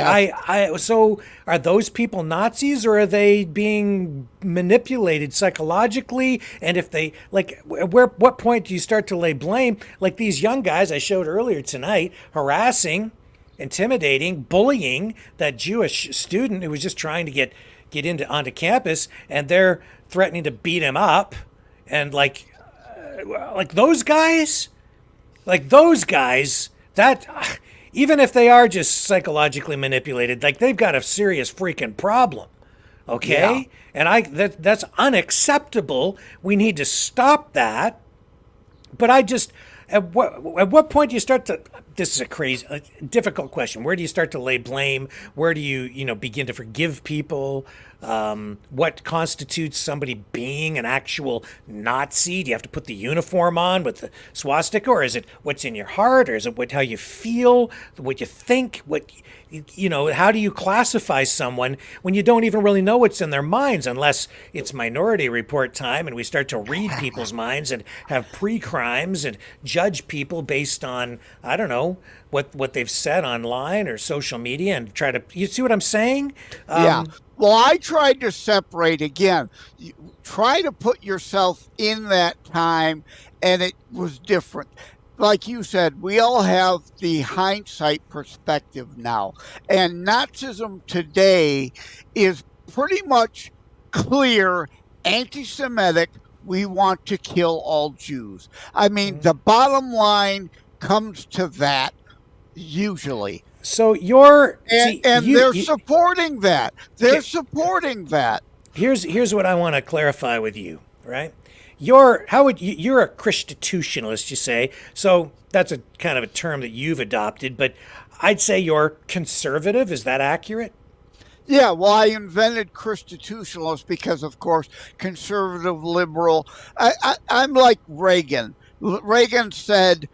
B: so are those people Nazis, or are they being manipulated psychologically? And if they, like, what point do you start to lay blame? Like these young guys I showed earlier tonight, harassing, intimidating, bullying that Jewish student who was just trying to get onto campus, and they're threatening to beat him up, and like like those guys, that even if they are just psychologically manipulated, like they've got a serious freaking problem. Okay? And that's unacceptable. We need to stop that. But at what point do you start to, this is a difficult question. Where do you start to lay blame? Where do you begin to forgive people? What constitutes somebody being an actual Nazi? Do you have to put the uniform on with the swastika, or is it what's in your heart, or is it how you feel, what you think, how do you classify someone when you don't even really know what's in their minds, unless it's Minority Report time and we start to read people's minds and have pre-crimes and judge people based on, I don't know, what they've said online or social media, and you see what I'm saying?
M: Yeah. Well, I tried to separate again. Try to put yourself in that time, and it was different. Like you said, we all have the hindsight perspective now. And Nazism today is pretty much clear anti-Semitic. We want to kill all Jews. I mean, the bottom line comes to that usually.
B: So
M: they're supporting that. They're supporting that.
B: Here's what I want to clarify with you, right? You're a Christitutionalist, you say. So that's a kind of a term that you've adopted, but I'd say you're conservative. Is that accurate?
M: Yeah, well, I invented Christitutionalist because, of course, conservative, liberal. I'm like Reagan. Reagan said,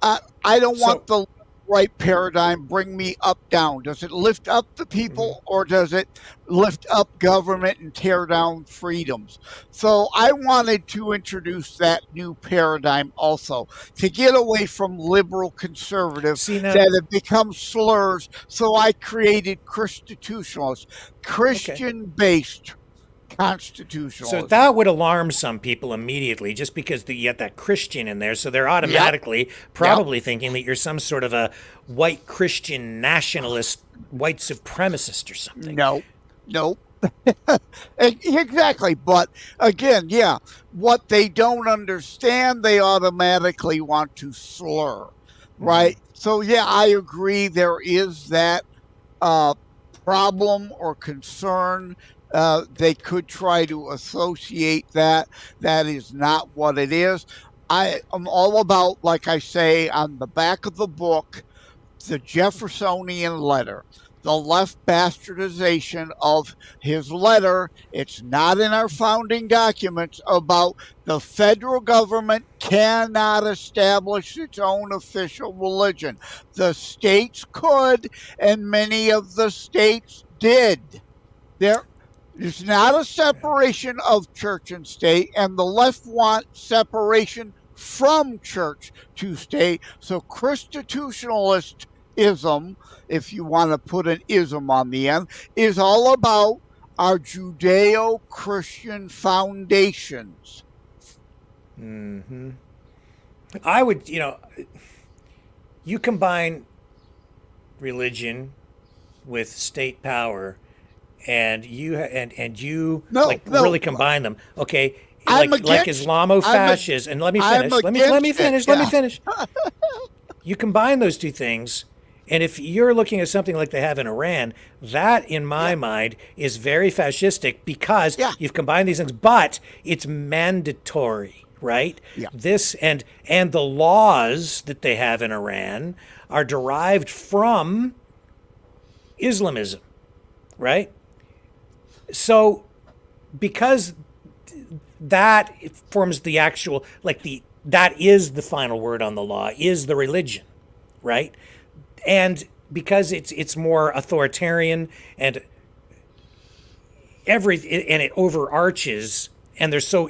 M: I don't want the right paradigm, bring me up, down. Does it lift up the people, or does it lift up government and tear down freedoms? So I wanted to introduce that new paradigm also, to get away from liberal conservative that have become slurs. So I created Christitutionalist, Christian-based constitutionalism.
B: So that would alarm some people immediately, just because you get that Christian in there. So they're automatically probably thinking that you're some sort of a white Christian nationalist, white supremacist or something.
M: No. Exactly. But again, what they don't understand, they automatically want to slur, right? So I agree. There is that problem or concern. They could try to associate that. That is not what it is. I am all about, like I say on the back of the book, the Jeffersonian letter, the left bastardization of his letter. It's not in our founding documents about the federal government cannot establish its own official religion. The states could, and many of the states did. There's not a separation of church and state, and the left want separation from church to state. So Christitutionalism, if you want to put an ism on the end, is all about our Judeo-Christian foundations.
B: I would, you combine religion with state power, and you really combine them. Okay, like Islamofascism. And let me finish. You combine those two things, and if you're looking at something like they have in Iran, that in my mind is very fascistic, because you've combined these things, but it's mandatory, right? This and the laws that they have in Iran are derived from Islamism, right? So because that forms the actual, that is the final word on the law, is the religion, right? And because it's more authoritarian and it overarches, and they're so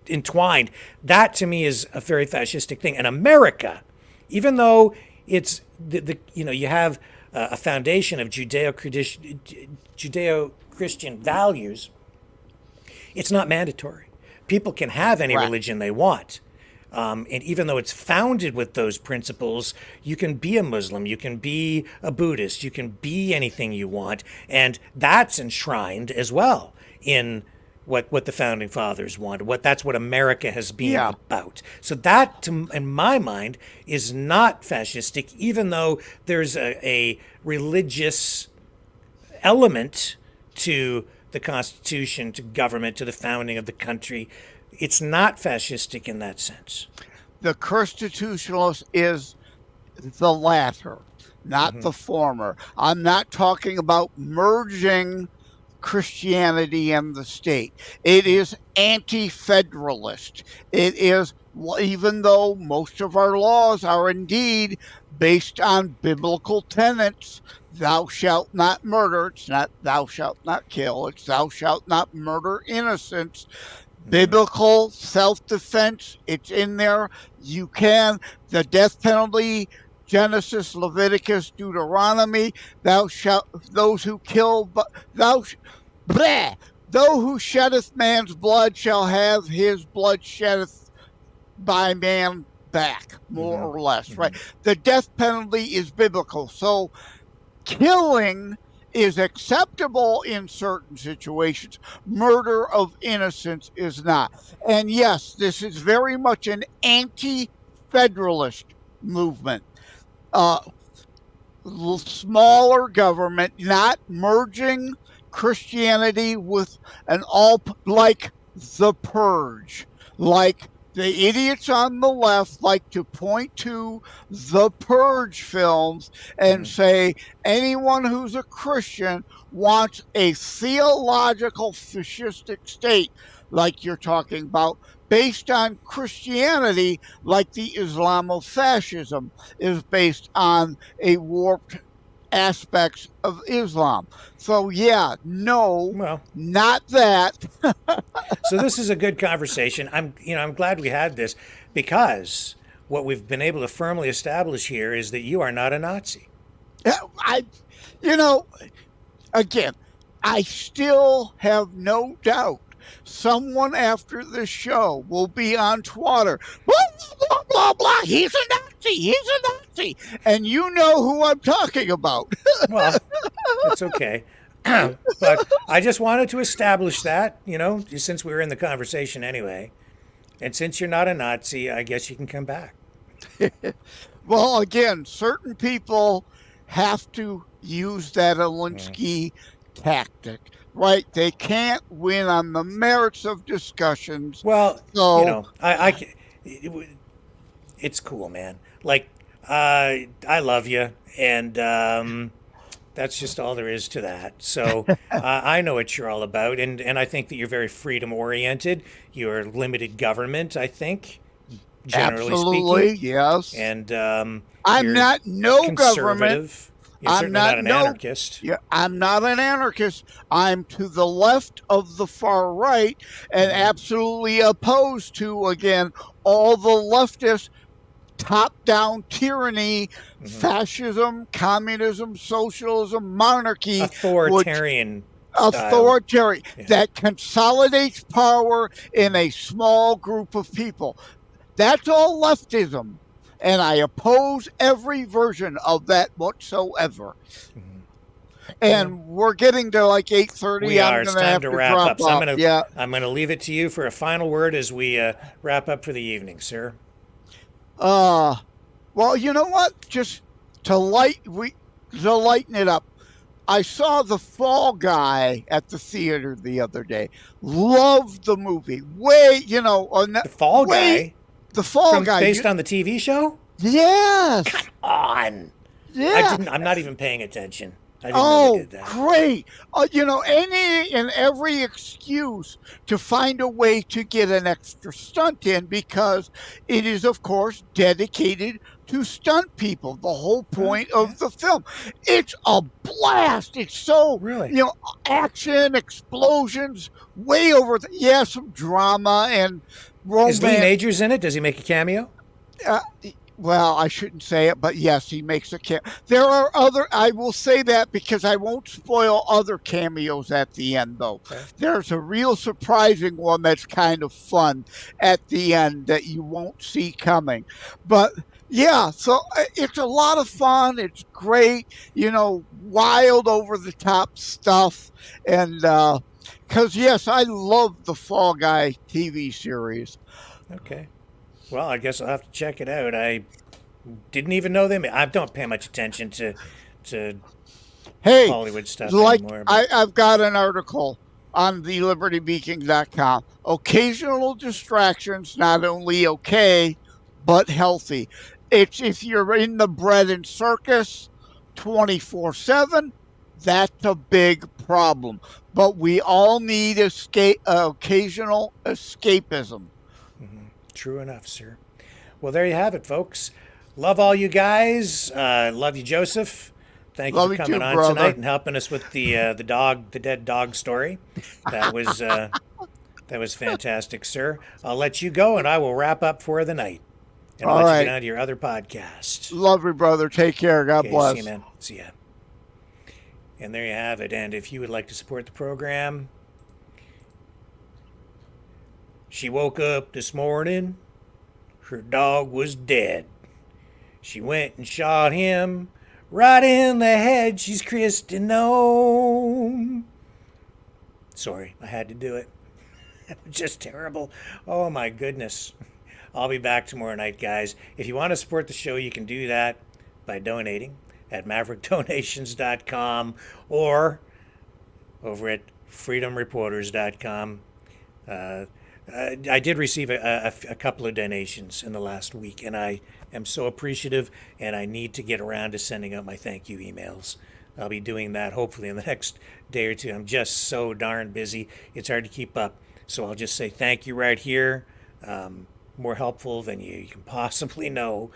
B: entwined, that to me is a very fascistic thing. And America, even though it's you have a foundation of Judeo-Christian values, it's not mandatory. People can have any religion they want. And even though it's founded with those principles, you can be a Muslim, you can be a Buddhist, you can be anything you want. And that's enshrined as well in what the founding fathers wanted. That's what America has been
M: Yeah.
B: about. So that, in my mind, is not fascistic, even though there's a religious element to the Constitution, to government, to the founding of the country. It's not fascistic in that sense.
M: The constitutionalist is the latter, not the former. I'm not talking about merging Christianity and the state. It is anti-federalist. It is, even though most of our laws are indeed based on biblical tenets, thou shalt not murder. It's not thou shalt not kill. It's thou shalt not murder innocents. Biblical self-defense, it's in there. You can. The death penalty, Genesis, Leviticus, Deuteronomy, those who kill, those who sheddeth man's blood shall have his blood sheddeth by man back, more or less, right? The death penalty is biblical. So killing is acceptable in certain situations. Murder of innocents is not. And yes, this is very much an anti-federalist movement. Smaller government, not merging Christianity with an like the Purge, like the idiots on the left like to point to the Purge films and say anyone who's a Christian wants a theological fascistic state, like you're talking about, based on Christianity, like the Islamofascism is based on a warped aspects of Islam. So yeah, no, not that.
B: So this is a good conversation. I'm glad we had this, because what we've been able to firmly establish here is that you are not a Nazi.
M: Again, I still have no doubt someone after the show will be on Twitter. Blah, blah, blah, blah. He's a Nazi. He's a Nazi. And you know who I'm talking about.
B: Well, it's okay. But I just wanted to establish that, since we were in the conversation anyway. And since you're not a Nazi, I guess you can come back.
M: Well, again, certain people have to use that Zelensky tactic, right? They can't win on the merits of discussions.
B: Well,
M: so,
B: it's cool, man. Like, I love you, and that's just all there is to that. So I know what you're all about, and I think that you're very freedom-oriented. You're limited government, I think, generally
M: absolutely,
B: speaking.
M: yes.
B: And
M: I'm not no government.
B: You're certainly not an anarchist.
M: Yeah, I'm not an anarchist. I'm to the left of the far right and absolutely opposed to, again, all the leftist top-down tyranny, fascism, communism, socialism, monarchy.
B: Authoritarian.
M: That consolidates power in a small group of people. That's all leftism. And I oppose every version of that whatsoever. And we're getting to like 8:30.
B: We are. It's time to wrap up. So I'm going to leave it to you for a final word as we wrap up for the evening, sir.
M: Well, you know what? Just to lighten it up. I saw The Fall Guy at the theater the other day. Loved the movie.
B: The Fall Guy?
M: The Fall Guy.
B: Based on the TV show?
M: Yes.
B: Come on.
M: Yeah.
B: I'm not even paying attention. I didn't know they did that.
M: Great. Any and every excuse to find a way to get an extra stunt in, because it is, of course, dedicated to stunt people. The whole point of the film. It's a blast. It's so, action, explosions, way over. Some drama and romance.
B: Is Lee Majors in it? Does he make a cameo?
M: Well, I shouldn't say it, but yes, he makes a cameo. There are I will say that because I won't spoil other cameos at the end, though. Okay. There's a real surprising one that's kind of fun at the end that you won't see coming. But yeah, so it's a lot of fun. It's great, wild over the top stuff. And Because, yes, I love the Fall Guy TV series.
B: Okay. Well, I guess I'll have to check it out. I didn't even know them. I don't pay much attention to
M: Hey,
B: Hollywood stuff
M: like
B: anymore. But
M: I've got an article on thelibertybeacon.com. Occasional distractions, not only okay, but healthy. It's if you're in the bread and circus 24/7, that's a big problem. But we all need occasional escapism.
B: True enough, sir. Well, there you have it, folks. Love all you guys. Love you, Joseph. Thank you
M: Love
B: for
M: you
B: coming
M: too,
B: on
M: brother.
B: tonight and helping us with the dead dog story. That was fantastic, sir. I'll let you go, and I will wrap up for the night. And I'll
M: All
B: let
M: right.
B: you get on to your other podcast.
M: Love you, brother. Take care. God
B: Okay,
M: bless.
B: see you, man. See ya. And there you have it. And if you would like to support the program, she woke up this morning. Her dog was dead. She went and shot him right in the head. She's Kristen Noem. Sorry, I had to do it. Just terrible. Oh my goodness. I'll be back tomorrow night, guys. If you want to support the show, you can do that by donating at maverickdonations.com or over at freedomreporters.com. I did receive a couple of donations in the last week, and I am so appreciative, and I need to get around to sending out my thank you emails. I'll be doing that hopefully in the next day or two. I'm just so darn busy. It's hard to keep up. So I'll just say thank you right here. More helpful than you can possibly know.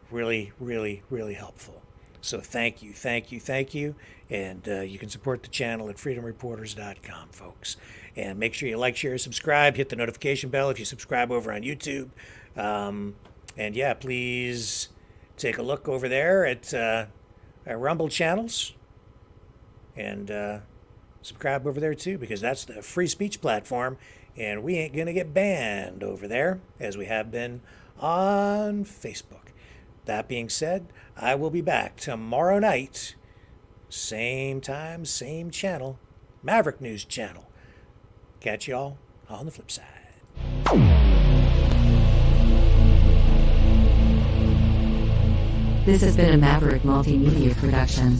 B: Really, really, really helpful. So thank you, thank you, thank you. And you can support the channel at freedomreporters.com, folks. And make sure you like, share, subscribe. Hit the notification bell if you subscribe over on YouTube. And yeah, please take a look over there at our Rumble channels. And subscribe over there too, because that's the free speech platform. And we ain't going to get banned over there as we have been on Facebook. That being said, I will be back tomorrow night. Same time, same channel. Maverick News Channel. Catch y'all on the flip side.
P: This has been a Maverick Multimedia production.